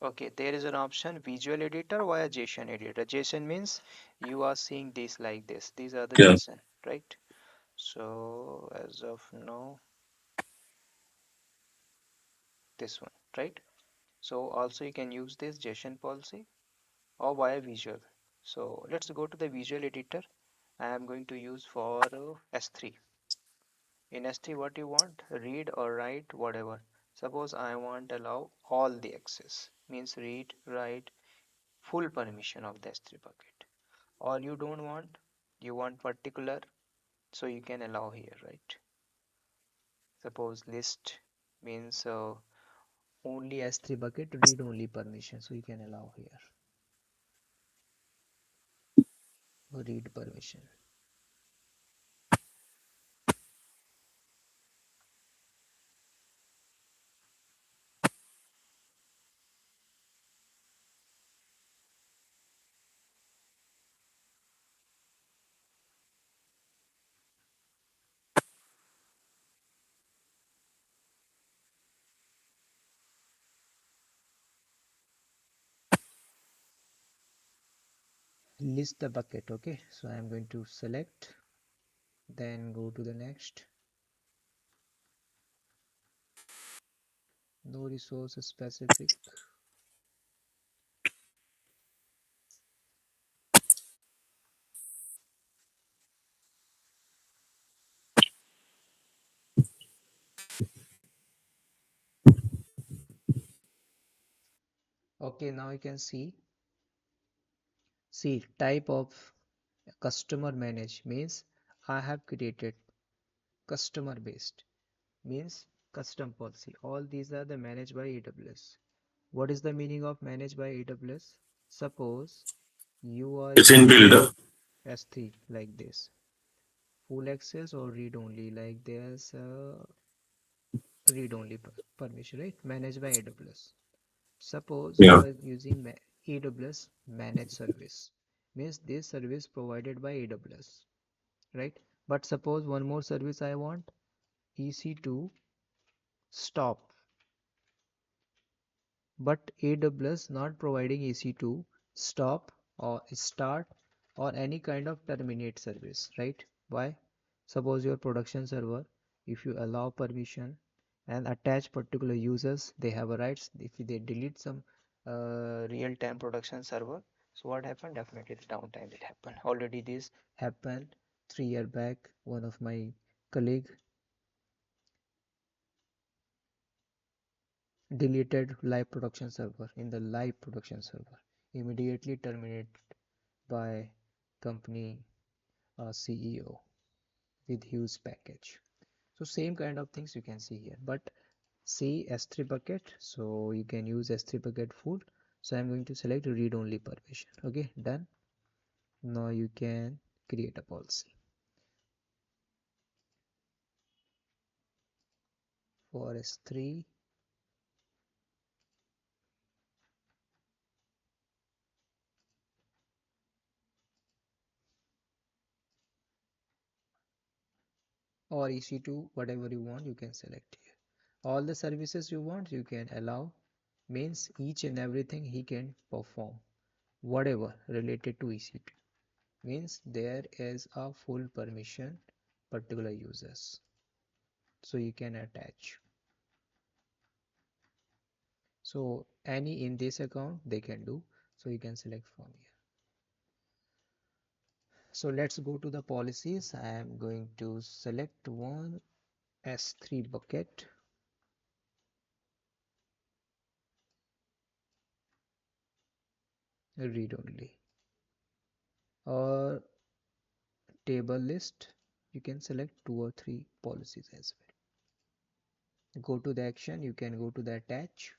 Speaker 2: Okay, there is an option visual editor via JSON editor. JSON means you are seeing this like this. These are the
Speaker 1: Yeah.
Speaker 2: JSON, right? So as of now, this one, right? So also you can use this JSON policy or via visual. So let's go to the visual editor. I am going to use for S3. In S3, what you want? Read or write, whatever. Suppose I want allow all the access. Means read, write, full permission of the S3 bucket. Or you don't want, you want particular, so you can allow here, right? Suppose list means only S3 bucket, read only permission, so you can allow here. Read permission. List the bucket. Okay, so I am going to select, then go to the next. No resource specific. Okay, now you can see type of customer manage means I have created customer based means custom policy. All these are the managed by AWS. What is the meaning of managed by AWS? Suppose you are
Speaker 1: It's
Speaker 2: using
Speaker 1: inbuilt.
Speaker 2: S3 like this, full access or read only, like there's a read only permission, right? Managed by AWS. Suppose you
Speaker 1: Yeah.
Speaker 2: are using AWS managed service, means this service provided by AWS, right? But suppose one more service I want, EC2 stop, but AWS not providing EC2 stop or start or any kind of terminate service, right? Why? Suppose your production server, if you allow permission and attach particular users, they have a rights. If they delete some real-time production server, so what happened? Definitely the downtime will happen. Already this happened 3 years back. One of my colleague deleted live production server in the live production server, immediately terminated by company CEO with huge package. So same kind of things you can see here, but see S3 bucket, so you can use S3 bucket full. So I'm going to select read only permission. Okay, done. Now you can create a policy. For S3, or EC2, whatever you want, you can select here. All the services you want, you can allow, means each and everything he can perform, whatever related to EC2, means there is a full permission particular users, so you can attach. So any in this account they can do, so you can select from here. So let's go to the policies. I am going to select one S3 bucket, read only, or table list. You can select 2 or 3 policies as well. Go to the action, you can go to the attach.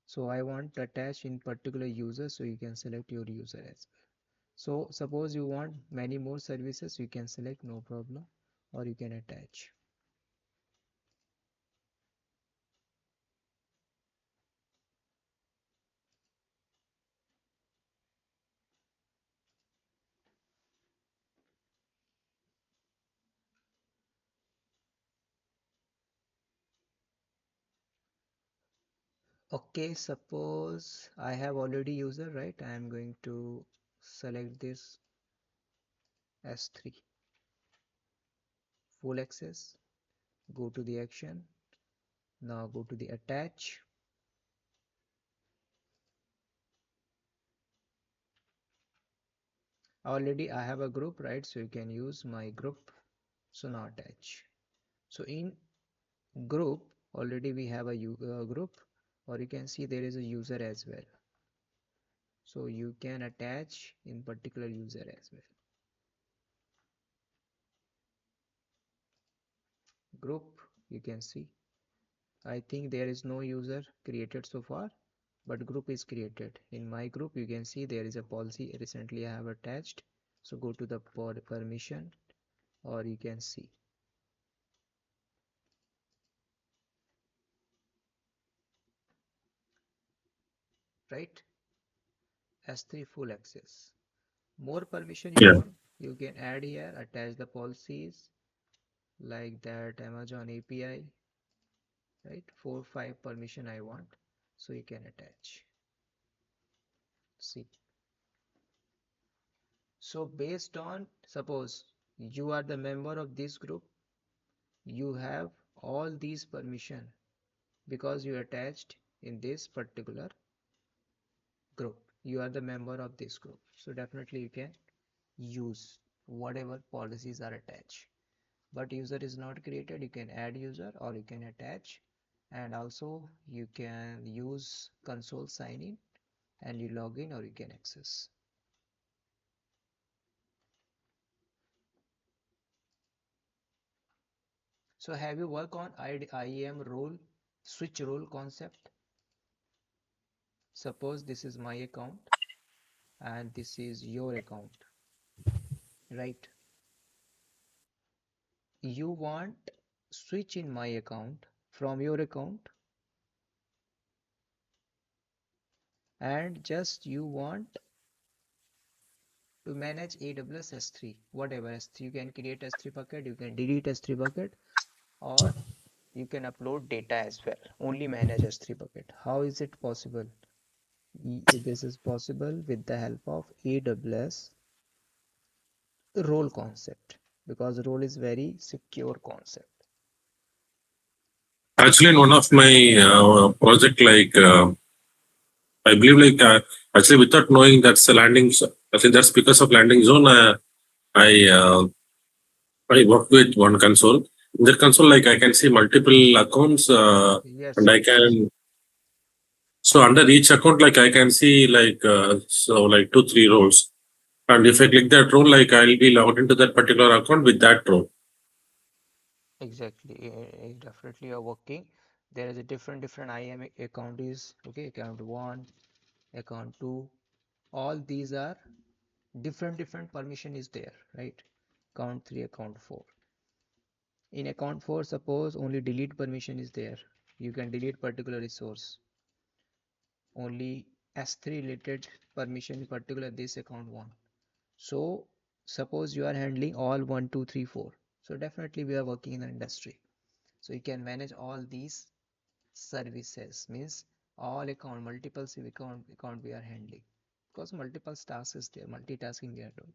Speaker 2: So I want to attach in particular user, so you can select your user as well. So suppose you want many more services, you can select, no problem, or you can attach. Okay, suppose I have already user, right? I am going to select this S3 full access, go to the action, now go to the attach. Already I have a group, right? So you can use my group. So now attach. So in group already we have a group, or you can see there is a user as well, so you can attach in particular user as well. Group, you can see, I think there is no user created so far, but group is created. In my group you can see there is a policy recently I have attached, so go to the permission, or you can see, right, S3 full access. More permission you
Speaker 1: Yeah.
Speaker 2: want, you can add here, attach the policies like that, Amazon API, right, 4 5 permission I want, so you can attach. See, so based on, suppose you are the member of this group, you have all these permission because you attached in this particular group, you are the member of this group, so definitely you can use whatever policies are attached. But user is not created, you can add user or you can attach, and also you can use console sign in and you log in or you can access. So have you worked on IAM role, switch role concept? Suppose this is my account and this is your account, right? You want switch in my account from your account, and just you want to manage AWS S3, whatever S3, you can create S3 bucket, you can delete S3 bucket, or you can upload data as well, only manage S3 bucket. How is it possible? This is possible with the help of AWS role concept, because role is very secure concept.
Speaker 1: Actually, in one of my project, I believe, actually, without knowing that's a landing, I think that's because of landing zone. I I work with one console. In that console, like I can see multiple accounts,
Speaker 2: Yes,
Speaker 1: and I
Speaker 2: yes, yes.
Speaker 1: can, so under each account, like I can see like 2 3 roles. And if I click that role, like I'll be logged into that particular account with that role.
Speaker 2: Exactly. Definitely are working. There is a different IAM account is, okay, account 1, account 2, all these are different permission is there, right? Account 3, account 4. In account 4, suppose only delete permission is there. You can delete particular resource. Only S3 related permission in particular this account 1. So suppose you are handling all 1, 2, 3, 4. So definitely we are working in the industry. So you can manage all these services, means all account, multiple sieve account we are handling. Because multiple tasks is there, multitasking we are doing,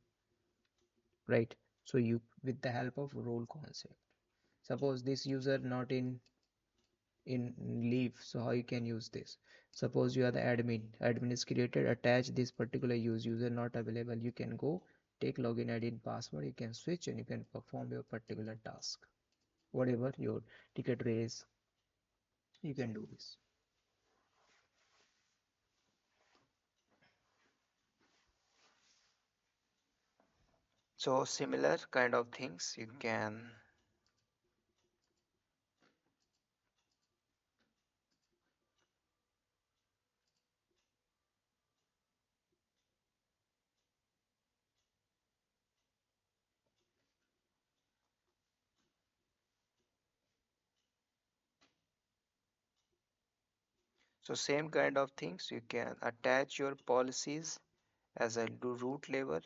Speaker 2: right? So you, with the help of role concept. Suppose this user not in leave, so how you can use this? Suppose you are the admin is created, attach this particular user not available, you can go take login ID and password, you can switch and you can perform your particular task, whatever your ticket raise, you can do this. So similar kind of things you can. So same kind of things you can attach your policies as a root level.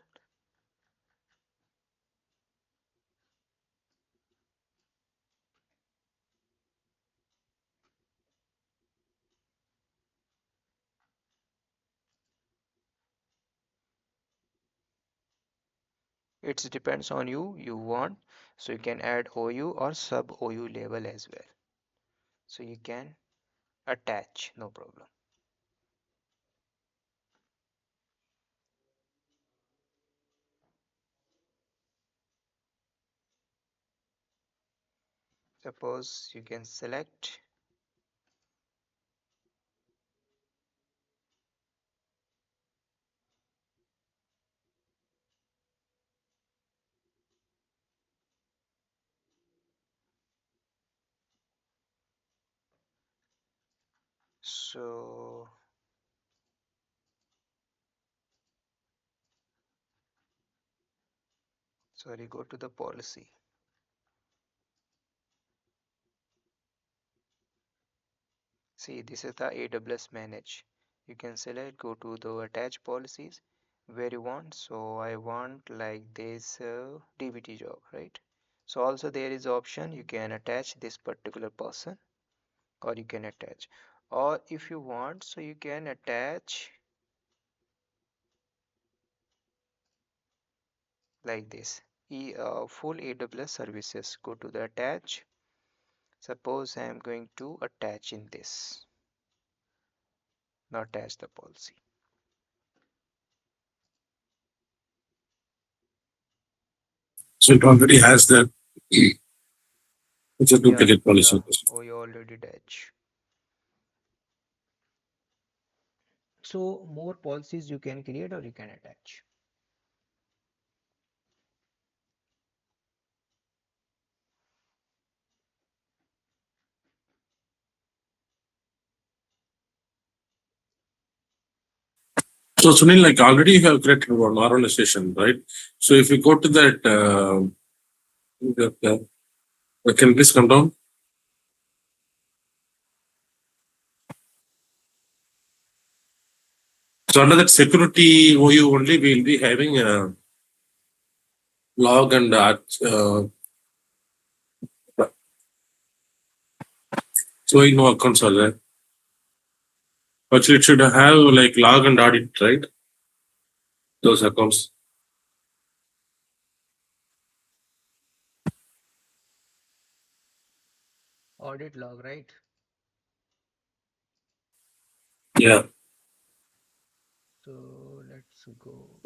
Speaker 2: It depends on you want, so you can add OU or sub OU level as well. So you can attach, no problem. Suppose you can select. So sorry, go to the policy. See, this is the AWS manage. You can select, go to the attach policies where you want. So I want like this DBT job, right? So also there is option you can attach this particular person, or you can attach, or if you want, so you can attach like this. Full AWS services. Go to the attach. Suppose I am going to attach in this. Now attach the policy.
Speaker 1: So it already has the it's a
Speaker 2: Yeah,
Speaker 1: duplicate
Speaker 2: yeah.
Speaker 1: policy.
Speaker 2: Oh, you already attach. So more policies you can create or you can attach.
Speaker 1: So Sunil, like already you have created one organization, right? So if you go to that, can you please come down? So under that security OU only, we'll be having a log and so no accounts are there. But it should have like log and audit, right? Those accounts.
Speaker 2: Audit log, right?
Speaker 1: Yeah.
Speaker 2: So let's go.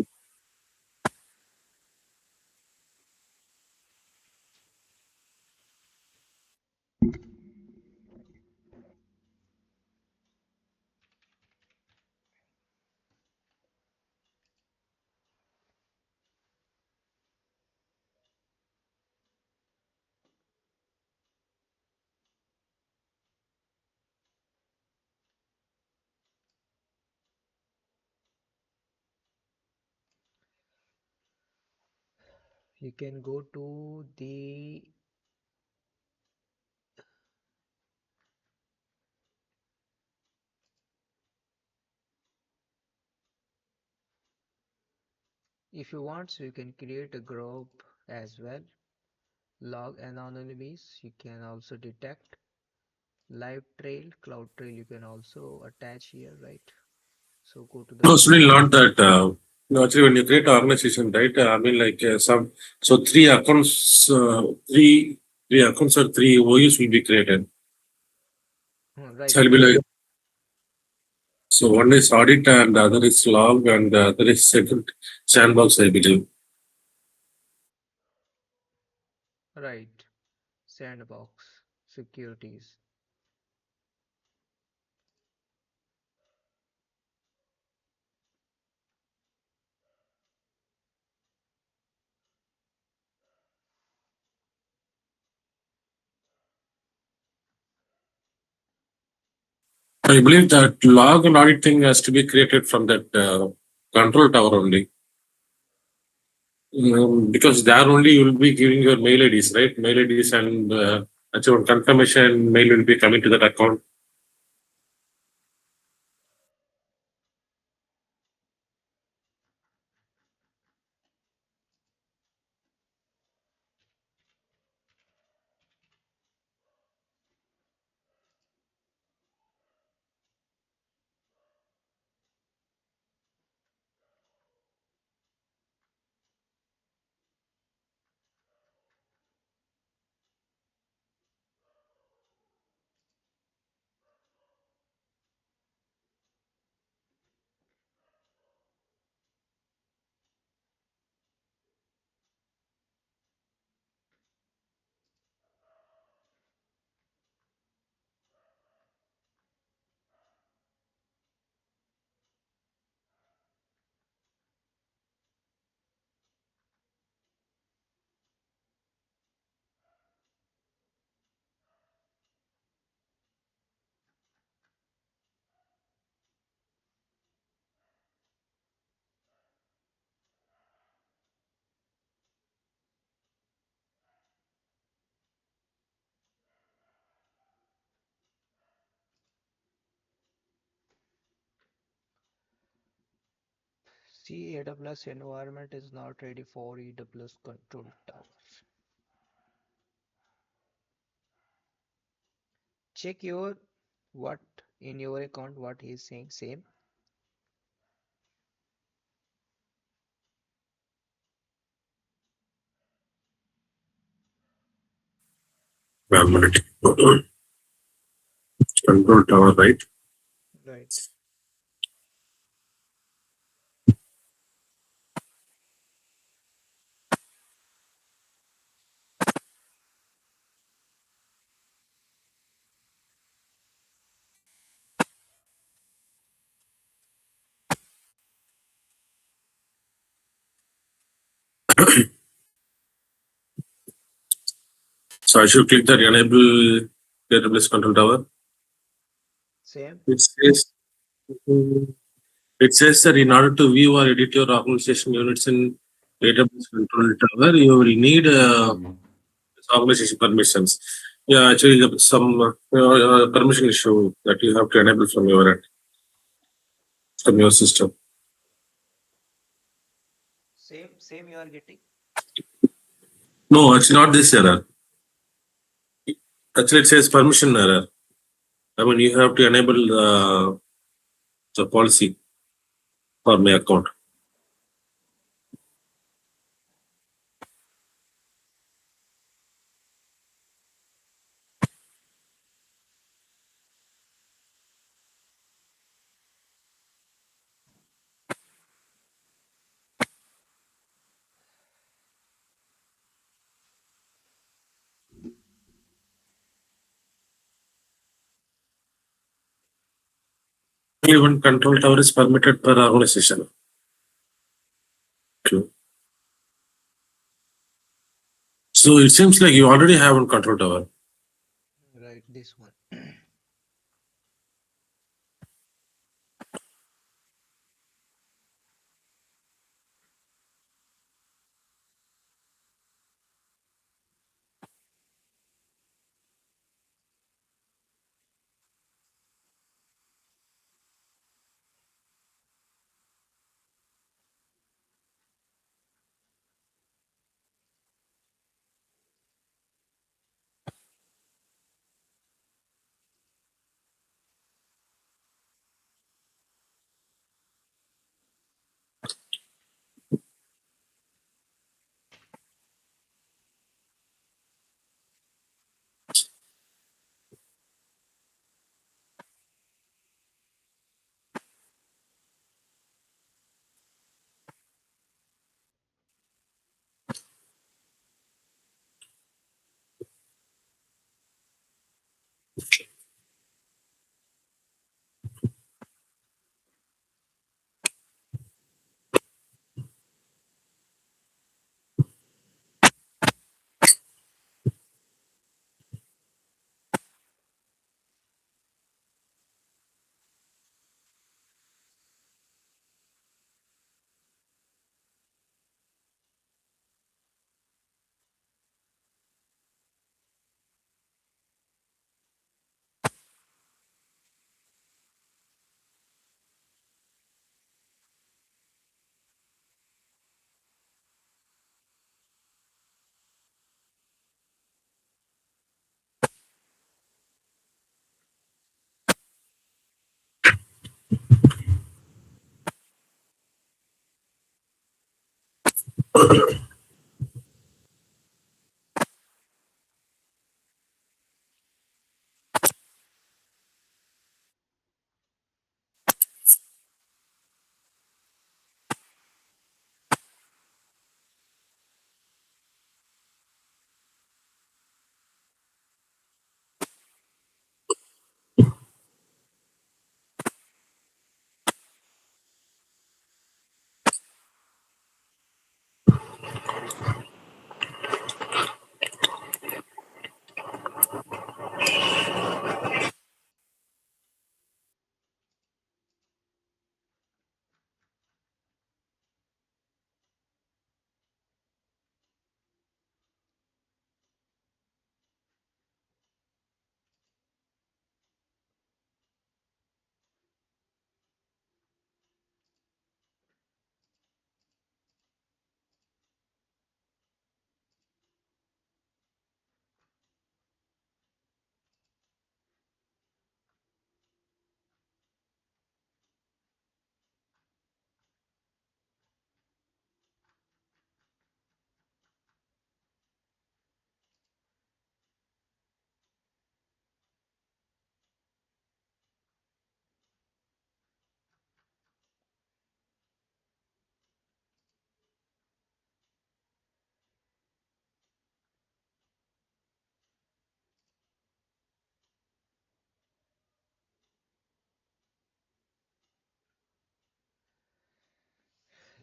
Speaker 2: You can go to the, if you want, so you can create a group as well. Log anomalies, you can also detect. Live trail, cloud trail, you can also attach here, right? So go to the
Speaker 1: No,
Speaker 2: cloud
Speaker 1: still
Speaker 2: trail.
Speaker 1: not that. No, actually, when you create an organization, right? I mean, like so three accounts or three OUs will be created.
Speaker 2: Right,
Speaker 1: So it'll be
Speaker 2: right,
Speaker 1: like, so one is audit and the other is log and the other is second sandbox, I believe.
Speaker 2: right. Sandbox, securities.
Speaker 1: I believe that log and audit thing has to be created from that control tower only. Because there only you will be giving your mail IDs, right? Mail IDs and actually confirmation mail will be coming to that account.
Speaker 2: See, AWS environment is not ready for AWS Control Tower. Check your what in your account what he's saying. Same.
Speaker 1: One minute. Control tower, right?
Speaker 2: Right.
Speaker 1: So I should click that enable database control tower.
Speaker 2: Same.
Speaker 1: It says it says that in order to view or edit your organization units in database control tower, you will need organization permissions. Yeah, actually, some permission issue that you have to enable from your end, from your system.
Speaker 2: Same you are getting.
Speaker 1: No, it's not this error. Actually, it says permission error. I mean, you have to enable the policy for my account. Only one control tower is permitted per organization. Okay. So it seems like you already have one control tower.
Speaker 2: Right, this one.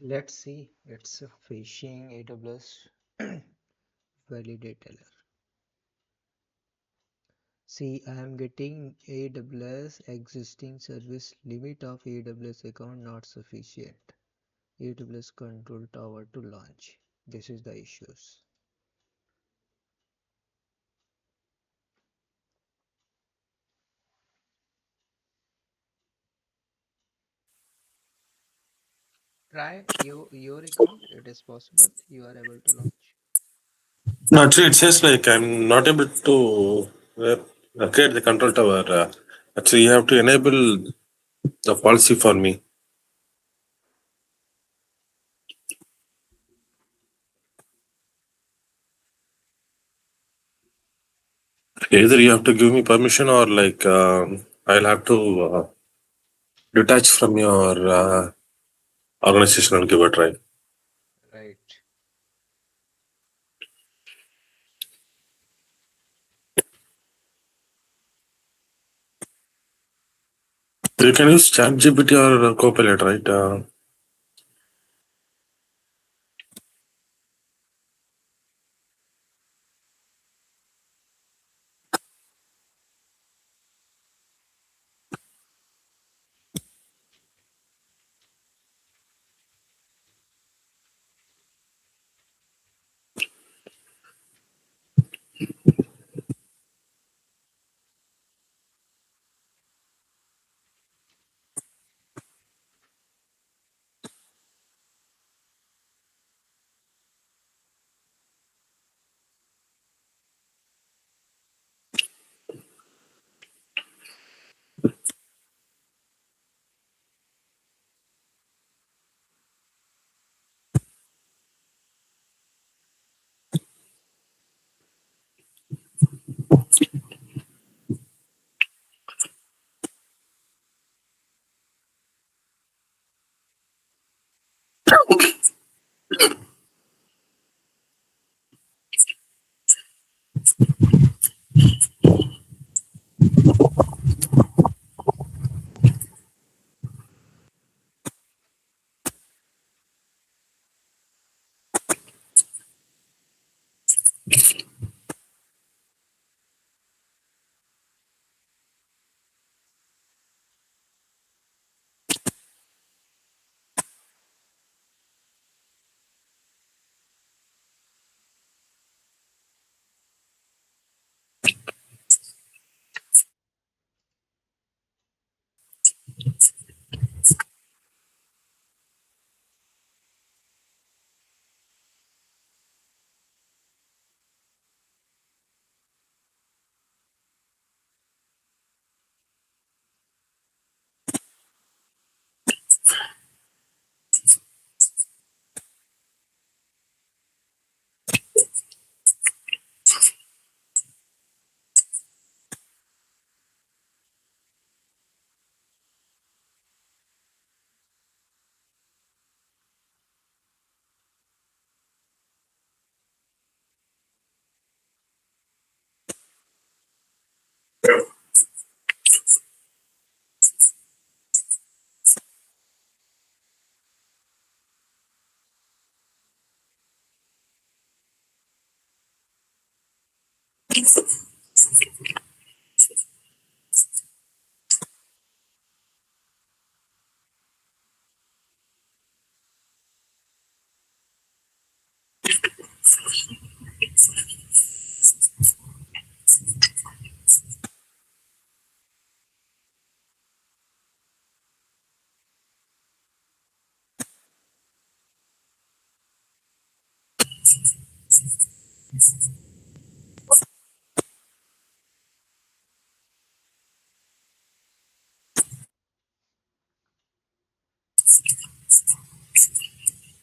Speaker 2: Let's see. It's a phishing AWS validator. See, I am getting AWS existing service limit of AWS account not sufficient. AWS Control Tower to launch. This is the issues. Try your account. It is possible. You are able to launch.
Speaker 1: No, actually, it says like I'm not able to create the control tower. Actually, you have to enable the policy for me. Either you have to give me permission or like I'll have to detach from your organization and give it a try.
Speaker 2: Right.
Speaker 1: You can use ChatGPT or Copilot, right?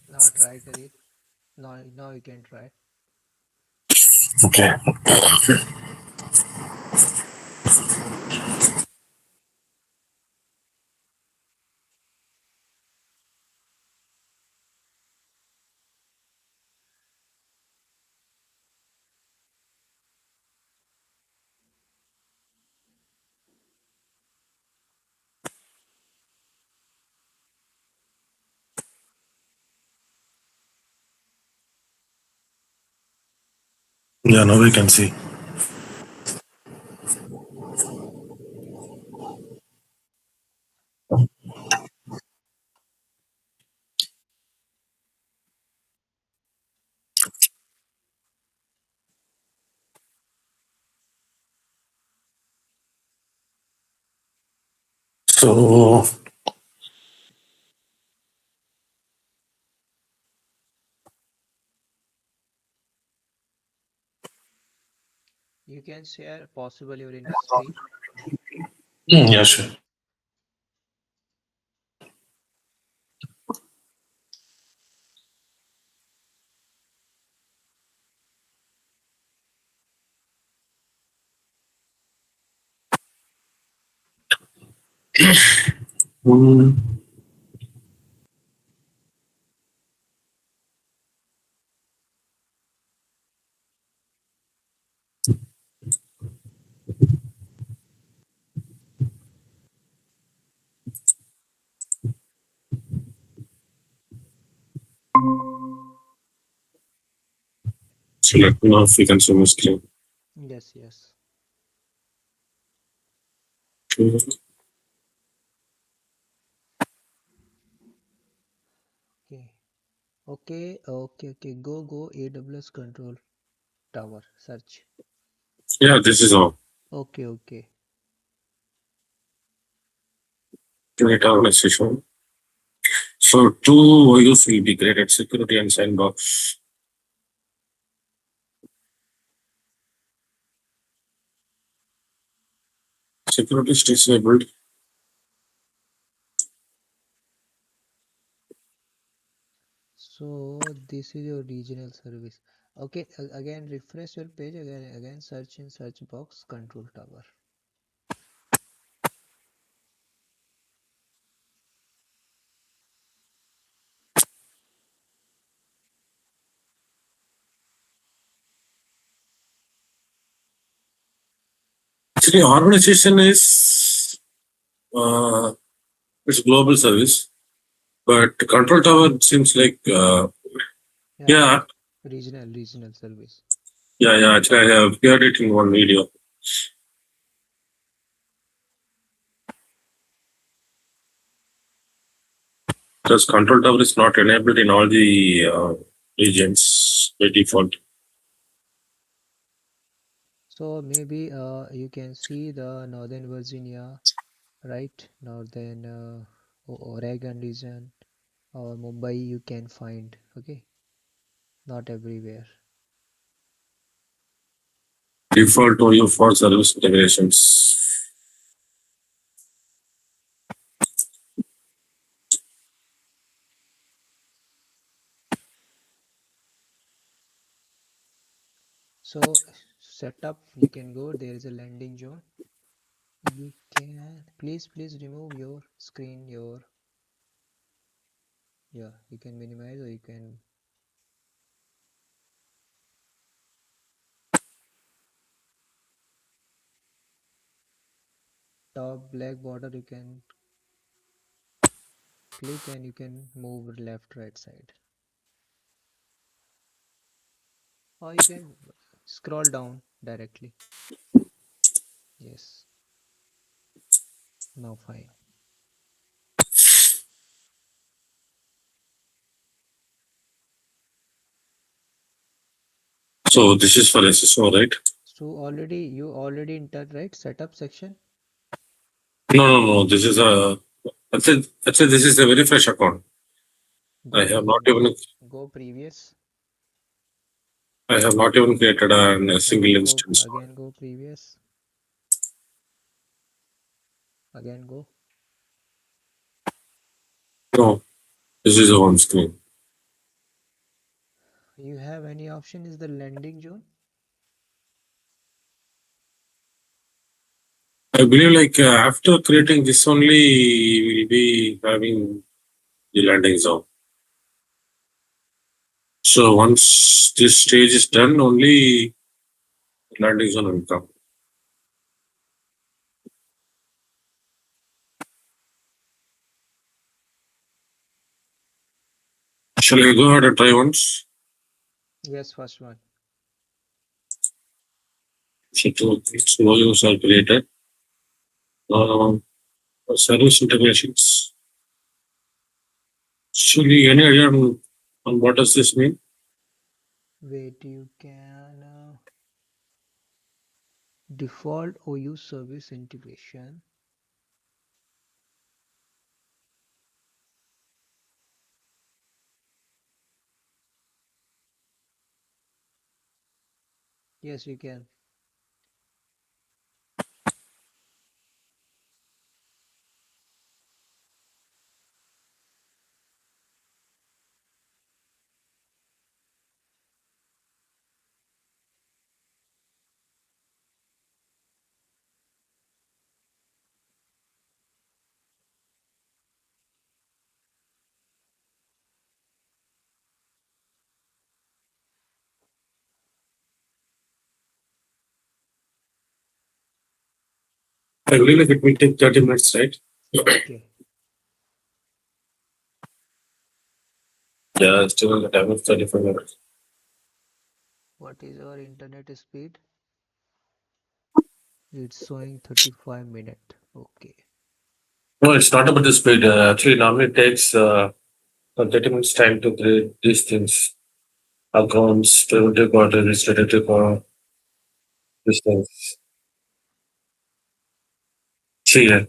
Speaker 2: Now try, Kareem. Now you can try.
Speaker 1: Okay. Yeah, now we can see. So
Speaker 2: You can share possible your in screen.
Speaker 1: yeah, sure. Mm, so let me know if we can see my screen.
Speaker 2: Yes, yes. Okay. Okay. Go AWS Control Tower. Search.
Speaker 1: Yeah, this is all.
Speaker 2: Okay.
Speaker 1: Unit organization. So two OUs will be created: security and sandbox. Security stays enabled.
Speaker 2: So this is your regional service. Okay, again refresh your page again search in search box Control Tower.
Speaker 1: Actually, organization is it's global service, but control tower seems like
Speaker 2: Yeah,
Speaker 1: yeah,
Speaker 2: regional service.
Speaker 1: yeah. Actually, I have heard it in one video. Because control tower is not enabled in all the regions by default.
Speaker 2: So maybe you can see the Northern Virginia, right? Northern Oregon region or Mumbai you can find. Okay, not everywhere.
Speaker 1: Default OU for service integrations.
Speaker 2: So setup you can go. There is a landing zone. You can please remove your screen. Yeah, you can minimize or you can top black border you can click and you can move left right side or you can Scroll down directly. Yes. Now fine.
Speaker 1: So this is for SSO, right?
Speaker 2: So you already entered, right? Setup section.
Speaker 1: No, no, no. This is a. Actually, this is a very fresh account. I
Speaker 2: Go
Speaker 1: have not
Speaker 2: again.
Speaker 1: even.
Speaker 2: Go previous.
Speaker 1: I have not even created a single instance.
Speaker 2: Again go previous. Again go.
Speaker 1: No, this is a one screen.
Speaker 2: You have any option is the landing zone.
Speaker 1: I believe like after creating this only, we'll be having the landing zone. So once this stage is done, only landing zone will come. Shall I go ahead and try once?
Speaker 2: Yes, first one.
Speaker 1: So its volumes are created. Um, Service integrations. Actually, any idea on what does this mean?
Speaker 2: Wait, you can default OU service integration. Yes, you can.
Speaker 1: I believe like it will take 30 minutes, right?
Speaker 2: Okay.
Speaker 1: Yeah, still the time of 35 minutes.
Speaker 2: What is our internet speed? It's showing 35 minutes. Okay.
Speaker 1: No, it's not about the speed. Actually, normally it takes 30 minutes time to create these things. Accounts, preventive quarter, administrative quarter, these things. See, yeah.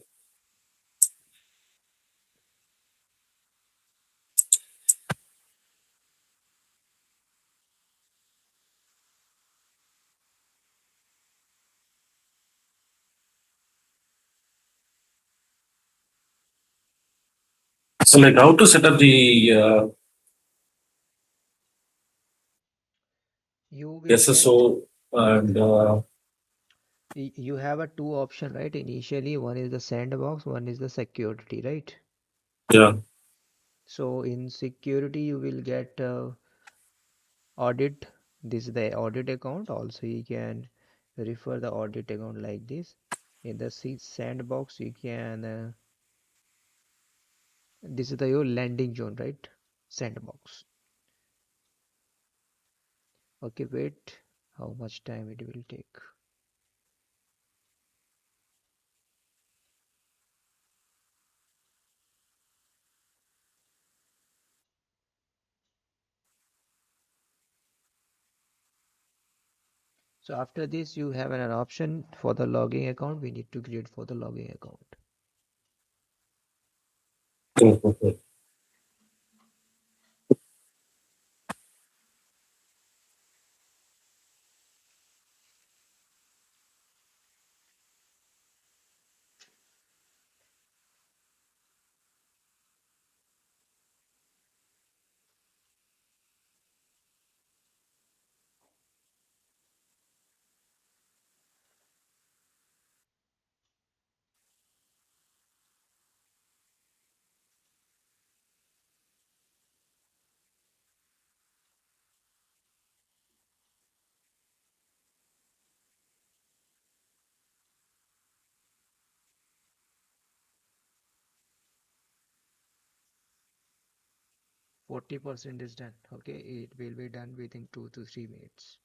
Speaker 1: So like how to set up the
Speaker 2: You will get
Speaker 1: SSO and
Speaker 2: you have a two option, right? Initially, one is the sandbox, one is the security, right?
Speaker 1: yeah.
Speaker 2: So in security, you will get audit. This is the audit account. Also, you can refer the audit account like this. In the sandbox, you can this is the your landing zone, right? Sandbox. Okay, wait. How much time it will take? So after this, you have an option for the logging account. We need to create for the logging account. 40% is done. Okay, it will be done within 2 to 3 minutes.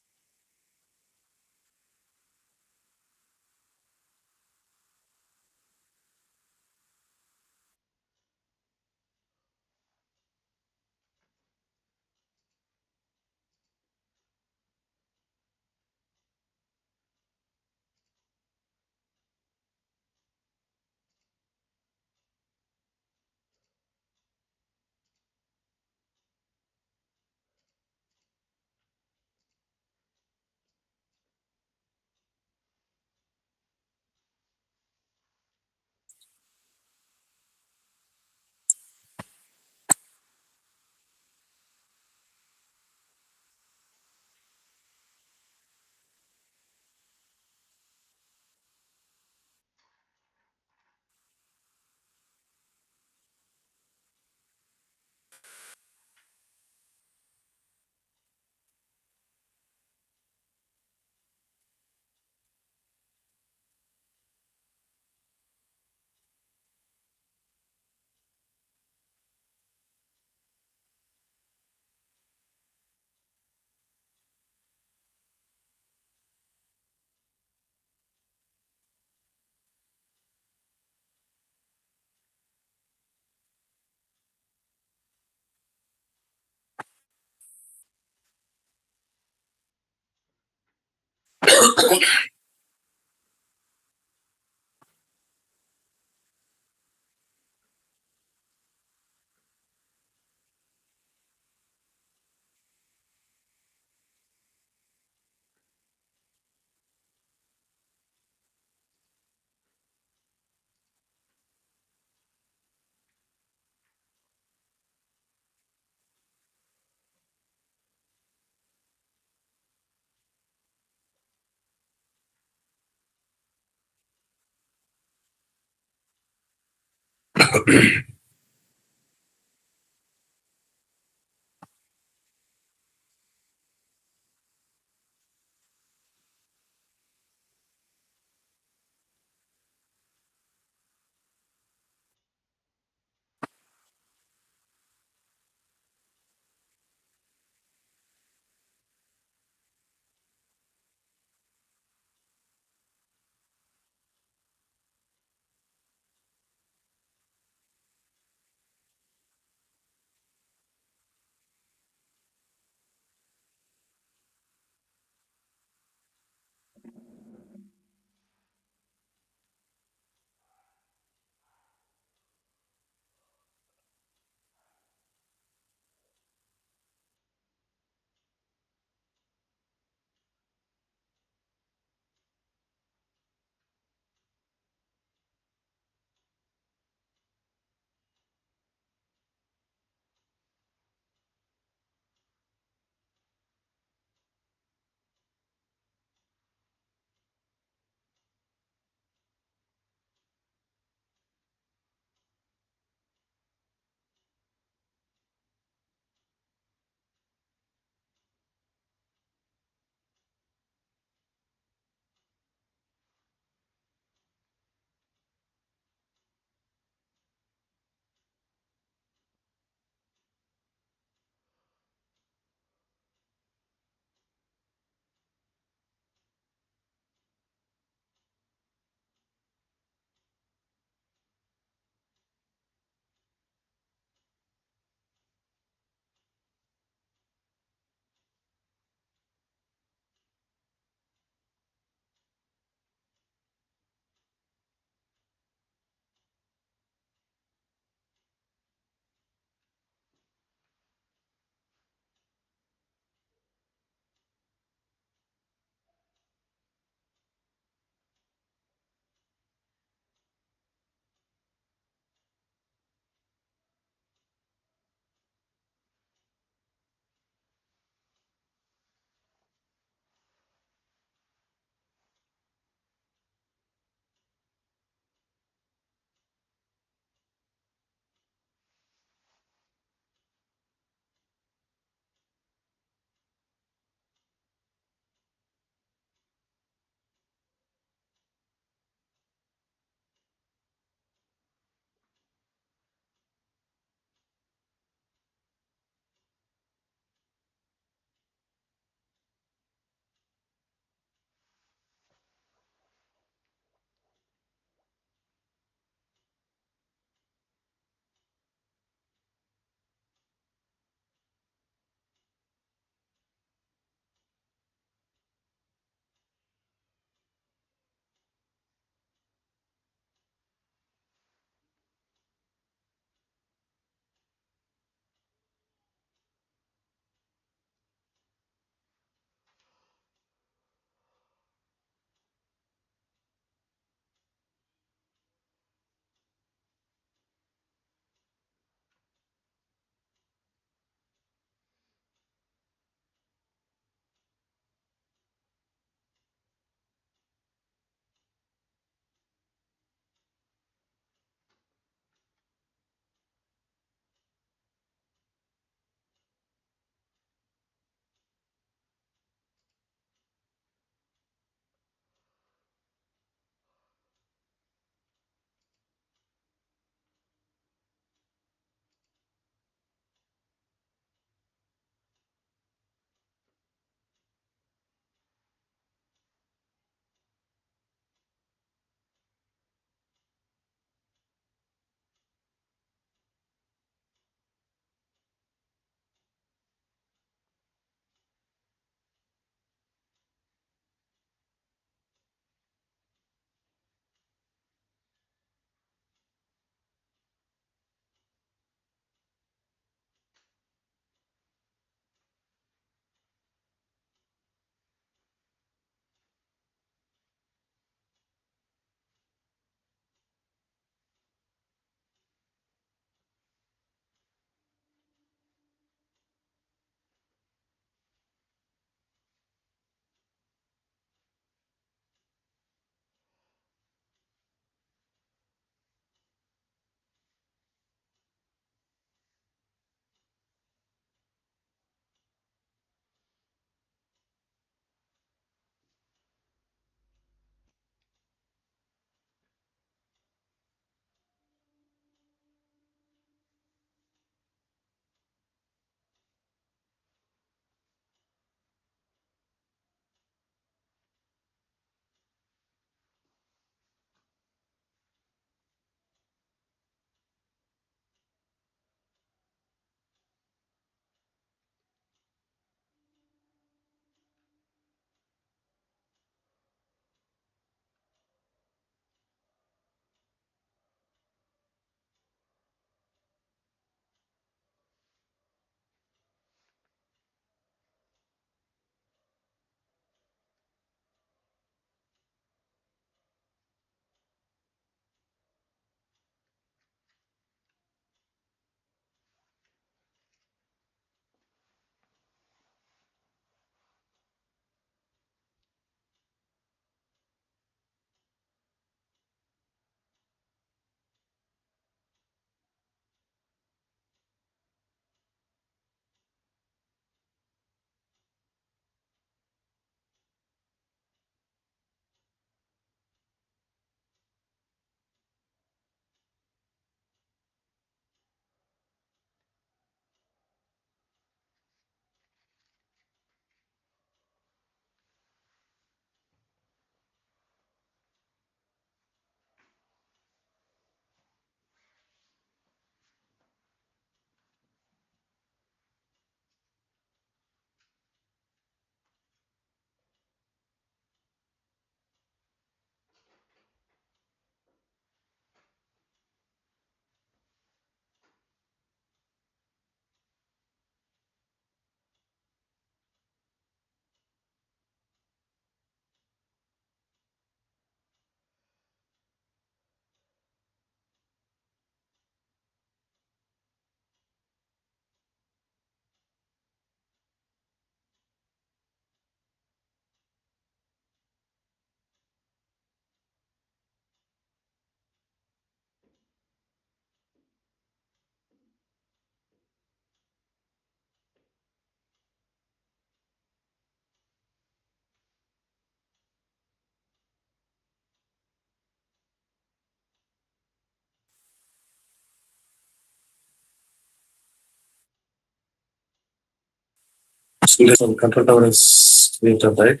Speaker 1: Control tower is created, right?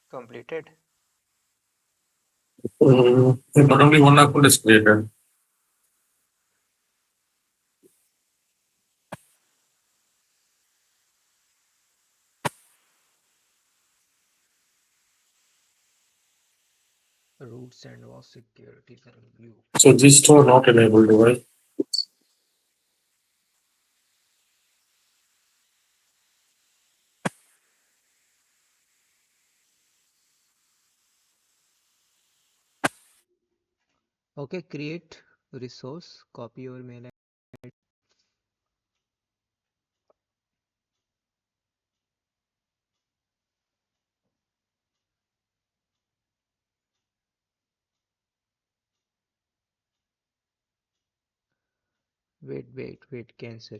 Speaker 2: Completed.
Speaker 1: But only one account is created.
Speaker 2: Root sandbox security review.
Speaker 1: So these two are not enabled, right?
Speaker 2: Okay, create resource, copy your mail. Wait, cancel.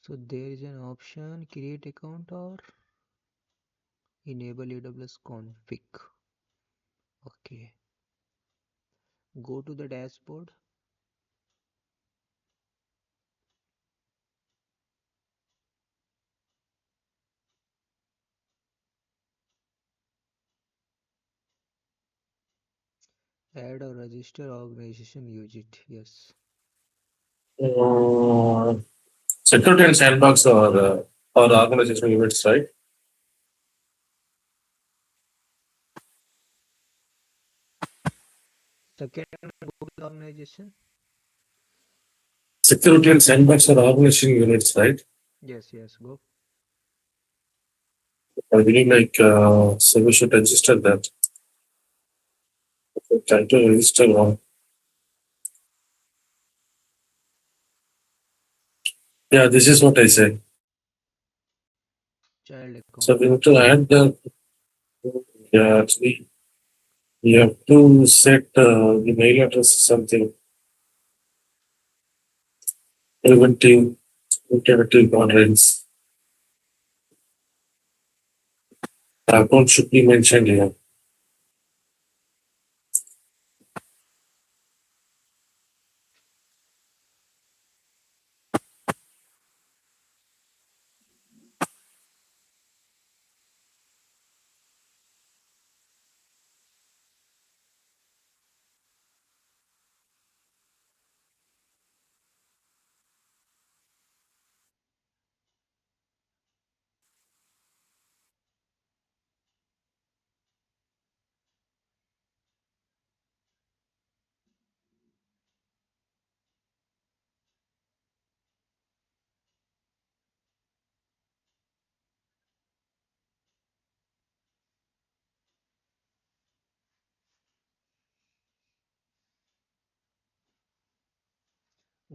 Speaker 2: So there is an option create account or enable AWS config. Okay, go to the dashboard. Add or register organization, use it. Yes.
Speaker 1: Uh, Security and sandbox are organizational units, right?
Speaker 2: Second, Google organization.
Speaker 1: Security and sandbox are organization units, right?
Speaker 2: Yes, go.
Speaker 1: I believe so we should register that. Try to register one. Yeah, this is what I said.
Speaker 2: Child
Speaker 1: So
Speaker 2: account.
Speaker 1: we need to add the, yeah, actually, you have to set the mail address or something. Preventive, interactive guardrails. The account should be mentioned here.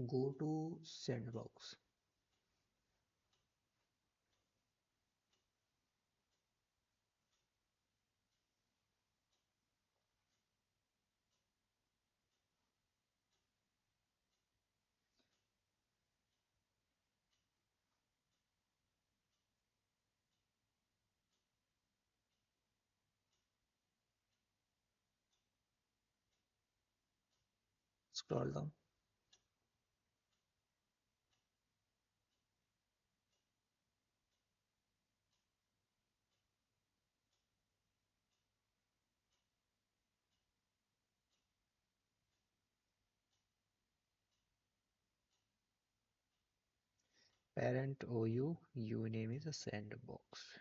Speaker 2: Go to sandbox. Scroll down. Parent OU, name is a sandbox.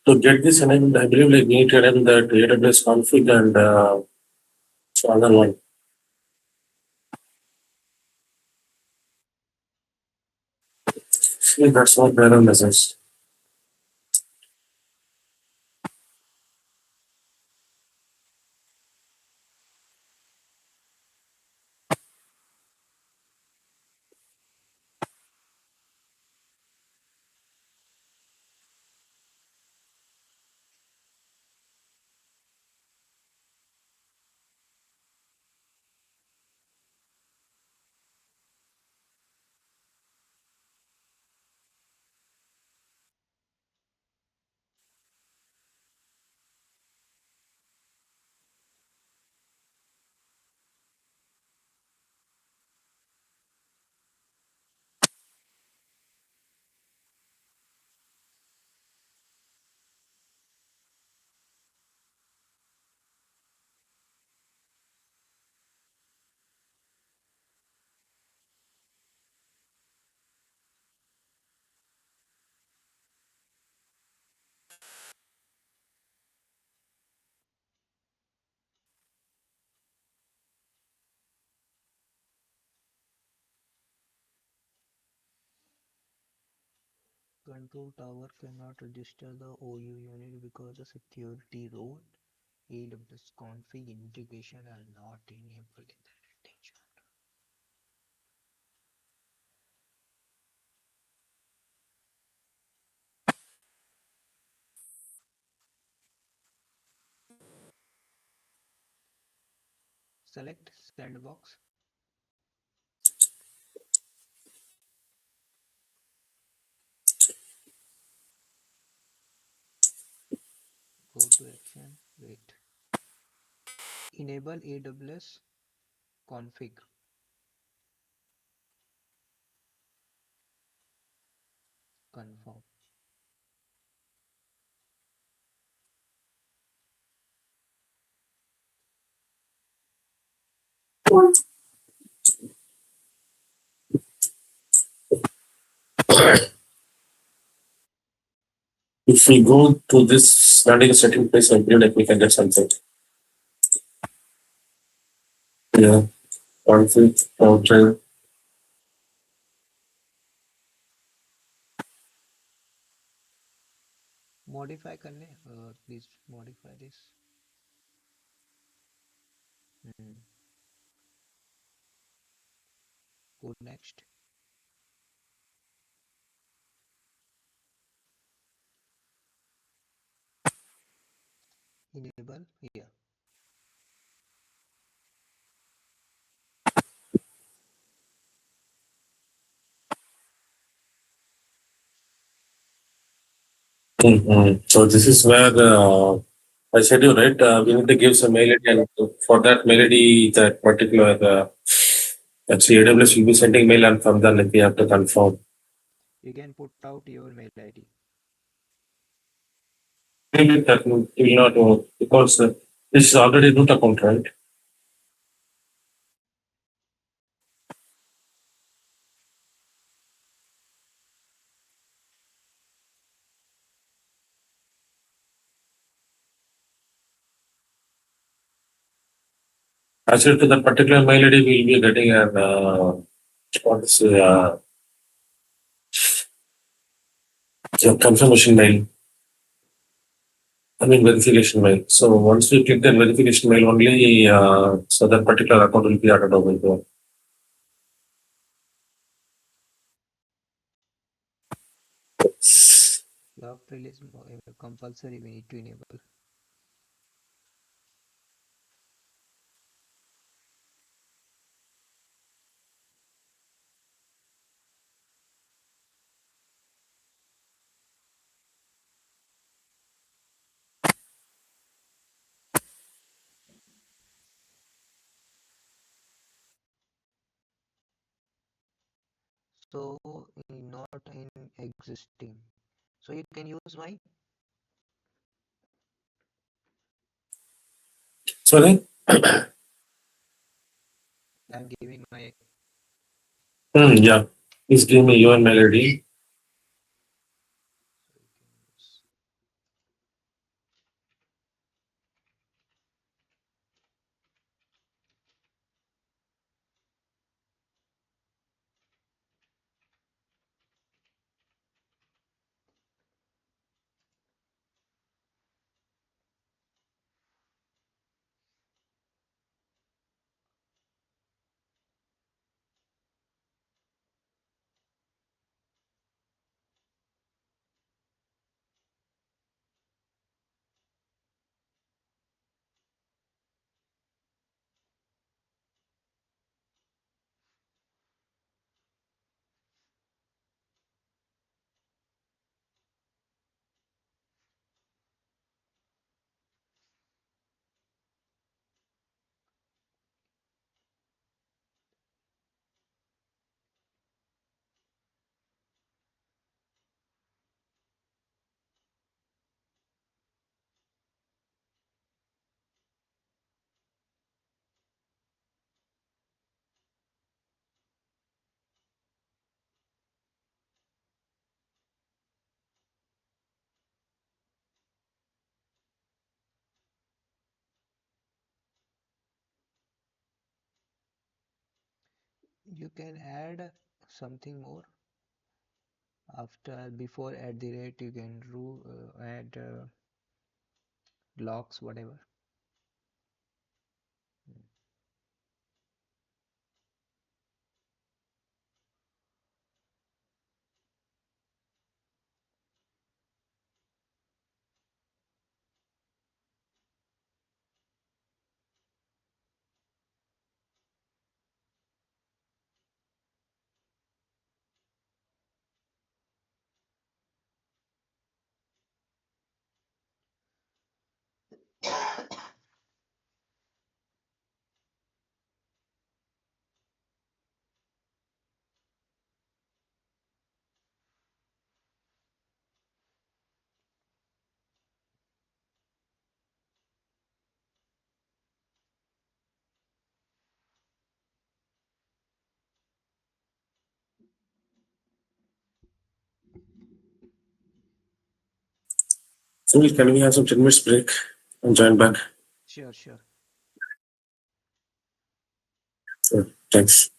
Speaker 1: To get this enabled, I believe like we need to enable that AWS config and so other one. See, that's what Baron message.
Speaker 2: Control tower cannot register the OU unit because the security role AWS config integration are not enabled in that attention. Select sandbox, go to action, wait. Enable AWS config, confirm.
Speaker 1: If we go to this landing setting place, I believe like we can get something. Yeah, config, powertrain.
Speaker 2: Modify करने please modify this. Hmm. Go next. Enable here.
Speaker 1: So this is where I said you right. We need to give some mail ID, and for that mail ID, that particular actually AWS will be sending mail, and from then like, we have to confirm.
Speaker 2: You can put out your mail ID.
Speaker 1: Maybe that will not work because this is already root account, right? Actually, to that particular mail ID, we'll be getting an what is confirmation mail. I mean verification mail. So once we click that verification mail only, so that particular account will be added over here.
Speaker 2: Log release compulsory we need to enable. So not in existing. So you can use my.
Speaker 1: Sorry?
Speaker 2: I'm giving my.
Speaker 1: Yeah. Please give me your mail ID.
Speaker 2: So you can use. You can add something more after before at the rate. You can add locks, whatever.
Speaker 1: Sunil, can we have some 10 minutes break and join back?
Speaker 2: Sure, sure.
Speaker 1: Sure. Thanks.